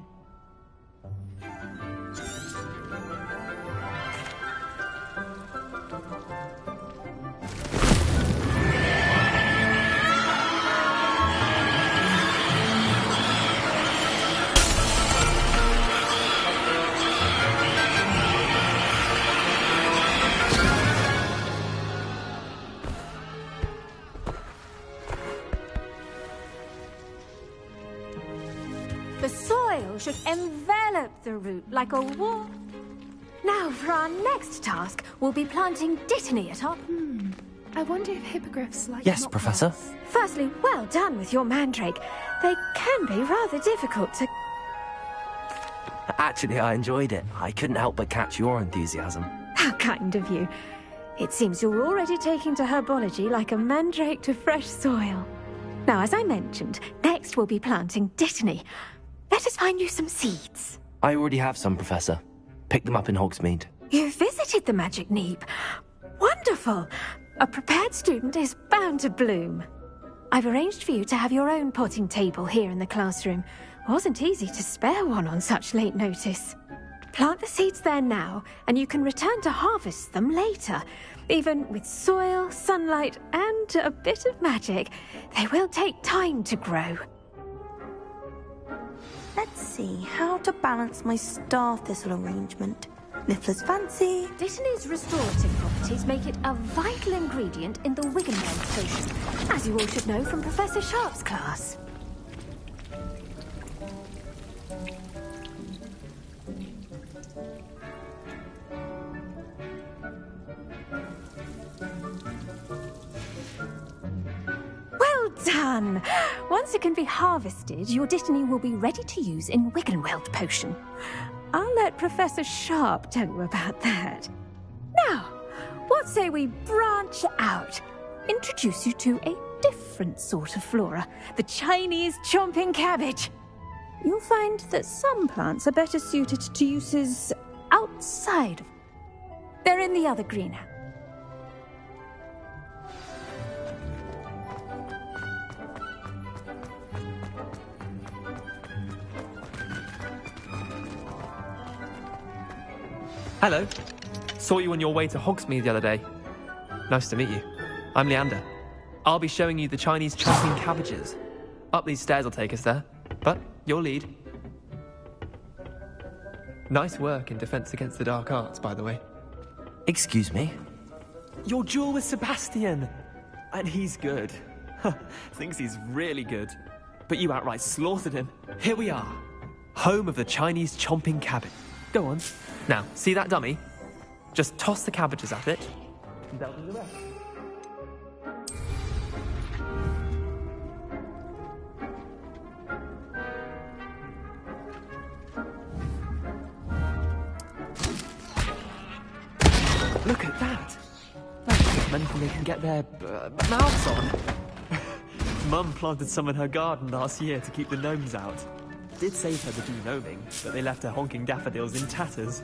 The soil should envelop the root like a wall. Now, for our next task, we'll be planting dittany at our... I wonder if hippogriffs like... Yes, Professor. Firstly, well done with your mandrake. They can be rather difficult to... Actually, I enjoyed it. I couldn't help but catch your enthusiasm. How kind of you. It seems you're already taking to herbology like a mandrake to fresh soil. Now, as I mentioned, next we'll be planting dittany. Let us find you some seeds. I already have some, Professor. Picked them up in Hogsmeade. You visited the Magic Neep. Wonderful! A prepared student is bound to bloom. I've arranged for you to have your own potting table here in the classroom. Wasn't easy to spare one on such late notice. Plant the seeds there now, and you can return to harvest them later. Even with soil, sunlight, and a bit of magic, they will take time to grow. Let's see how to balance my star thistle arrangement. Niffler's fancy. Dittany's restorative properties make it a vital ingredient in the Wiggenweld potion, as you all should know from Professor Sharp's class. Well done! Once it can be harvested, your dittany will be ready to use in Wiggenweld potion. I'll let Professor Sharp tell you about that. Now, what say we branch out? Introduce you to a different sort of flora, the Chinese chomping cabbage. You'll find that some plants are better suited to uses outside of... They're in the other greenhouse. Hello. Saw you on your way to Hogsmeade the other day. Nice to meet you. I'm Leander. I'll be showing you the Chinese chopping cabbages. Up these stairs will take us there, but you'll lead. Nice work in Defense Against the Dark Arts, by the way. Excuse me? Your duel with Sebastian! And he's good. Thinks he's really good. But you outright slaughtered him. Here we are. Home of the Chinese chomping cabbage. Go on. Now, see that dummy? Just toss the cabbages at it, and they'll do the rest. Look at that! That's anything they can get their mouths on. Mum planted some in her garden last year to keep the gnomes out. Did save her the de-gnoming, but they left her honking daffodils in tatters.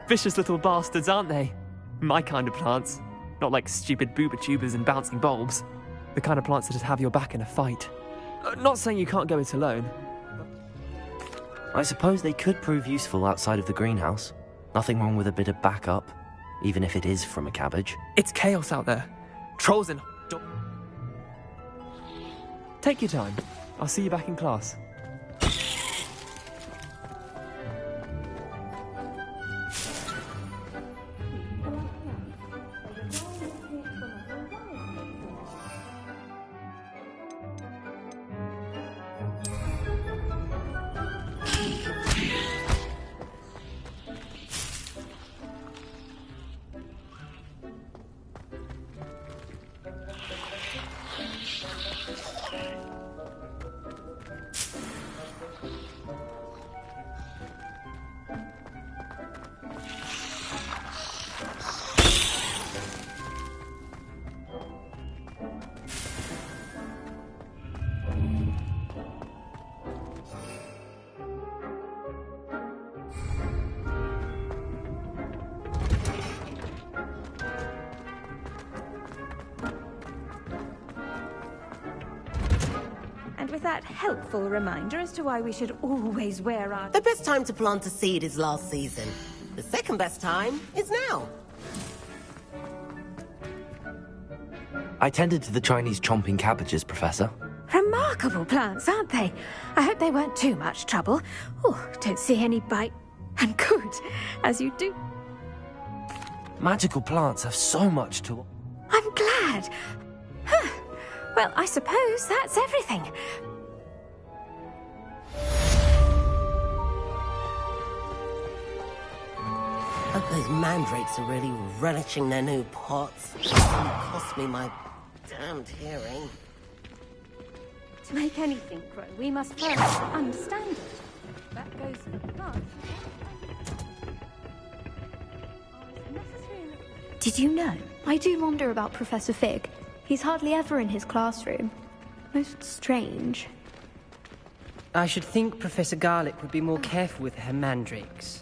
Vicious little bastards, aren't they? My kind of plants. Not like stupid booba tubers and bouncing bulbs. The kind of plants that just have your back in a fight. Not saying you can't go it alone. I suppose they could prove useful outside of the greenhouse. Nothing wrong with a bit of backup, even if it is from a cabbage. It's chaos out there. Trolls and... Take your time. I'll see you back in class. With that helpful reminder as to why we should always wear our... The best time to plant a seed is last season. The second best time is now. I tended to the Chinese chomping cabbages, Professor. Remarkable plants, aren't they? I hope they weren't too much trouble. Oh, don't see any bite. And good, as you do. Magical plants have so much to... I'm glad. Huh. Well, I suppose that's everything. I hope those mandrakes are really relishing their new pots. It's gonna cost me my damned hearing. To make anything grow, we must first understand it. That goes for the plants. Did you know? I do wonder about Professor Fig. He's hardly ever in his classroom. Most strange. I should think Professor Garlick would be more careful with her mandrakes.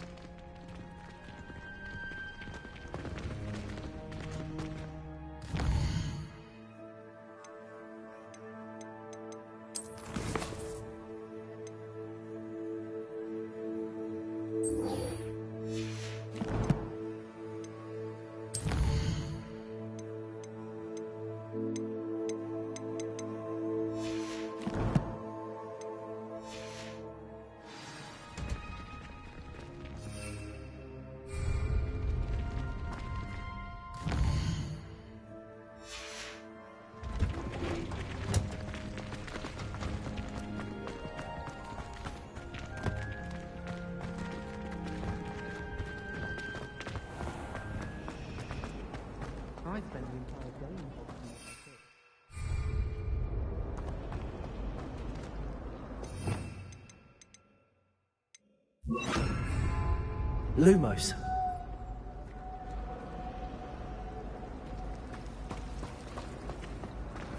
Lumos.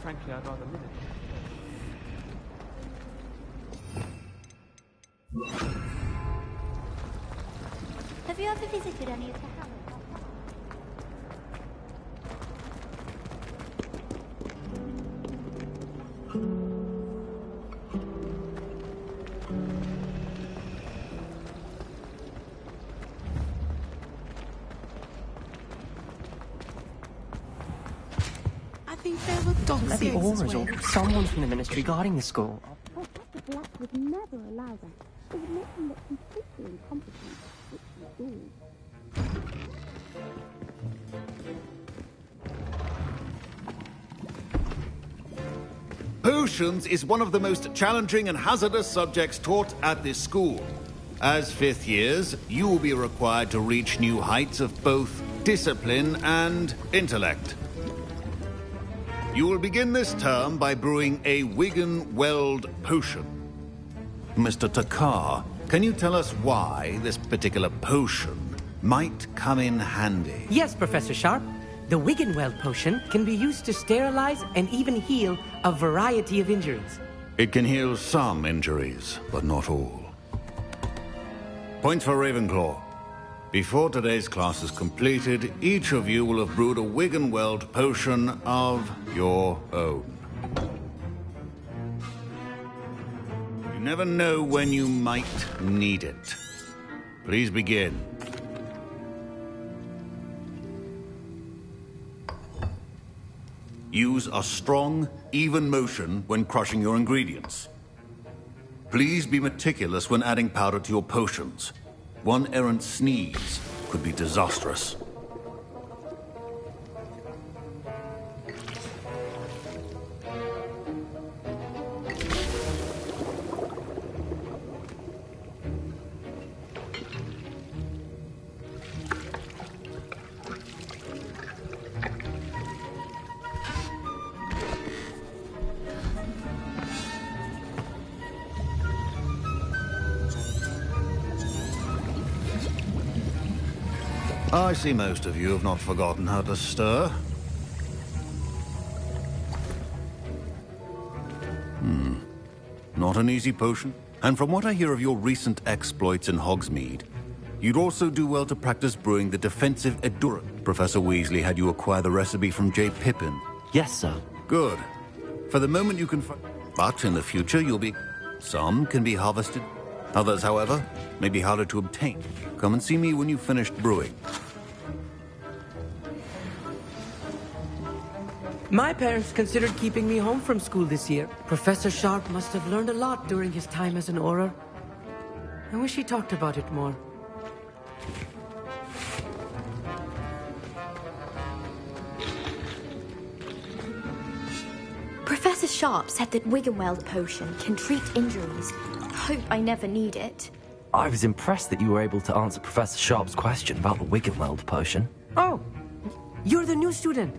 Frankly, I'd rather live it. Have you ever visited any of the houses? Bloody auras or someone from the ministry guarding the school. The Black would never allow that. It would make them look completely incompetent, which we do. Potions is one of the most challenging and hazardous subjects taught at this school. As fifth years, you will be required to reach new heights of both discipline and intellect. You will begin this term by brewing a Wiggenweld potion. Mr. Takar, can you tell us why this particular potion might come in handy? Yes, Professor Sharp. The Wiggenweld potion can be used to sterilize and even heal a variety of injuries. It can heal some injuries, but not all. Points for Ravenclaw. Before today's class is completed, each of you will have brewed a Wiggenweld potion of your own. You never know when you might need it. Please begin. Use a strong, even motion when crushing your ingredients. Please be meticulous when adding powder to your potions. One errant sneeze could be disastrous. I see most of you have not forgotten how to stir. Not an easy potion. And from what I hear of your recent exploits in Hogsmeade, you'd also do well to practice brewing the defensive Edurant. Professor Weasley had you acquire the recipe from J. Pippin. Yes, sir. Good. For the moment you can but in the future you'll be... Some can be harvested. Others, however, may be harder to obtain. Come and see me when you've finished brewing. My parents considered keeping me home from school this year. Professor Sharp must have learned a lot during his time as an Auror. I wish he talked about it more. Professor Sharp said that Wiggenweld potion can treat injuries. I hope I never need it. I was impressed that you were able to answer Professor Sharp's question about the Wiggenweld potion. Oh, you're the new student.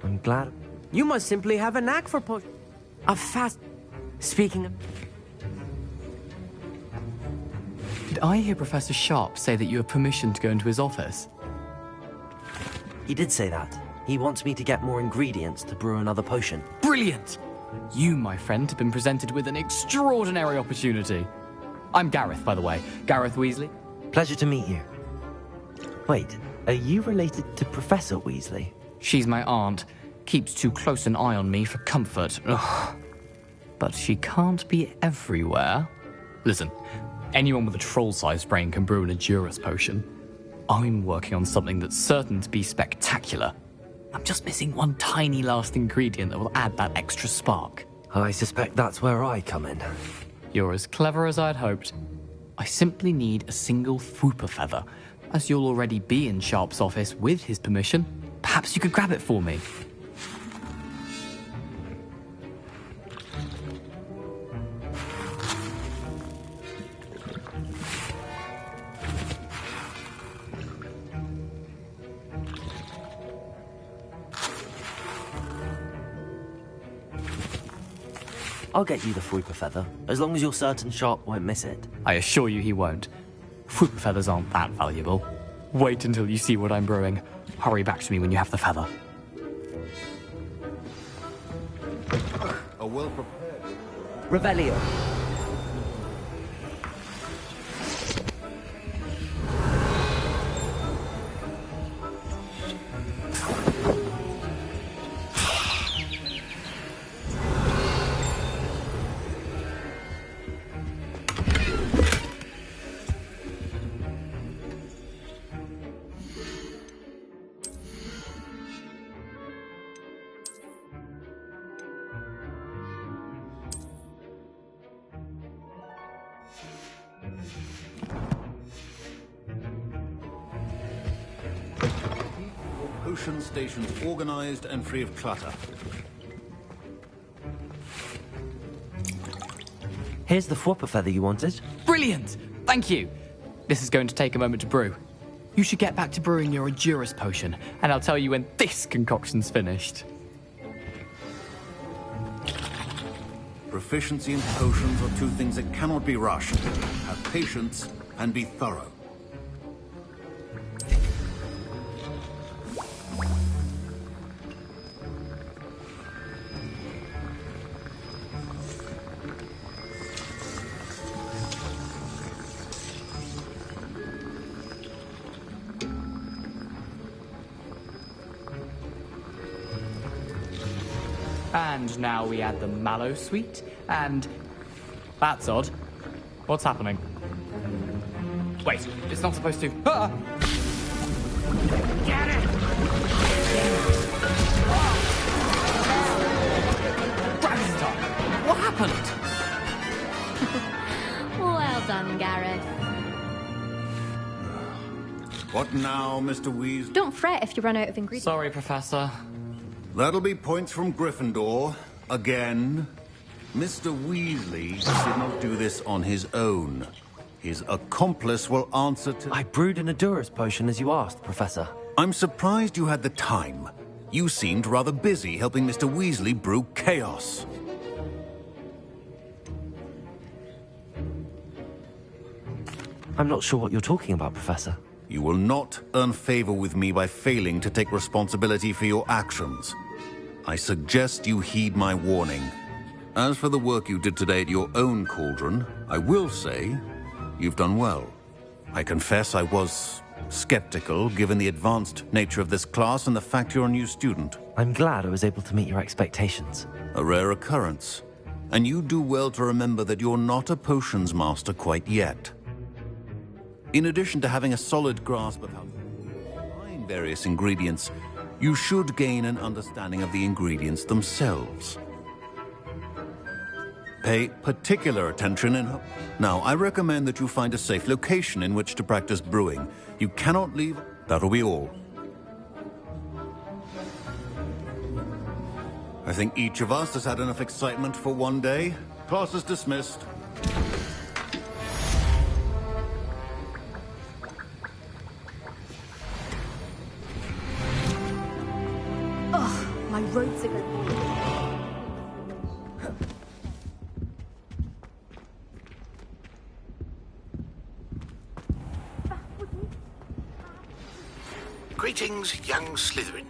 I'm glad. You must simply have a knack for a fast... Speaking of... Did I hear Professor Sharp say that you have permission to go into his office? He did say that. He wants me to get more ingredients to brew another potion. Brilliant! You, my friend, have been presented with an extraordinary opportunity. I'm Gareth, by the way. Gareth Weasley. Pleasure to meet you. Wait, are you related to Professor Weasley? She's my aunt. Keeps too close an eye on me for comfort. Ugh. But she can't be everywhere. Listen, anyone with a troll-sized brain can brew an Edurus potion. I'm working on something that's certain to be spectacular. I'm just missing one tiny last ingredient that will add that extra spark. I suspect that's where I come in. You're as clever as I'd hoped. I simply need a single Fwooper feather. As you'll already be in Sharp's office with his permission, perhaps you could grab it for me. I'll get you the Fwooper feather, as long as you're certain Sharp won't miss it. I assure you he won't. Fwooper feathers aren't that valuable. Wait until you see what I'm brewing. Hurry back to me when you have the feather. A well-prepared... Revelio. Potion stations organized and free of clutter. Here's the Fwooper feather you wanted. Brilliant! Thank you! This is going to take a moment to brew. You should get back to brewing your Edurus potion, and I'll tell you when this concoction's finished. Proficiency in potions are two things that cannot be rushed. Have patience and be thorough. And now we add the mallow sweet, and... That's odd. What's happening? Wait, it's not supposed to... Ah! Get it! What now, Mr. Weasley? Don't fret if you run out of ingredients. Sorry, Professor. That'll be points from Gryffindor. Again. Mr. Weasley did not do this on his own. His accomplice will answer to... I brewed an Adurus potion as you asked, Professor. I'm surprised you had the time. You seemed rather busy helping Mr. Weasley brew chaos. I'm not sure what you're talking about, Professor. You will not earn favor with me by failing to take responsibility for your actions. I suggest you heed my warning. As for the work you did today at your own cauldron, I will say you've done well. I confess I was skeptical, given the advanced nature of this class and the fact you're a new student. I'm glad I was able to meet your expectations. A rare occurrence. And you do well to remember that you're not a potions master quite yet. In addition to having a solid grasp of how to combine various ingredients, you should gain an understanding of the ingredients themselves. Pay particular attention in... Now, I recommend that you find a safe location in which to practice brewing. You cannot leave... That'll be all. I think each of us has had enough excitement for one day. Class is dismissed. Ugh, my robes are going to be... Greetings, young Slytherin.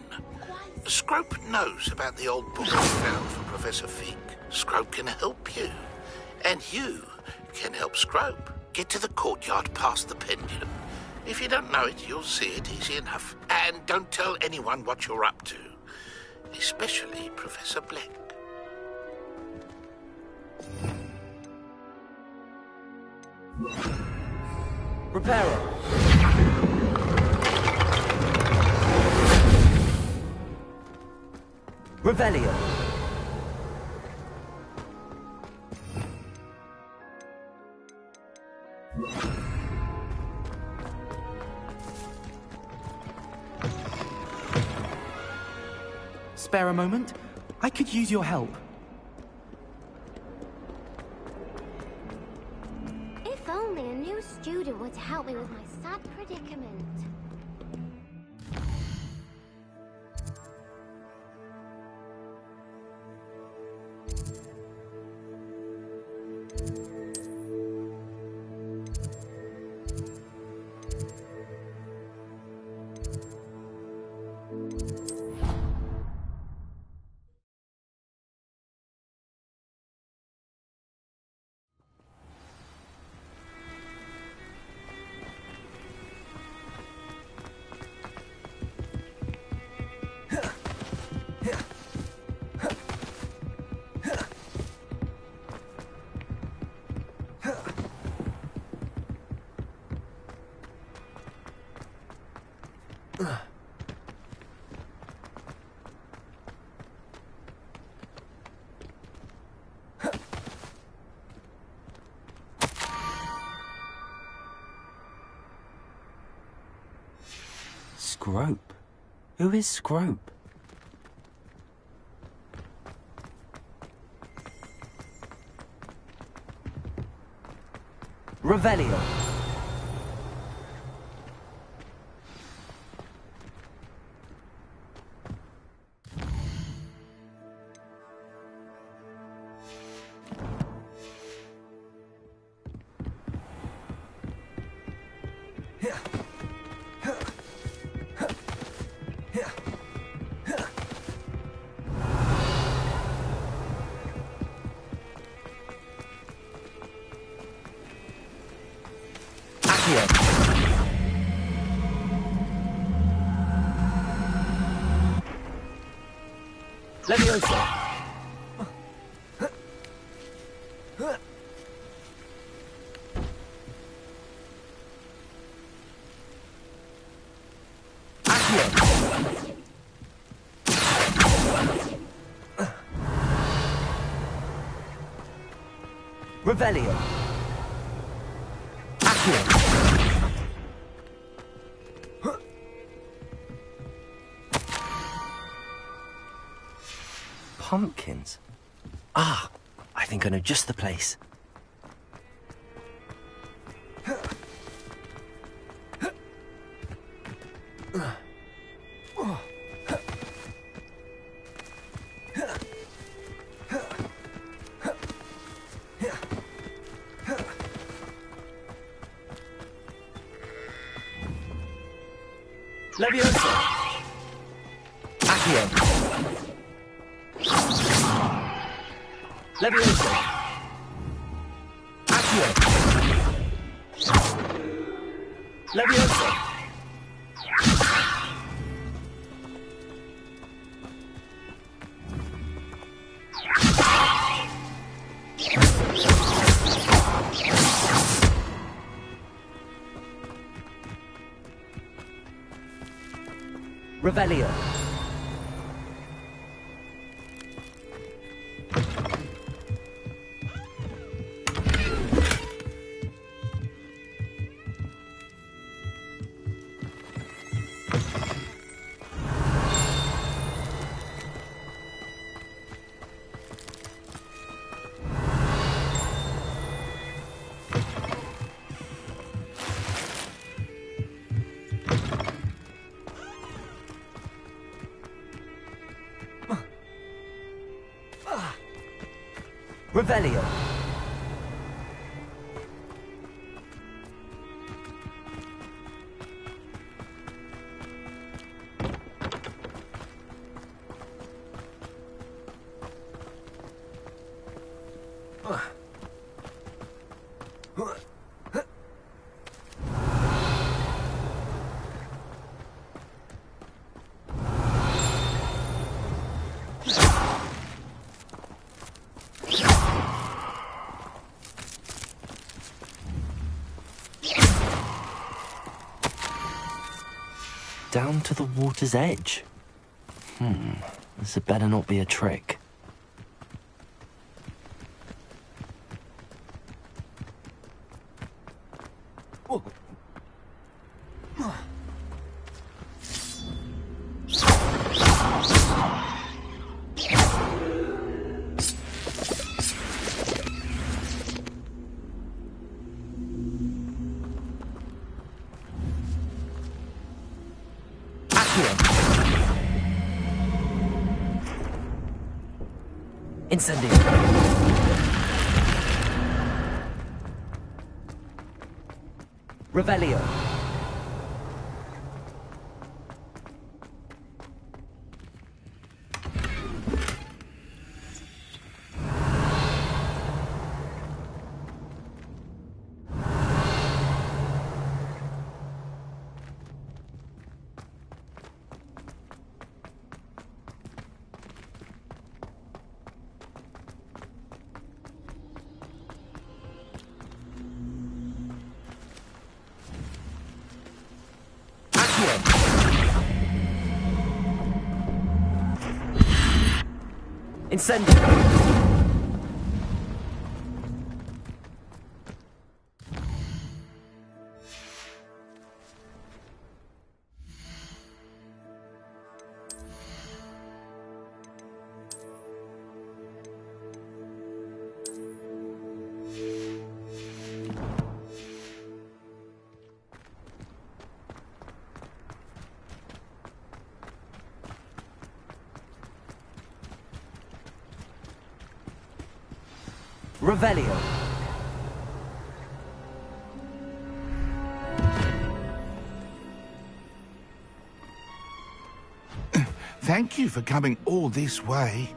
Scrope knows about the old book we found for Professor Fig. Scrope can help you. And you can help Scrope. Get to the courtyard past the pendulum. If you don't know it, you'll see it easy enough. And don't tell anyone what you're up to. Especially Professor Black. Reparo. Revelio. Spare a moment? I could use your help. If only a new student would help me with my sad predicament. Scrope? Who is Scrope? Revelio. Leviosa. Revelio. Accio. Pumpkins. Ah, I think I know just the place. Leviosa! Accio! Leviosa! Accio! Leviosa! Revelio. Revelio. Down to the water's edge. This had better not be a trick. Incendio. Revelio. Incendio. Revelio. Thank you for coming all this way.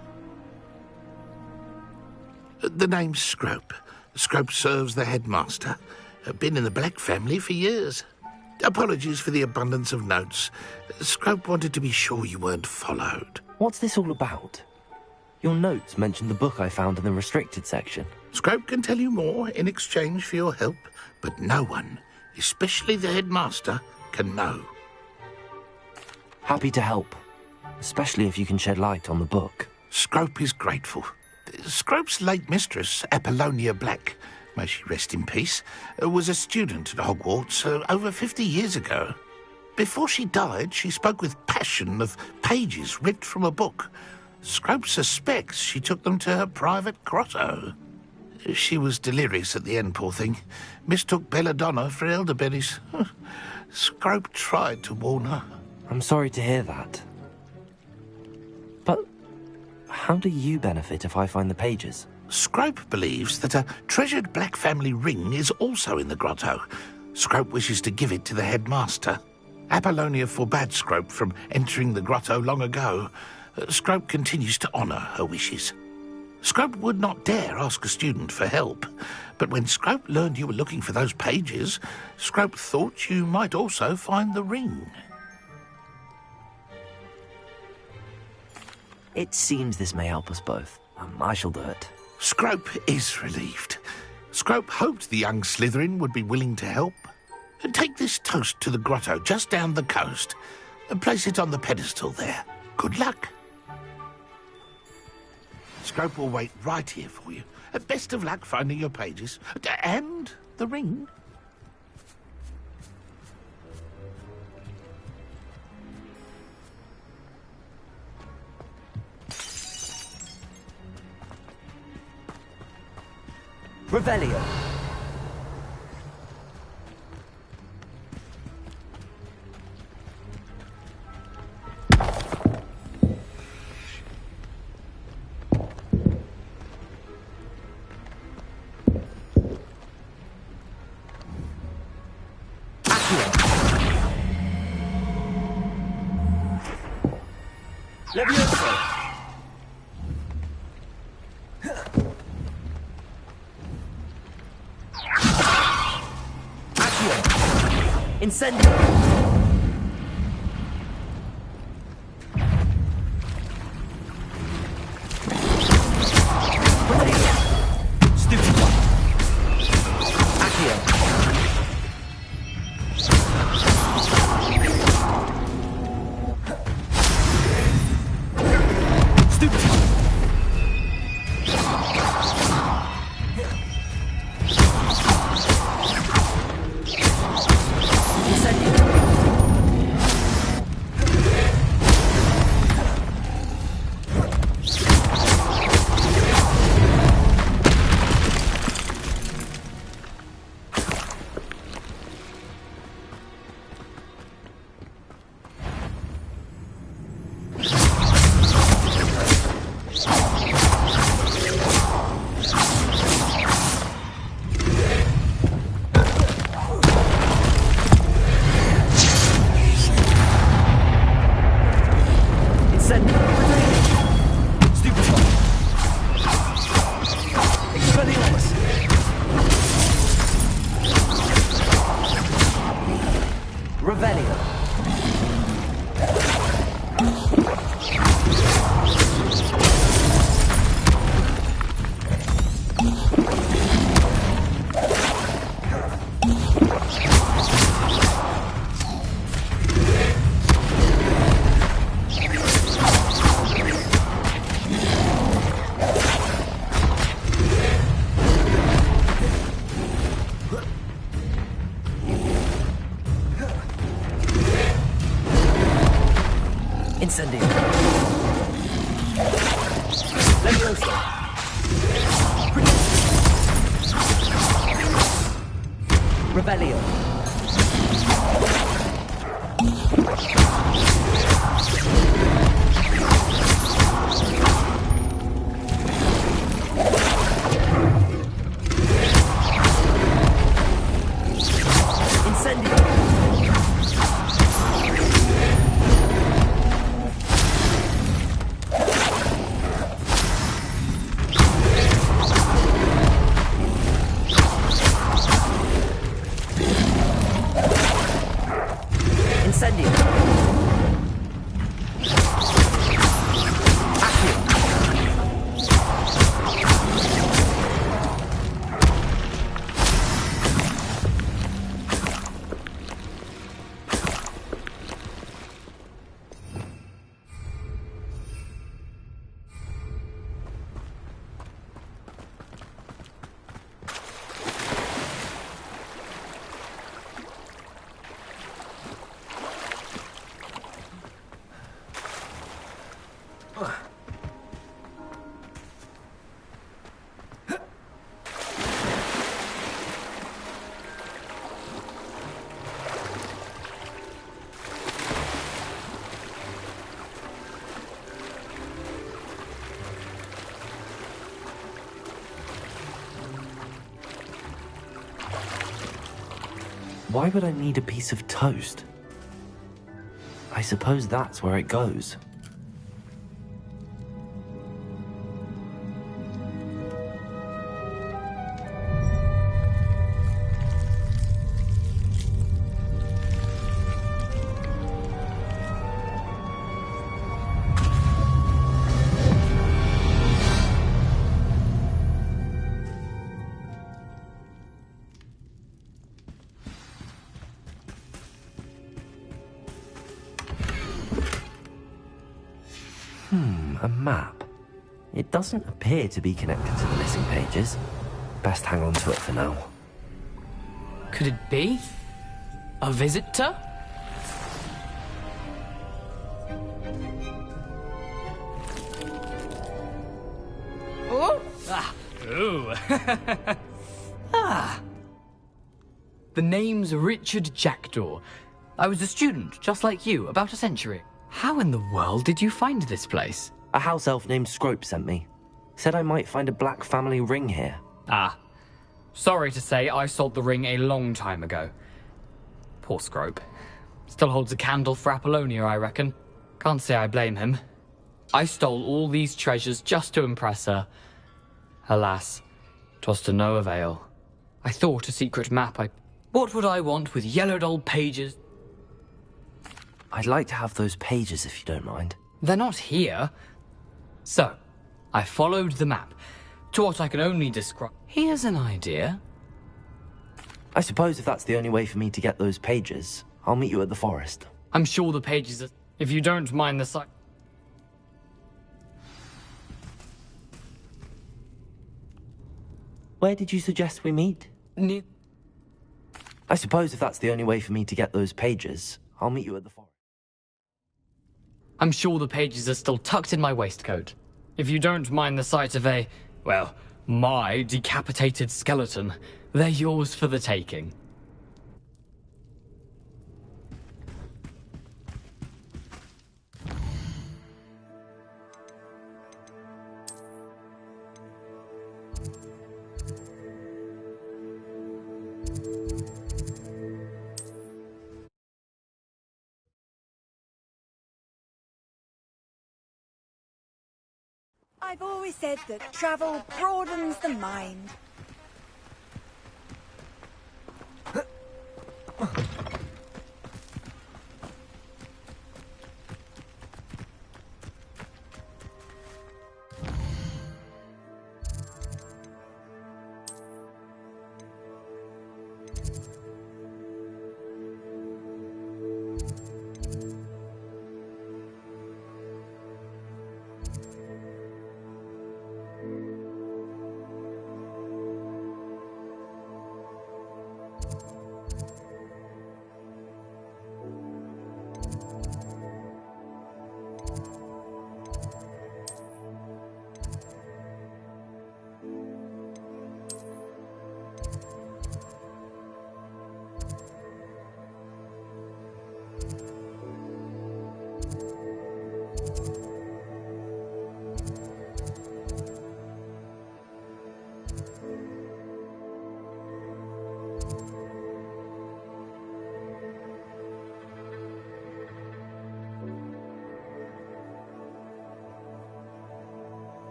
The name's Scrope. Scrope serves the headmaster. Been in the Black family for years. Apologies for the abundance of notes. Scrope wanted to be sure you weren't followed. What's this all about? Your notes mentioned the book I found in the restricted section. Scrope can tell you more in exchange for your help, but no one, especially the headmaster, can know. Happy to help, especially if you can shed light on the book. Scrope is grateful. Scrope's late mistress, Apollonia Black, may she rest in peace, was a student at Hogwarts over 50 years ago. Before she died, she spoke with passion of pages ripped from a book. Scrope suspects she took them to her private grotto. She was delirious at the end, poor thing. Mistook belladonna for elderberries. Scrope tried to warn her. I'm sorry to hear that. But how do you benefit if I find the pages? Scrope believes that a treasured black family ring is also in the grotto. Scrope wishes to give it to the headmaster. Apollonia forbade Scrope from entering the grotto long ago. Scrope continues to honour her wishes. Scrope would not dare ask a student for help, but when Scrope learned you were looking for those pages, Scrope thought you might also find the ring. It seems this may help us both. I shall do it. Scrope is relieved. Scrope hoped the young Slytherin would be willing to help. Take this toast to the grotto just down the coast and place it on the pedestal there. Good luck. Scrope will wait right here for you. Best of luck finding your pages. And the ring. Revelio. Levioso. Accio. Incendio. Stupid one. Accio. Incendio. Levioso. Revelio. Incendio. Incendio. Why would I need a piece of toast? I suppose that's where it goes. A map. It doesn't appear to be connected to the missing pages. Best hang on to it for now. Could it be? A visitor? Oh! Ah! Ooh! Ah! The name's Richard Jackdaw. I was a student, just like you, about a century. How in the world did you find this place? A house elf named Scrope sent me. Said I might find a black family ring here. Ah. Sorry to say, I sold the ring a long time ago. Poor Scrope. Still holds a candle for Apollonia, I reckon. Can't say I blame him. I stole all these treasures just to impress her. Alas, 'twas to no avail. I thought a secret map What would I want with yellowed old pages? I'd like to have those pages if you don't mind. They're not here. So, I followed the map to what I can only describe. Here's an idea. I suppose if that's the only way for me to get those pages, I'll meet you at the forest. I'm sure the pages are... If you don't mind the sight... Where did you suggest we meet? I suppose if that's the only way for me to get those pages, I'll meet you at the forest. I'm sure the pages are still tucked in my waistcoat. If you don't mind the sight of my decapitated skeleton, they're yours for the taking. I've always said that travel broadens the mind.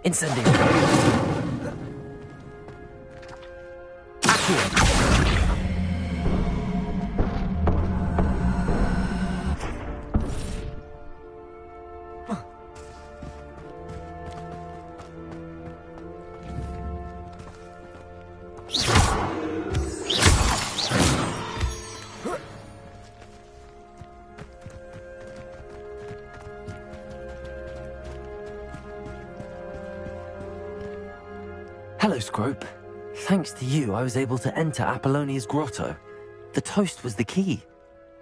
Incendio. Accio. Hello, Scrope. Thanks to you, I was able to enter Apollonia's grotto. The toast was the key.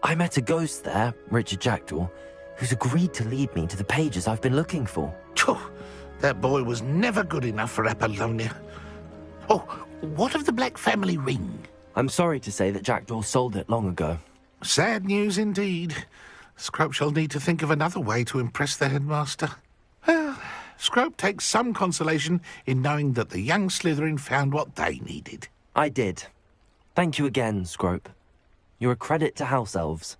I met a ghost there, Richard Jackdaw, who's agreed to lead me to the pages I've been looking for. Phew, that boy was never good enough for Apollonia. Oh, what of the Black family ring? I'm sorry to say that Jackdaw sold it long ago. Sad news indeed. Scrope shall need to think of another way to impress the headmaster. Well, Scrope takes some consolation in knowing that the young Slytherin found what they needed. I did. Thank you again, Scrope. You're a credit to House Elves.